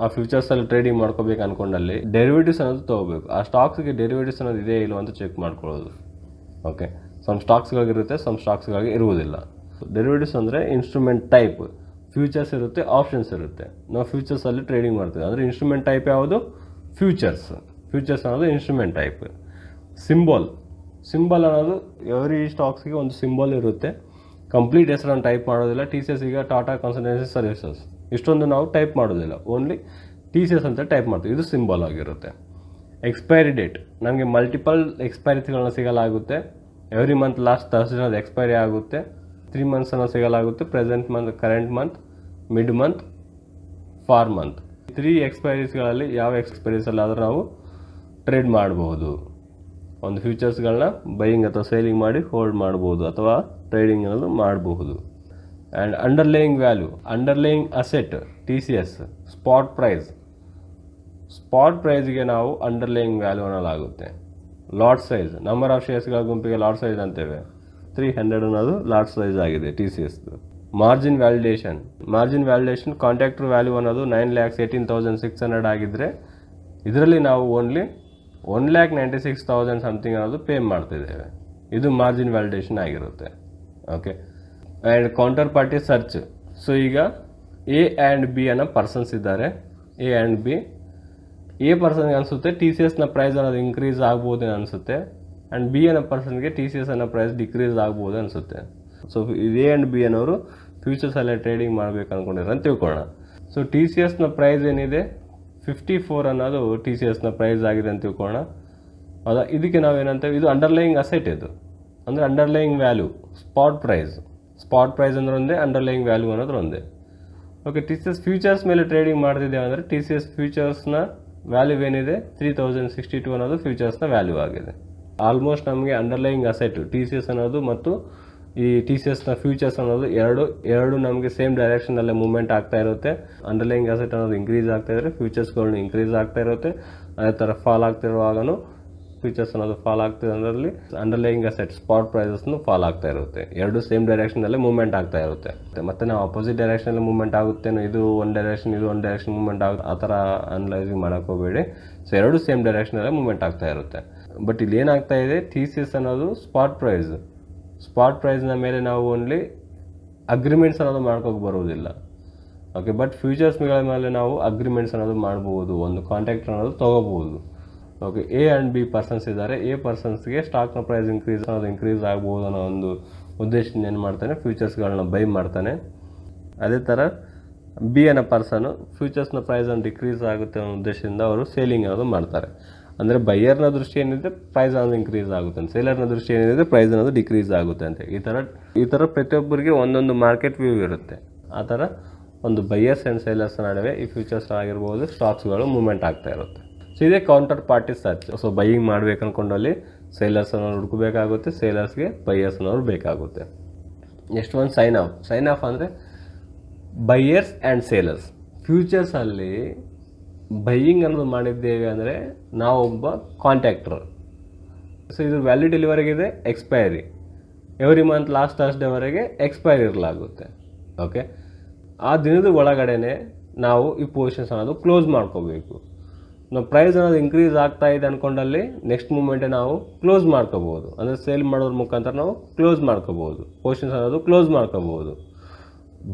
ಆ ಫ್ಯೂಚರ್ಸಲ್ಲಿ ಟ್ರೇಡಿಂಗ್ ಮಾಡ್ಕೋಬೇಕು ಅಂದ್ಕೊಂಡಲ್ಲಿ ಡೆರಿವೇಟಿವ್ಸ್ ಅನ್ನೋದು ತೊಗೋಬೇಕು. ಆ ಸ್ಟಾಕ್ಸ್ಗೆ ಡೆರಿವೇಟಿವ್ಸ್ ಅನ್ನೋದು ಇದೆ ಇಲ್ಲೋ ಅಂತ ಚೆಕ್ ಮಾಡ್ಕೊಳ್ಳೋದು. ಓಕೆ, ಸಮ್ ಸ್ಟಾಕ್ಸ್ಗಳಿಗಿರುತ್ತೆ, ಸಮ್ ಸ್ಟಾಕ್ಸ್ಗಳಿಗೆ ಇರುವುದಿಲ್ಲ. ಡೆರಿವೇಟಿವ್ಸ್ ಅಂದರೆ ಇನ್ಸ್ಟ್ರೂಮೆಂಟ್ ಟೈಪ್. ಫ್ಯೂಚರ್ಸ್ ಇರುತ್ತೆ, ಆಪ್ಷನ್ಸ್ ಇರುತ್ತೆ. ನಾವು ಫ್ಯೂಚರ್ಸಲ್ಲಿ ಟ್ರೇಡಿಂಗ್ ಮಾಡ್ತೀವಿ. ಅಂದರೆ ಇನ್ಸ್ಟ್ರೂಮೆಂಟ್ ಟೈಪ್ ಯಾವುದು? ಫ್ಯೂಚರ್ಸ್ ಅನ್ನೋದು ಇನ್ಸ್ಟ್ರೂಮೆಂಟ್ ಟೈಪ್. ಸಿಂಬಲ್ ಅನ್ನೋದು ಎವ್ರಿ ಸ್ಟಾಕ್ಸ್ಗೆ ಒಂದು ಸಿಂಬಲ್ ಇರುತ್ತೆ. ಕಂಪ್ಲೀಟ್ ಹೆಸರನ್ನು ಟೈಪ್ ಮಾಡೋದಿಲ್ಲ. ಟಿ ಸಿ ಎಸ್ ಈಗ ಟಾಟಾ ಕನ್ಸಲ್ಟೆನ್ಸಿ ಸರ್ವಿಸಸ್ ಇಷ್ಟೊಂದು ನಾವು ಟೈಪ್ ಮಾಡೋದಿಲ್ಲ, ಓನ್ಲಿ ಟಿ ಸಿ ಎಸ್ ಅಂತ ಟೈಪ್ ಮಾಡ್ತೀವಿ. ಇದು ಸಿಂಬಲ್ ಆಗಿರುತ್ತೆ. ಎಕ್ಸ್ಪೈರಿ ಡೇಟ್, ನಮಗೆ ಮಲ್ಟಿಪಲ್ ಎಕ್ಸ್ಪೈರಿಸ್ಗಳನ್ನ ಸಿಗಲಾಗುತ್ತೆ. ಎವ್ರಿ ಮಂತ್ ಲಾಸ್ಟ್ ಥರ್ಸ್ಡೇ ಅದು ಎಕ್ಸ್ಪೈರಿ ಆಗುತ್ತೆ. 3 ಮಂತ್ಸನ್ನು ಸಿಗಲಾಗುತ್ತೆ. Present month, current month, mid month, far month. 3 ಎಕ್ಸ್ಪೈರೀಸ್ಗಳಲ್ಲಿ ಯಾವ ಎಕ್ಸ್ಪೈರೀಸಲ್ಲಾದರೂ ನಾವು ಟ್ರೇಡ್ ಮಾಡಬಹುದು. ಒಂದು ಫ್ಯೂಚರ್ಸ್ಗಳನ್ನ ಬೈಯಿಂಗ್ ಅಥವಾ ಸೇಲಿಂಗ್ ಮಾಡಿ ಹೋಲ್ಡ್ ಮಾಡ್ಬೋದು, ಅಥವಾ ಟ್ರೇಡಿಂಗ್ ಅನ್ನೋದು ಮಾಡಬಹುದು. And underlying value, underlying asset, T C S, spot ಪ್ರೈಸ್ಗೆ ನಾವು underlying value ಅನ್ನೋದಾಗುತ್ತೆ. Lot size, number of ಶೇರ್ಸ್ಗಳ ಗುಂಪಿಗೆ ಲಾಟ್ ಸೈಜ್ ಅಂತೇವೆ. 300 ಅನ್ನೋದು ಲಾಟ್ ಸೈಜ್ ಆಗಿದೆ ಟಿ ಸಿ ಎಸ್ದು. ಮಾರ್ಜಿನ್ ವ್ಯಾಲಿಡೇಷನ್ ಕಾಂಟ್ರಾಕ್ಟರ್ ವ್ಯಾಲ್ಯೂ ಅನ್ನೋದು 9,18,600 ಆಗಿದ್ದರೆ ಇದರಲ್ಲಿ ನಾವು ಓನ್ಲಿ 1,96,000 ಸಮಥಿಂಗ್ ಅನ್ನೋದು ಪೇ ಮಾಡ್ತಿದ್ದೇವೆ. ಇದು ಮಾರ್ಜಿನ್ ವ್ಯಾಲಿಡೇಷನ್ ಆಗಿರುತ್ತೆ. Okay, and counter party search. So ಈಗ ಎ ಆ್ಯಂಡ್ ಬಿ ಅನ್ನೋ ಪರ್ಸನ್ಸ್ ಇದ್ದಾರೆ. A and B. ಎ ಪರ್ಸನ್ಗೆ ಅನಿಸುತ್ತೆ ಟಿ ಸಿ ಎಸ್ನ ಪ್ರೈಸ್ ಅನ್ನೋದು ಇನ್ಕ್ರೀಸ್ ಆಗ್ಬೋದು ಅನಿಸುತ್ತೆ. ಆ್ಯಂಡ್ ಬಿ ಅನ್ನೋ ಪರ್ಸನ್ಗೆ ಟಿ ಸಿ ಎಸ್ ಅನ್ನೋ ಪ್ರೈಸ್ ಡಿಕ್ರೀಸ್ ಆಗ್ಬೋದು ಅನಿಸುತ್ತೆ. ಸೊ ಎ ಆ್ಯಂಡ್ ಬಿ ಅನ್ನೋರು ಫ್ಯೂಚರ್ಸಲ್ಲೇ ಟ್ರೇಡಿಂಗ್ ಮಾಡಬೇಕು ಅಂದ್ಕೊಂಡಿರೋ ಅಂತ ತಿಳ್ಕೊಳ್ಳೋಣ. ಸೊ ಟಿ ಸಿ ಎಸ್ನ ಪ್ರೈಸ್ ಏನಿದೆ 54 ಅನ್ನೋದು ಟಿ ಸಿ ಎಸ್ನ ಪ್ರೈಸ್ ಆಗಿದೆ ಅಂತ ತಿಳ್ಕೊಳ್ಳೋಣ. ಹೌದಾ? ಇದಕ್ಕೆ ನಾವೇನಂತೇವೆ, ಇದು ಅಂಡರ್ಲೈಯಿಂಗ್ ಅಸೆಟ್. ಇದು ಅಂದರೆ ಅಂಡರ್ಲೈಯಿಂಗ್ ವ್ಯಾಲ್ಯೂ. ಸ್ಪಾಟ್ ಪ್ರೈಸ್ ಅಂದ್ರೆ ಒಂದೇ, ಅಂಡರ್ಲೈಯಿಂಗ್ ವ್ಯಾಲ್ಯೂ ಅನ್ನೋದು ಒಂದೇ. Okay, T C S futures ಮೇಲೆ ಟ್ರೇಡಿಂಗ್ ಮಾಡ್ತಿದ್ದೇವೆ ಅಂದರೆ ಟಿ ಸಿ ಎಸ್ ಫ್ಯೂಚರ್ಸ್ನ ವ್ಯಾಲ್ಯೂ ಏನಿದೆ 3062 ಅನ್ನೋದು ಫ್ಯೂಚರ್ಸ್ನ ವ್ಯಾಲ್ಯೂ ಆಗಿದೆ. ಆಲ್ಮೋಸ್ಟ್ ನಮಗೆ underlying asset T C S ಅನ್ನೋದು ಮತ್ತು ಈ ಟಿ ಸಿ ಎಸ್ನ ಫ್ಯೂಚರ್ಸ್ ಅನ್ನೋದು ಎರಡು ನಮಗೆ ಸೇಮ್ ಡೈರೆಕ್ಷನಲ್ಲೇ ಮೂವ್ಮೆಂಟ್ ಆಗ್ತಾ ಇರುತ್ತೆ. ಅಂಡರ್ಲೈಯಿಂಗ್ ಅಸೆಟ್ ಅನ್ನೋದು ಇನ್ಕ್ರೀಸ್ ಆಗ್ತಾ ಇದ್ರೆ ಫ್ಯೂಚರ್ಸ್ಗಳನ್ನ ಇನ್ಕ್ರೀಸ್ ಆಗ್ತಾ ಇರುತ್ತೆ. ಅದೇ ಥರ ಫಾಲ್ ಆಗ್ತಿರುವಾಗಲೂ ಫ್ಯೂಚರ್ಸ್ ಅನ್ನೋದು ಫಾಲ್ ಆಗ್ತಿದೆ. ಅದರಲ್ಲಿ ಅಂಡರ್ಲೈಯಿಂಗ್ ಅಸೆಟ್ ಸ್ಪಾಟ್ ಪ್ರೈಸಸ್ನು ಫಾಲ್ ಆಗ್ತಾ ಇರುತ್ತೆ. ಎರಡು ಸೇಮ್ ಡೈರೆಕ್ಷನಲ್ಲೇ ಮೂವ್ಮೆಂಟ್ ಆಗ್ತಾ ಇರುತ್ತೆ. ಮತ್ತು ನಾವು ಅಪೋಸಿಟ್ ಡೈರೆಕ್ಷನಲ್ಲಿ ಮೂವ್ಮೆಂಟ್ ಆಗುತ್ತೆ, ಇದು ಒಂದು ಡೈರೆಕ್ಷನ್ ಇದು ಒಂದು ಡೈರೆಕ್ಷನ್ ಮೂವ್ಮೆಂಟ್ ಆಗುತ್ತೆ, ಆ ಥರ ಅನಲೈಸಿಂಗ್ ಮಾಡೋಕ್ಕೆ ಹೋಗಬೇಡಿ. ಸೊ ಎರಡು ಸೇಮ್ ಡೈರೆಕ್ಷನಲ್ಲೇ ಮೂವ್ಮೆಂಟ್ ಆಗ್ತಾ ಇರುತ್ತೆ. ಬಟ್ ಇಲ್ಲಿ ಏನಾಗ್ತಾ ಇದೆ, ಟಿ ಸಿ ಎಸ್ ಅನ್ನೋದು ಸ್ಪಾಟ್ ಪ್ರೈಸ್ನ ಮೇಲೆ ನಾವು ಓನ್ಲಿ ಅಗ್ರಿಮೆಂಟ್ಸ್ ಅನ್ನೋದು ಮಾಡ್ಕೋಕೆ ಬರೋದಿಲ್ಲ. ಓಕೆ, ಬಟ್ ಫ್ಯೂಚರ್ಸ್ಗಳ ಮೇಲೆ ನಾವು ಅಗ್ರಿಮೆಂಟ್ಸ್ ಅನ್ನೋದು ಮಾಡ್ಬೋದು, ಒಂದು ಕಾಂಟ್ರಾಕ್ಟ್ ಅನ್ನೋದು ತೊಗೋಬೋದು. Okay, A and B persons ಇದ್ದಾರೆ, ಎ ಪರ್ಸನ್ಸ್ಗೆ ಸ್ಟಾಕ್ನ ಪ್ರೈಸ್ ಇನ್ಕ್ರೀಸ್ ಆಗ್ಬೋದು ಅನ್ನೋ ಒಂದು ಉದ್ದೇಶದಿಂದ ಏನು ಮಾಡ್ತಾನೆ, ಫ್ಯೂಚರ್ಸ್ಗಳನ್ನ ಬೈ ಮಾಡ್ತಾನೆ. ಅದೇ ಥರ ಬಿ ಅನ್ನೋ ಪರ್ಸನು ಫ್ಯೂಚರ್ಸ್ನ ಪ್ರೈಸನ್ನು ಡಿಕ್ರೀಸ್ ಆಗುತ್ತೆ ಅನ್ನೋ ಉದ್ದೇಶದಿಂದ ಅವರು ಸೇಲಿಂಗ್ ಅನ್ನೋದು ಮಾಡ್ತಾರೆ. ಅಂದರೆ ಬೈಯರ್ನ ದೃಷ್ಟಿ ಏನಿದೆ ಪ್ರೈಸ್ ಅನ್ನೋದು ಇನ್ಕ್ರೀಸ್ ಆಗುತ್ತೆ ಅಂತ, ಸೇಲರ್ನ ದೃಷ್ಟಿ ಏನಿದೆ ಪ್ರೈಸ್ ಅನ್ನೋದು ಡಿಕ್ರೀಸ್ ಆಗುತ್ತೆ ಅಂತ. ಈ ಥರ ಪ್ರತಿಯೊಬ್ಬರಿಗೆ ಒಂದೊಂದು ಮಾರ್ಕೆಟ್ ವ್ಯೂ ಇರುತ್ತೆ. ಆ ಥರ ಒಂದು ಬೈಯರ್ಸ್ ಆ್ಯಂಡ್ ಸೇಲರ್ಸ್ ನಡುವೆ ಈ ಫ್ಯೂಚರ್ಸ್ ಆಗಿರ್ಬೋದು ಸ್ಟಾಕ್ಸ್ಗಳು ಮೂವ್ಮೆಂಟ್ ಆಗ್ತಾ ಇರುತ್ತೆ. ಸೊ ಇದೇ counter party search. So buying ಮಾಡ್ಬೇಕು ಅಂದ್ಕೊಂಡಲ್ಲಿ ಸೇಲರ್ಸ್ ಅನ್ನೋರು ಹುಡುಕಬೇಕಾಗುತ್ತೆ, ಸೇಲರ್ಸ್ಗೆ ಬೈಯರ್ಸ್ ಅನ್ನೋರು ಬೇಕಾಗುತ್ತೆ. ನೆಕ್ಸ್ಟ್ ಒಂದು ಸೈನ್ ಆಫ್ ಅಂದರೆ ಬೈಯರ್ಸ್ ಆ್ಯಂಡ್ ಸೇಲರ್ಸ್. ಫ್ಯೂಚರ್ಸಲ್ಲಿ ಬೈಯಿಂಗ್ ಅನ್ನೋದು ಮಾಡಿದ್ದೇವೆ ಅಂದರೆ ನಾವೊಬ್ಬ ಕಾಂಟ್ರಾಕ್ಟರ್. ಸೊ ಇದು ವ್ಯಾಲಿಡ್ ಎಲ್ಲಿವರೆಗಿದೆ, ಎಕ್ಸ್ಪೈರಿ. ಎವ್ರಿ ಮಂತ್ ಲಾಸ್ಟ್ ಡೇವರೆಗೆ ಎಕ್ಸ್ಪೈರಿ ಇರಲಾಗುತ್ತೆ. ಓಕೆ, ಆ ದಿನದ ಒಳಗಡೆ ನಾವು ಈ ಪೊಸಿಷನ್ಸ್ ಅನ್ನೋದು ಕ್ಲೋಸ್ ಮಾಡ್ಕೋಬೇಕು. ನಾವು ಪ್ರೈಸ್ ಅನ್ನೋದು ಇನ್ಕ್ರೀಸ್ ಆಗ್ತಾ ಇದೆ ಅಂದ್ಕೊಂಡಲ್ಲಿ ನೆಕ್ಸ್ಟ್ ಮೂಮೆಂಟೇ ನಾವು ಕ್ಲೋಸ್ ಮಾಡ್ಕೋಬೋದು. ಅಂದರೆ ಸೇಲ್ ಮಾಡೋದ್ರ ಮುಖಾಂತರ ನಾವು ಕ್ಲೋಸ್ ಮಾಡ್ಕೋಬೋದು, ಪೊಸಿಷನ್ಸ್ ಅನ್ನೋದು ಕ್ಲೋಸ್ ಮಾಡ್ಕೋಬೋದು.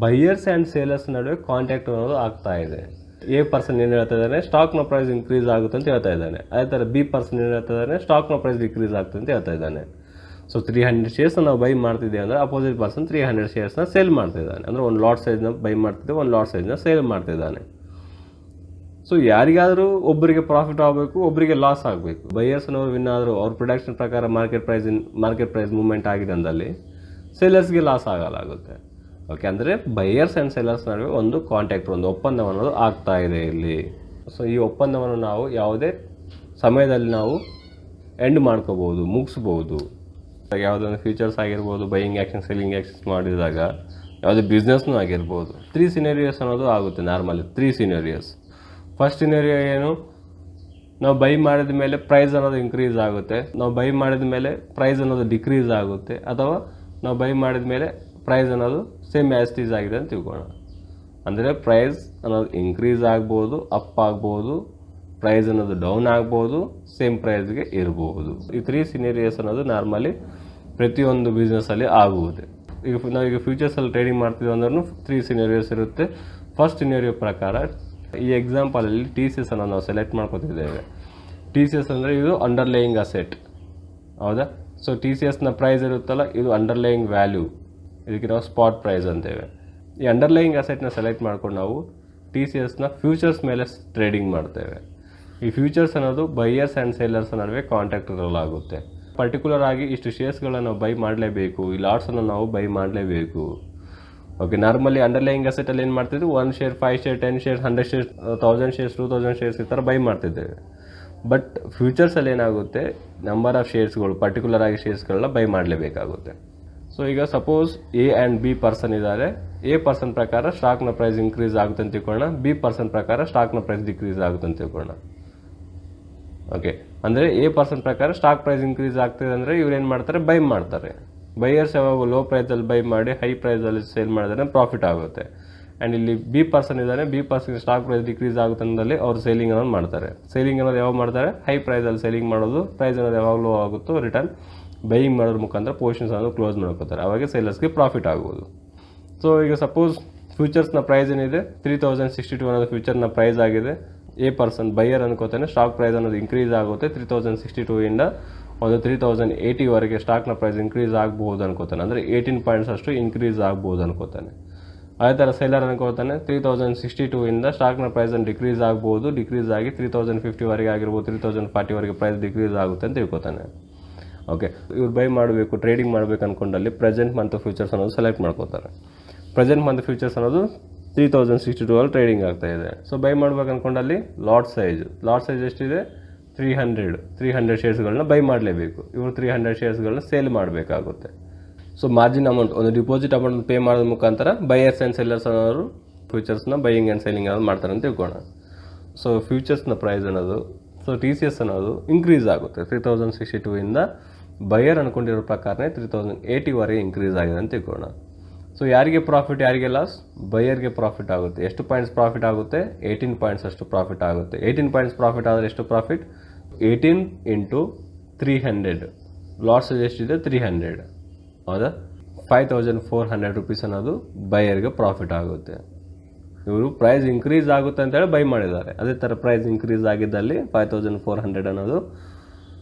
ಬೈಯರ್ಸ್ ಆ್ಯಂಡ್ ಸೇಲರ್ಸ್ ನಡುವೆ ಕಾಂಟ್ಯಾಕ್ಟ್ ಅನ್ನೋದು ಆಗ್ತಾ ಇದೆ. ಎ ಪರ್ಸನ್ ಏನು ಹೇಳ್ತಾ ಇದ್ದಾನೆ, ಸ್ಟಾಕ್ನ ಪ್ರೈಸ್ ಇನ್ಕ್ರೀಸ್ ಆಗುತ್ತೆ ಅಂತ ಹೇಳ್ತಾ ಇದ್ದಾನೆ. ಅದೇ ಥರ ಬಿ ಪರ್ಸನ್ ಏನು ಹೇಳ್ತಾ ಇದ್ದಾನೆ, ಸ್ಟಾಕ್ನ ಪ್ರೈಸ್ ಡಿಕ್ರೀಸ್ ಆಗುತ್ತೆ ಅಂತ ಹೇಳ್ತಾ ಇದ್ದಾನೆ. ಸೊ 300 ಶೇರ್ಸ್ನ ನಾವು ಬೈ ಮಾಡ್ತಿದ್ದೇವೆ ಅಂದರೆ ಅಪೋಸಿಟ್ ಪರ್ಸನ್ 300 ಶೇರ್ಸ್ನ ಸೇಲ್ ಮಾಡ್ತಿದ್ದಾನೆ. ಅಂದರೆ ಒಂದು ಲಾಟ್ ಸೈಜ್ನ ಬೈ ಮಾಡ್ತಿದ್ದೆ, ಒಂದು ಲಾಟ್ ಸೈಜ್ನ ಸೇಲ್ ಮಾಡ್ತಿದ್ದಾನೆ. ಸೊ ಯಾರಿಗಾದರೂ ಒಬ್ಬರಿಗೆ ಪ್ರಾಫಿಟ್ ಆಗಬೇಕು, ಒಬ್ಬರಿಗೆ ಲಾಸ್ ಆಗಬೇಕು. ಬೈಯರ್ಸ್ನವ್ರು ವಿನ್ ಆದರೂ ಅವ್ರ ಪ್ರೊಡಕ್ಷನ್ ಪ್ರಕಾರ ಮಾರ್ಕೆಟ್ ಪ್ರೈಸ್ ಮೂವ್ಮೆಂಟ್ ಆಗಿದೆ ಅಂದಲ್ಲಿ ಸೇಲರ್ಸ್ಗೆ ಲಾಸ್ ಆಗಲಾಗುತ್ತೆ. ಓಕೆ, ಅಂದರೆ ಬೈಯರ್ಸ್ ಆ್ಯಂಡ್ ಸೇಲರ್ಸ್ ನಡುವೆ ಒಂದು ಕಾಂಟ್ಯಾಕ್ಟ್, ಒಂದು ಒಪ್ಪಂದವನ್ನು ಆಗ್ತಾ ಇದೆ ಇಲ್ಲಿ. ಸೊ ಈ ಒಪ್ಪಂದವನ್ನು ನಾವು ಯಾವುದೇ ಸಮಯದಲ್ಲಿ ನಾವು ಎಂಡ್ ಮಾಡ್ಕೋಬೋದು, ಮುಗಿಸ್ಬೋದು. ಯಾವುದೊಂದು ಫ್ಯೂಚರ್ಸ್ ಆಗಿರ್ಬೋದು, ಬೈಯಿಂಗ್ ಆ್ಯಕ್ಷನ್ ಸೆಲ್ಲಿಂಗ್ ಆ್ಯಕ್ಷನ್ಸ್ ಮಾಡಿದಾಗ ಯಾವುದೇ ಬಿಸ್ನೆಸ್ನೂ ಆಗಿರ್ಬೋದು. 3 ಸಿನೇರಿಯೋಸ್ ಅನ್ನೋದು ಆಗುತ್ತೆ ನಾರ್ಮಲಿ. 3 ಸಿನೇರಿಯೋಸ್. ಫಸ್ಟ್ ಸಿನೇರಿಯೋ ಏನು, ನಾವು ಬೈ ಮಾಡಿದ ಮೇಲೆ ಪ್ರೈಸ್ ಅನ್ನೋದು ಇನ್ಕ್ರೀಸ್ ಆಗುತ್ತೆ, ನಾವು ಬೈ ಮಾಡಿದ ಮೇಲೆ ಪ್ರೈಸ್ ಅನ್ನೋದು ಡಿಕ್ರೀಸ್ ಆಗುತ್ತೆ, ಅಥವಾ ನಾವು ಬೈ ಮಾಡಿದ ಮೇಲೆ ಪ್ರೈಸ್ ಅನ್ನೋದು ಸೇಮ್ ಆ್ಯಸ್ ಇಟ್ ಈಸ್ ಆಗಿದೆ ಅಂತ ತಿಳ್ಕೊಳ್ಳೋಣ. ಅಂದರೆ ಪ್ರೈಸ್ ಅನ್ನೋದು ಇನ್ಕ್ರೀಸ್ ಆಗ್ಬೋದು, ಅಪ್ ಆಗ್ಬೋದು, ಪ್ರೈಸ್ ಅನ್ನೋದು ಡೌನ್ ಆಗ್ಬೋದು, ಸೇಮ್ ಪ್ರೈಸ್ಗೆ ಇರ್ಬೋದು. ಈ 3 ಸಿನೇರಿಯೋಸ್ ಅನ್ನೋದು ನಾರ್ಮಲಿ ಪ್ರತಿಯೊಂದು ಬಿಸ್ನೆಸ್ಸಲ್ಲಿ ಆಗುವುದು. ನಾವೀಗ ಫ್ಯೂಚರ್ಸಲ್ಲಿ ಟ್ರೇಡಿಂಗ್ ಮಾಡ್ತೀವಿ ಅಂದ್ರೂ 3 ಸಿನೇರಿಯೋಸ್ ಇರುತ್ತೆ. ಫಸ್ಟ್ ಸಿನೇರಿಯೋ ಪ್ರಕಾರ ಈ ಎಕ್ಸಾಂಪಲಲ್ಲಿ ಟಿ ಸಿ ಎಸ್ ಅನ್ನು ನಾವು ಸೆಲೆಕ್ಟ್ ಮಾಡ್ಕೊತಿದ್ದೇವೆ. ಟಿ ಸಿ ಎಸ್ ಅಂದರೆ ಇದು ಅಂಡರ್ಲೇಯಿಂಗ್ ಅಸೆಟ್, ಹೌದಾ? ಸೊ ಟಿ ಸಿ ಎಸ್ನ ಪ್ರೈಸ್ ಇರುತ್ತಲ್ಲ, ಇದು ಅಂಡರ್ಲೇಯಿಂಗ್ ವ್ಯಾಲ್ಯೂ, ಇದಕ್ಕೆ ನಾವು ಸ್ಪಾಟ್ ಪ್ರೈಸ್ ಅಂತೇವೆ. ಈ ಅಂಡರ್ಲೇಯಿಂಗ್ ಅಸೆಟ್ನ ಸೆಲೆಕ್ಟ್ ಮಾಡ್ಕೊಂಡು ನಾವು ಟಿ ಸಿ ಎಸ್ನ ಫ್ಯೂಚರ್ಸ್ ಮೇಲೆ ಟ್ರೇಡಿಂಗ್ ಮಾಡ್ತೇವೆ. ಈ ಫ್ಯೂಚರ್ಸ್ ಅನ್ನೋದು ಬೈಯರ್ಸ್ ಆ್ಯಂಡ್ ಸೇಲರ್ಸ್ ನಡುವೆ ಕಾಂಟ್ಯಾಕ್ಟ್ ಇರಲಾಗುತ್ತೆ. ಪರ್ಟಿಕ್ಯುಲರ್ ಆಗಿ ಇಷ್ಟು ಶೇರ್ಸ್ಗಳನ್ನು ನಾವು ಬೈ ಮಾಡಲೇಬೇಕು, ಈ ಲಾಟ್ಸನ್ನು ನಾವು ಬೈ ಮಾಡಲೇಬೇಕು. ಓಕೆ, ನಾರ್ಮಲಿ ಅಂಡರ್ಲೈಯಿಂಗ್ ಅಸೆಟಲ್ಲಿ ಏನು ಮಾಡ್ತಿದ್ವಿ, 1 share, 5 share, 10 shares, 100 shares, 1000 shares, 2000 shares ಈ ಥರ ಬೈ ಮಾಡ್ತಿದ್ದೇವೆ. ಬಟ್ ಫ್ಯೂಚರ್ಸಲ್ಲಿ ಏನಾಗುತ್ತೆ, ನಂಬರ್ ಆಫ್ ಶೇರ್ಸ್ಗಳು, ಪರ್ಟಿಕ್ಯುಲರ್ ಆಗಿ ಶೇರ್ಸ್ಗಳನ್ನ ಬೈ ಮಾಡಲೇಬೇಕಾಗುತ್ತೆ. ಸೊ ಈಗ suppose A and B person ಇದ್ದಾರೆ. ಎ ಪರ್ಸನ್ ಪ್ರಕಾರ ಸ್ಟಾಕ್ನ ಪ್ರೈಸ್ ಇನ್ಕ್ರೀಸ್ ಆಗುತ್ತೆ ಅಂತ ತಿಳ್ಕೊಳ್ಳೋಣ, ಬಿ ಪರ್ಸನ್ ಪ್ರಕಾರ ಸ್ಟಾಕ್ನ ಪ್ರೈಸ್ ಡಿಕ್ರೀಸ್ ಆಗುತ್ತೆ ಅಂತ ತಿಳ್ಕೊಳ್ಳೋಣ. ಓಕೆ, ಅಂದರೆ ಎ ಪರ್ಸನ್ ಪ್ರಕಾರ ಸ್ಟಾಕ್ ಪ್ರೈಸ್ ಇನ್ಕ್ರೀಸ್ ಆಗ್ತಿದೆ ಅಂದರೆ ಇವ್ರು ಏನು ಮಾಡ್ತಾರೆ, ಬೈ ಮಾಡ್ತಾರೆ. ಬೈಯರ್ಸ್ ಯಾವಾಗ ಲೋ ಪ್ರೈಸಲ್ಲಿ ಬೈ ಮಾಡಿ ಹೈ ಪ್ರೈಸಲ್ಲಿ ಸೇಲ್ ಮಾಡಿದ್ರೆ ಪ್ರಾಫಿಟ್ ಆಗುತ್ತೆ. ಆ್ಯಂಡ್ ಇಲ್ಲಿ ಬಿ ಪರ್ಸನ್ ಇದ್ದಾನೆ, ಬಿ ಪರ್ಸನ್ಗೆ ಸ್ಟಾಕ್ ಪ್ರೈಸ್ ಡಿಕ್ರೀಸ್ ಆಗುತ್ತೆ ಅನ್ನೋದಲ್ಲಿ ಅವರು ಸೇಲಿಂಗ್ ಅನ್ನೋದು ಮಾಡ್ತಾರೆ. ಸೇಲಿಂಗ್ ಅನ್ನೋದು ಯಾವಾಗ ಮಾಡ್ತಾರೆ, ಹೈ ಪ್ರೈಸಲ್ಲಿ ಸೇಲಿಂಗ್ ಮಾಡೋದು, ಪ್ರೈಸ್ ಅನ್ನೋದು ಯಾವಾಗ ಲೋ ಆಗುತ್ತೋ ರಿಟರ್ನ್ ಬೈಯಿಂಗ್ ಮಾಡೋದ್ರ ಮುಖಾಂತರ ಪೊಸಿಷನ್ಸ್ ಅನ್ನೋದು ಕ್ಲೋಸ್ ಮಾಡ್ಕೋತಾರೆ. ಅವಾಗ ಸೇಲರ್ಸ್ಗೆ ಪ್ರಾಫಿಟ್ ಆಗ್ಬೋದು. ಸೊ ಈಗ ಸಪೋಸ್ ಫ್ಯೂಚರ್ಸ್ನ ಪ್ರೈಸ್ ಏನಿದೆ 3062 ಅನ್ನೋದು ಫ್ಯೂಚರ್ನ ಪ್ರೈಸ್ ಆಗಿದೆ. ಎ ಪರ್ಸನ್ ಬೈಯರ್ ಅನ್ಕೋತಾನೆ, ಸ್ಟಾಕ್ ಪ್ರೈಸ್ ಅನ್ನೋದು ಇನ್ಕ್ರೀಸ್ ಆಗುತ್ತೆ 3062 ಇಂದ ಒಂದು 3080ವರೆಗೆ ಸ್ಟಾಕ್ನ ಪ್ರೈಸ್ ಇನ್ಕ್ರೀಸ್ ಆಗ್ಬೋದು ಅನ್ಕೋತಾನೆ. ಅಂದರೆ 18 ಪಾಯಿಂಟ್ಸ್ ಅಷ್ಟು ಇನ್ಕ್ರೀಸ್ ಆಗ್ಬೋದು ಅನ್ಕೋತಾನೆ. ಅದೇ ಥರ ಸೇಲರ್ ಅನ್ಕೋತಾನೆ 3062 ಇಂದ ಸ್ಟಾಕ್ನ ಪ್ರೈಸನ್ನು ಡಿಕ್ರೀಸ್ ಆಗ್ಬೋದು, ಡಿಕ್ರೀಸ್ ಆಗಿ 3050ವರೆಗೆ ಆಗಿರ್ಬೋದು, 3040ವರೆಗೆ ಪ್ರೈಸ್ ಡಿಕ್ರೀಸ್ ಆಗುತ್ತೆ ಅಂತ ತಿಳ್ಕೊತಾನೆ. ಓಕೆ, ಇವ್ರು ಬೈ ಮಾಡಬೇಕು, ಟ್ರೇಡಿಂಗ್ ಮಾಡಬೇಕು ಅಂದ್ಕೊಂಡಲ್ಲಿ ಪ್ರೆಸೆಂಟ್ ಮಂತ್ ಫ್ಯೂಚರ್ಸ್ ಅನ್ನೋದು ಸೆಲೆಕ್ಟ್ ಮಾಡ್ಕೋತಾರೆ. ಪ್ರೆಸೆಂಟ್ ಮಂತ್ ಫ್ಯೂಚರ್ಸ್ ಅನ್ನೋದು 3062 ಅಲ್ಲಿ ಟ್ರೇಡಿಂಗ್ ಆಗ್ತಾ ಇದೆ. ಸೊ ಬೈ ಮಾಡ್ಬೇಕು ಅಂದ್ಕೊಂಡಲ್ಲಿ ಲಾಟ್ ಸೈಜ್ ಎಷ್ಟಿದೆ, 300 ಶೇರ್ಸ್ಗಳನ್ನ ಬೈ ಮಾಡಲೇಬೇಕು. ಇವರು 300 ಶೇರ್ಸ್ಗಳನ್ನ ಸೇಲ್ ಮಾಡಬೇಕಾಗುತ್ತೆ. ಸೊ ಮಾರ್ಜಿನ್ ಅಮೌಂಟ್, ಒಂದು ಡಿಪಾಸಿಟ್ ಅಮೌಂಟ್ ಪೇ ಮಾಡೋದ್ರ ಮುಖಾಂತರ ಬೈಯರ್ಸ್ ಆ್ಯಂಡ್ ಸೆಲ್ಲರ್ಸ್ ಅನ್ನೋರು ಫ್ಯೂಚರ್ಸ್ನ ಬೈಯಿಂಗ್ ಆ್ಯಂಡ್ ಸೆಲ್ಲಿಂಗ್ ಅನ್ನೋದು ಮಾಡ್ತಾರೆ ಅಂತ ತಿಳ್ಕೊಳ್ಳೋಣ. ಸೊ ಫ್ಯೂಚರ್ಸ್ನ ಪ್ರೈಸ್ ಅನ್ನೋದು, ಸೊ ಟಿ ಸಿ ಎಸ್ ಅನ್ನೋದು ಇನ್ಕ್ರೀಸ್ ಆಗುತ್ತೆ 3062 ಇಂದ ಬೈಯರ್ ಅಂದ್ಕೊಂಡಿರೋ ಪ್ರಕಾರನೇ 3080ವರೆಗೆ ಇನ್ಕ್ರೀಸ್ ಆಗಿದೆ ಅಂತ ತಿಳ್ಕೊಳ್ಳೋಣ. ಸೊ ಯಾರಿಗೆ ಪ್ರಾಫಿಟ್, ಯಾರಿಗೆ ಲಾಸ್, ಬೈಯರ್ಗೆ ಪ್ರಾಫಿಟ್ ಆಗುತ್ತೆ. ಎಷ್ಟು ಪಾಯಿಂಟ್ಸ್ ಪ್ರಾಫಿಟ್ ಆಗುತ್ತೆ, 18 ಪಾಯಿಂಟ್ಸ್ ಅಷ್ಟು ಪ್ರಾಫಿಟ್ ಆಗುತ್ತೆ. 18 ಪಾಯಿಂಟ್ಸ್ ಪ್ರಾಫಿಟ್ ಆದರೆ ಎಷ್ಟು ಪ್ರಾಫಿಟ್, 18 ಇಂಟು 300, ಲಾಟ್ಸ್ ಎಷ್ಟಿದೆ 300, ಹೌದಾ. 5400 ರುಪೀಸ್ ಅನ್ನೋದು ಬೈಯರ್ಗೆ ಪ್ರಾಫಿಟ್ ಆಗುತ್ತೆ. ಇವರು ಪ್ರೈಸ್ ಇನ್ಕ್ರೀಸ್ ಆಗುತ್ತೆ ಅಂತೇಳಿ ಬೈ ಮಾಡಿದ್ದಾರೆ. ಅದೇ ಥರ ಪ್ರೈಸ್ ಇನ್ಕ್ರೀಸ್ ಆಗಿದ್ದಲ್ಲಿ 5400 ಅನ್ನೋದು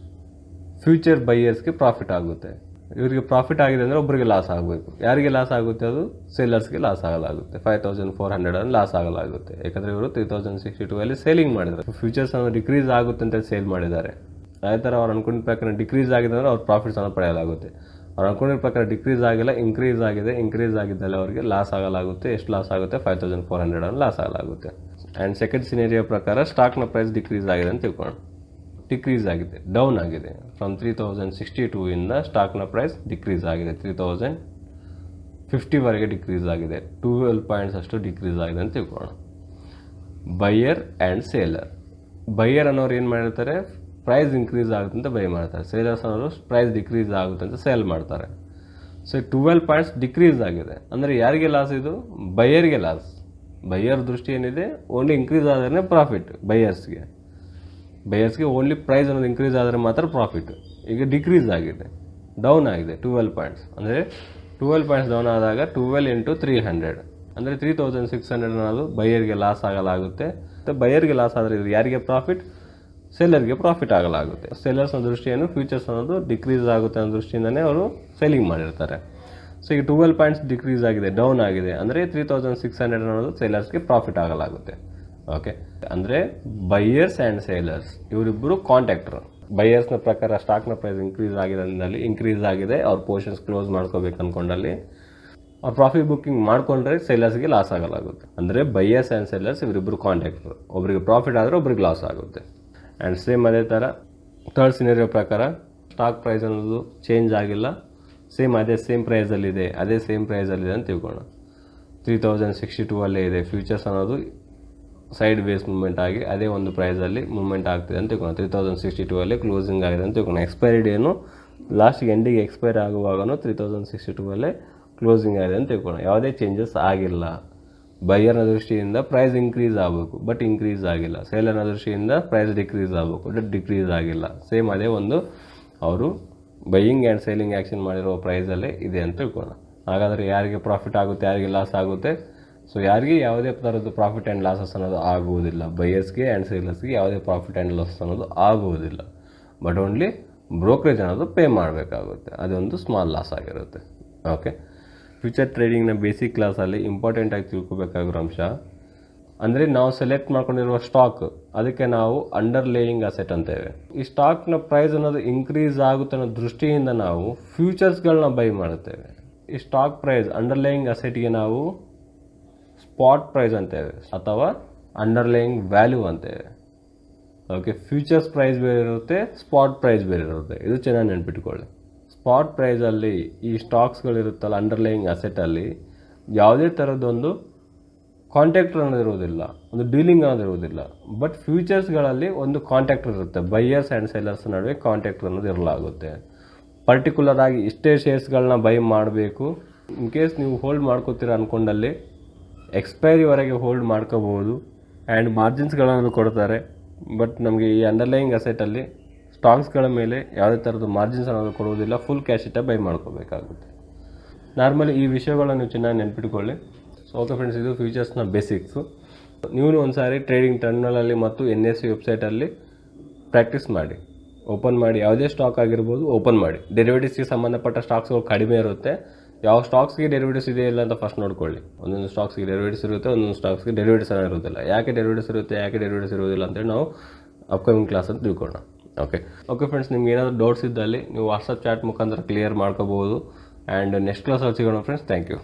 ಫ್ಯೂಚರ್ ಬೈಯರ್ಸ್ಗೆ ಪ್ರಾಫಿಟ್ ಆಗುತ್ತೆ. ಇವರಿಗೆ ಪ್ರಾಫಿಟ್ ಆಗಿದೆ ಅಂದರೆ ಒಬ್ಬರಿಗೆ ಲಾಸ್ ಆಗಬೇಕು. ಯಾರಿಗೆ ಲಾಸ್ ಆಗುತ್ತೆ? ಅದು ಸೇಲರ್ಸ್ಗೆ ಲಾಸ್ ಆಗಲಾಗುತ್ತೆ. 5400 ಅನ್ನು ಲಾಸ್ ಆಗಲಾಗುತ್ತೆ. ಯಾಕಂದರೆ ಇವರು 3062 ಅಲ್ಲಿ ಸೇಲಿಂಗ್ ಮಾಡಿದ್ದಾರೆ. ಫ್ಯೂಚರ್ಸ್ ಅನ್ನು ಡಿಕ್ರೀಸ್ ಆಗುತ್ತೆ ಅಂತ ಸೇಲ್ ಮಾಡಿದ್ದಾರೆ. ಅದೇ ಥರ ಅವ್ರು ಅನ್ಕೊಂಡಿದ್ದ ಪ್ರಕಾರ ಡಿಕ್ರೀಸ್ ಆಗಿದೆ ಅಂದರೆ ಅವ್ರ ಪ್ರಾಫಿಟ್ಸ್ ಅನ್ನು ಪಡೆಯಲಾಗುತ್ತೆ. ಅವ್ರು ಅನ್ಕೊಂಡಿದ್ದ ಪ್ರಕಾರ ಡಿಕ್ರೀಸ್ ಆಗಿಲ್ಲ, ಇನ್ಕ್ರೀಸ್ ಆಗಿದೆ. ಇನ್ಕ್ರೀಸ್ ಆಗಿದ್ದಲ್ಲಿ ಅವರಿಗೆ ಲಾಸ್ ಆಗಲಾಗುತ್ತೆ. ಎಷ್ಟು ಲಾಸ್ ಆಗುತ್ತೆ? 5400 ಅನ್ನು ಲಾಸ್ ಆಗಲಾಗುತ್ತೆ. ಆ್ಯಂಡ್ ಸೆಕೆಂಡ್ ಸಿನೇರಿಯೋ ಪ್ರಕಾರ ಸ್ಟಾಕ್ನ ಪ್ರೈಸ್ ಡಿಕ್ರೀಸ್ ಆಗಿದೆ ಅಂತ ತಿಳ್ಕೊಳ್ಳೋಣ. ಡಿಕ್ರೀಸ್ ಆಗಿದೆ, ಡೌನ್ ಆಗಿದೆ. ಫ್ರಮ್ 3062 ಇಂದ ಸ್ಟಾಕ್ನ ಪ್ರೈಸ್ ಡಿಕ್ರೀಸ್ ಆಗಿದೆ. 3050ವರೆಗೆ ಡಿಕ್ರೀಸ್ ಆಗಿದೆ. 12 ಪಾಯಿಂಟ್ಸ್ ಅಷ್ಟು ಡಿಕ್ರೀಸ್ ಆಗಿದೆ ಅಂತ ತಿಳ್ಕೊಳ್ಳೋಣ. Buyer and seller. ಬೈಯರ್ ಅನ್ನೋರು ಏನು ಮಾಡಿರ್ತಾರೆ? ಪ್ರೈಸ್ ಇನ್ಕ್ರೀಸ್ ಆಗುತ್ತೆ ಅಂತ ಬೈ ಮಾಡ್ತಾರೆ. ಸೇಲರ್ಸ್ ಅನ್ನೋರು ಪ್ರೈಸ್ ಡಿಕ್ರೀಸ್ ಆಗುತ್ತೆ ಅಂತ ಸೇಲ್ ಮಾಡ್ತಾರೆ. ಸೊ 12 ಪಾಯಿಂಟ್ಸ್ ಡಿಕ್ರೀಸ್ ಆಗಿದೆ ಅಂದರೆ ಯಾರಿಗೆ ಲಾಸ್? ಇದು ಬೈಯರ್ಗೆ ಲಾಸ್. ಬೈಯರ್ ದೃಷ್ಟಿ ಏನಿದೆ? ಓನ್ಲಿ ಇನ್ಕ್ರೀಸ್ ಆದರೆ ಪ್ರಾಫಿಟ್. ಬೈಯರ್ಸ್ಗೆ ಓನ್ಲಿ ಪ್ರೈಸ್ ಅನ್ನೋದು ಇನ್ಕ್ರೀಸ್ ಆದರೆ ಮಾತ್ರ ಪ್ರಾಫಿಟ್. ಈಗ ಡಿಕ್ರೀಸ್ ಆಗಿದೆ, ಡೌನ್ ಆಗಿದೆ 12 ಪಾಯಿಂಟ್ಸ್. ಅಂದರೆ 12 ಪಾಯಿಂಟ್ಸ್ ಡೌನ್ ಆದಾಗ 12 × 300 ಅಂದರೆ 3600 ಅನ್ನೋದು ಬೈಯರ್ಗೆ ಲಾಸ್ ಆಗಲಾಗುತ್ತೆ. ಮತ್ತು ಬೈಯರ್ಗೆ ಲಾಸ್ ಆದರೆ ಇದು ಯಾರಿಗೆ ಪ್ರಾಫಿಟ್? ಸೆಲ್ಲರ್ಗೆ ಪ್ರಾಫಿಟ್ ಆಗಲಾಗುತ್ತೆ. ಸೆಲ್ಲರ್ಸ್ನ ದೃಷ್ಟಿಯನ್ನು ಫ್ಯೂಚರ್ಸ್ ಅನ್ನೋದು ಡಿಕ್ರೀಸ್ ಆಗುತ್ತೆ ಅನ್ನೋ ದೃಷ್ಟಿಯಿಂದನೇ ಅವರು ಸೆಲ್ಲಿಂಗ್ ಮಾಡಿರ್ತಾರೆ. ಸೊ ಈಗ 12 ಪಾಯಿಂಟ್ಸ್ ಡಿಕ್ರೀಸ್ ಆಗಿದೆ, ಡೌನ್ ಆಗಿದೆ ಅಂದರೆ 3600 ಅನ್ನೋದು ಸೇಲರ್ಸ್ಗೆ ಪ್ರಾಫಿಟ್ ಆಗಲಾಗುತ್ತೆ. ಓಕೆ, ಅಂದರೆ ಬೈಯರ್ಸ್ ಆ್ಯಂಡ್ ಸೇಲರ್ಸ್ ಇವರಿಬ್ಬರು ಕಾಂಟ್ಯಾಕ್ಟ್ರು. ಬೈಯರ್ಸ್ನ ಪ್ರಕಾರ ಸ್ಟಾಕ್ನ ಪ್ರೈಸ್ ಇನ್ಕ್ರೀಸ್ ಆಗಿದೆ, ಅವ್ರ ಪೋರ್ಷನ್ಸ್ ಕ್ಲೋಸ್ ಮಾಡ್ಕೋಬೇಕು ಅಂದ್ಕೊಂಡಲ್ಲಿ ಅವ್ರು ಪ್ರಾಫಿಟ್ ಬುಕ್ಕಿಂಗ್ ಮಾಡ್ಕೊಂಡ್ರೆ ಸೇಲರ್ಸ್ಗೆ ಲಾಸ್ ಆಗಲಾಗುತ್ತೆ. ಅಂದರೆ ಬೈಯರ್ಸ್ ಆ್ಯಂಡ್ ಸೇಲರ್ಸ್ ಇವರಿಬ್ಬರು ಕಾಂಟ್ಯಾಕ್ಟ್ರು. ಒಬ್ಬರಿಗೆ ಪ್ರಾಫಿಟ್ ಆದರೆ ಒಬ್ರಿಗೆ ಲಾಸ್ ಆಗುತ್ತೆ. ಆ್ಯಂಡ್ ಸೇಮ್ ಅದೇ ಥರ ಥರ್ಡ್ ಸಿನೇರಿಯೋ ಪ್ರಕಾರ ಸ್ಟಾಕ್ ಪ್ರೈಸ್ ಅನ್ನೋದು ಚೇಂಜ್ ಆಗಿಲ್ಲ, ಸೇಮ್ ಪ್ರೈಸಲ್ಲಿದೆ ಅಂತ ತಿಳ್ಕೊಳ್ಳೋಣ. 3062 ಅಲ್ಲೇ ಇದೆ. ಫ್ಯೂಚರ್ಸ್ ಅನ್ನೋದು ಸೈಡ್ ಬೇಸ್ ಮೂವ್ಮೆಂಟ್ ಆಗಿ ಅದೇ ಒಂದು ಪ್ರೈಸಲ್ಲಿ ಮೂವ್ಮೆಂಟ್ ಆಗ್ತಿದೆ ಅಂತ ತಿಳ್ಕೊಳ್ಳೋಣ. 3062 ಅಲ್ಲೇ ಕ್ಲೋಸಿಂಗ್ ಆಗಿದೆ ಅಂತ ತಿಳ್ಕೊಳ್ಳೋಣ. ಎಕ್ಸ್ಪೈರಿ ಡೇನು ಲಾಸ್ಟಿಗೆ ಎಂಡಿಗೆ ಎಕ್ಸ್ಪೈರ್ ಆಗುವಾಗಲೂ 3062 ಅಲ್ಲೇ ಕ್ಲೋಸಿಂಗ್ ಆಗಿದೆ ಅಂತ ತಿಳ್ಕೊಳ್ಳೋಣ. ಯಾವುದೇ ಚೇಂಜಸ್ ಆಗಿಲ್ಲ. ಬೈಯರ್ನ ದೃಷ್ಟಿಯಿಂದ ಪ್ರೈಸ್ ಇನ್ಕ್ರೀಸ್ ಆಗಬೇಕು, ಬಟ್ ಇನ್ಕ್ರೀಸ್ ಆಗಿಲ್ಲ. ಸೇಲರ್ನ ದೃಷ್ಟಿಯಿಂದ ಪ್ರೈಸ್ ಡಿಕ್ರೀಸ್ ಆಗಬೇಕು, ಬಟ್ ಡಿಕ್ರೀಸ್ ಆಗಿಲ್ಲ. ಸೇಮ್ ಅದೇ ಒಂದು ಅವರು ಬೈಯಿಂಗ್ ಆ್ಯಂಡ್ ಸೇಲಿಂಗ್ ಆ್ಯಕ್ಷನ್ ಮಾಡಿರೋ ಪ್ರೈಸಲ್ಲೇ ಇದೆ ಅಂತ ತಿಳ್ಕೊಳ್ಳೋಣ. ಹಾಗಾದರೆ ಯಾರಿಗೆ ಪ್ರಾಫಿಟ್ ಆಗುತ್ತೆ, ಯಾರಿಗೆ ಲಾಸ್ ಆಗುತ್ತೆ? ಸೊ ಯಾರಿಗೆ ಯಾವುದೇ ಥರದ್ದು ಪ್ರಾಫಿಟ್ ಆ್ಯಂಡ್ ಲಾಸಸ್ ಅನ್ನೋದು ಆಗುವುದಿಲ್ಲ. ಬೈಯರ್ಸ್ಗೆ ಆ್ಯಂಡ್ ಸೇಲರ್ಸ್ಗೆ ಯಾವುದೇ ಪ್ರಾಫಿಟ್ ಆ್ಯಂಡ್ ಲಾಸಸ್ ಅನ್ನೋದು ಆಗುವುದಿಲ್ಲ. ಬಟ್ ಓನ್ಲಿ ಬ್ರೋಕರೇಜ್ ಅನ್ನೋದು ಪೇ ಮಾಡಬೇಕಾಗುತ್ತೆ. ಅದೊಂದು ಸ್ಮಾಲ್ ಲಾಸ್ ಆಗಿರುತ್ತೆ. ಓಕೆ, ಫ್ಯೂಚರ್ ಟ್ರೇಡಿಂಗ್ನ ಬೇಸಿಕ್ ಕ್ಲಾಸಲ್ಲಿ ಇಂಪಾರ್ಟೆಂಟಾಗಿ ತಿಳ್ಕೊಬೇಕಾಗಿರೋ ಅಂಶ ಅಂದರೆ ನಾವು ಸೆಲೆಕ್ಟ್ ಮಾಡ್ಕೊಂಡಿರುವ ಸ್ಟಾಕ್, ಅದಕ್ಕೆ ನಾವು ಅಂಡರ್ಲೇಯಿಂಗ್ ಅಸೆಟ್ ಅಂತೇವೆ. ಈ ಸ್ಟಾಕ್ನ ಪ್ರೈಸ್ ಅನ್ನೋದು ಇನ್ಕ್ರೀಸ್ ಆಗುತ್ತೆ ಅನ್ನೋ ದೃಷ್ಟಿಯಿಂದ ನಾವು ಫ್ಯೂಚರ್ಸ್ಗಳನ್ನ ಬೈ ಮಾಡುತ್ತೇವೆ. ಈ ಸ್ಟಾಕ್ ಪ್ರೈಸ್ ಅಂಡರ್ಲೇಯಿಂಗ್ ಅಸೆಟ್ಗೆ ನಾವು ಸ್ಪಾಟ್ ಪ್ರೈಸ್ ಅಂತೇವೆ ಅಥವಾ ಅಂಡರ್ಲೇಯಿಂಗ್ ವ್ಯಾಲ್ಯೂ ಅಂತೇವೆ. ಓಕೆ, ಫ್ಯೂಚರ್ಸ್ ಪ್ರೈಸ್ ಬೇರೆ ಇರುತ್ತೆ, ಸ್ಪಾಟ್ ಪ್ರೈಸ್ ಬೇರೆ ಇರುತ್ತೆ. ಇದು ಚೆನ್ನಾಗಿ ನೆನ್ಪಿಟ್ಕೊಳ್ಳಿ. ಸ್ಪಾಟ್ ಪ್ರೈಸಲ್ಲಿ ಈ ಸ್ಟಾಕ್ಸ್ಗಳಿರುತ್ತಲ್ಲ, ಅಂಡರ್ಲೈಯಿಂಗ್ ಅಸೆಟಲ್ಲಿ ಯಾವುದೇ ಥರದ್ದೊಂದು ಕಾಂಟ್ಯಾಕ್ಟರ್ ಅನ್ನೋದು ಇರೋದಿಲ್ಲ, ಒಂದು ಡೀಲಿಂಗ್ ಅನ್ನೋದು ಇರೋದಿಲ್ಲ. ಬಟ್ ಫ್ಯೂಚರ್ಸ್ಗಳಲ್ಲಿ ಒಂದು ಕಾಂಟ್ಯಾಕ್ಟರ್ ಇರುತ್ತೆ. ಬೈಯರ್ಸ್ ಆ್ಯಂಡ್ ಸೆಲ್ಲರ್ಸ್ ನಡುವೆ ಕಾಂಟ್ಯಾಕ್ಟರ್ ಅನ್ನೋದು ಇರಲಾಗುತ್ತೆ. ಪರ್ಟಿಕ್ಯುಲರ್ ಆಗಿ ಇಷ್ಟೇ ಶೇರ್ಸ್ಗಳನ್ನ ಬೈ ಮಾಡಬೇಕು. ಇನ್ ಕೇಸ್ ನೀವು ಹೋಲ್ಡ್ ಮಾಡ್ಕೋತೀರ ಅಂದ್ಕೊಂಡಲ್ಲಿ ಎಕ್ಸ್ಪೈರಿವರೆಗೆ ಹೋಲ್ಡ್ ಮಾಡ್ಕೋಬೋದು. ಆ್ಯಂಡ್ ಮಾರ್ಜಿನ್ಸ್ಗಳನ್ನು ಕೊಡ್ತಾರೆ. ಬಟ್ ನಮಗೆ ಈ ಅಂಡರ್ಲೈಯಿಂಗ್ ಅಸೆಟಲ್ಲಿ ಸ್ಟಾಕ್ಸ್ಗಳ ಮೇಲೆ ಯಾವುದೇ ಥರದ ಮಾರ್ಜಿನ್ಸ್ ಅನ್ನೋದು ಕೊಡುವುದಿಲ್ಲ. ಫುಲ್ ಕ್ಯಾಶ್ ಇಟ್ಟ ಬೈ ಮಾಡ್ಕೋಬೇಕಾಗುತ್ತೆ. ನಾರ್ಮಲಿ ಈ ವಿಷಯಗಳನ್ನ ನೀವು ಚೆನ್ನಾಗಿ ನೆನ್ಪಿಟ್ಕೊಳ್ಳಿ. ಸೊ ಓಕೆ ಫ್ರೆಂಡ್ಸ್, ಇದು ಫ್ಯೂಚರ್ಸ್ನ ಬೇಸಿಕ್ಸು. ನೀವು ಒಂದು ಸಾರಿ ಟ್ರೇಡಿಂಗ್ ಟರ್ಮಿನಲಲ್ಲಿ ಮತ್ತು NSE ವೆಬ್ಸೈಟಲ್ಲಿ ಪ್ರಾಕ್ಟೀಸ್ ಮಾಡಿ, ಓಪನ್ ಮಾಡಿ. ಯಾವುದೇ ಸ್ಟಾಕ್ ಆಗಿರ್ಬೋದು ಓಪನ್ ಮಾಡಿ. ಡೆರಿವೇಟಿವ್ಸ್ಗೆ ಸಂಬಂಧಪಟ್ಟ ಸ್ಟಾಕ್ಸ್ಗಳು ಕಡಿಮೆ ಇರುತ್ತೆ. ಯಾವ ಸ್ಟಾಕ್ಸ್ಗೆ ಡೆರಿವೇಟಿವ್ಸ್ ಇದೆ ಇಲ್ಲ ಅಂತ ಫಸ್ಟ್ ನೋಡ್ಕೊಳ್ಳಿ. ಒಂದೊಂದು ಸ್ಟಾಕ್ಸ್ಗೆ ಡೆರಿವೇಟಿವ್ಸ್ ಇರುತ್ತೆ, ಒಂದೊಂದು ಸ್ಟಾಕ್ಸ್ಗೆ ಡೆರಿವೇಟಿವ್ಸ್ ಇರೋದಿಲ್ಲ. ಯಾಕೆ ಡೆರಿವೇಟಿವ್ಸ್ ಇರುತ್ತೆ, ಯಾಕೆ ಡೆರಿವೇಟಿವ್ಸ್ ಇರೋದಿಲ್ಲ ಅಂತೇಳಿ ನಾವು ಅಪ್ಕಮಿಂಗ್ ಕ್ಲಾಸ್ ಅಂತ ತಿಳ್ಕೊಳ್ಳೋಣ. ಓಕೆ ಫ್ರೆಂಡ್ಸ್, ನಿಮ್ಗೆ ಏನಾದರೂ ಡೌಟ್ಸ್ ಇದ್ದಲ್ಲಿ ನೀವು ವಾಟ್ಸಪ್ ಚಾಟ್ ಮುಖಾಂತರ ಕ್ಲಿಯರ್ ಮಾಡ್ಕೋಬೋದು. ಆ್ಯಂಡ್ ನೆಕ್ಸ್ಟ್ ಕ್ಲಾಸಲ್ಲಿ ಸಿಗೋಣ ಫ್ರೆಂಡ್ಸ್. Thank you.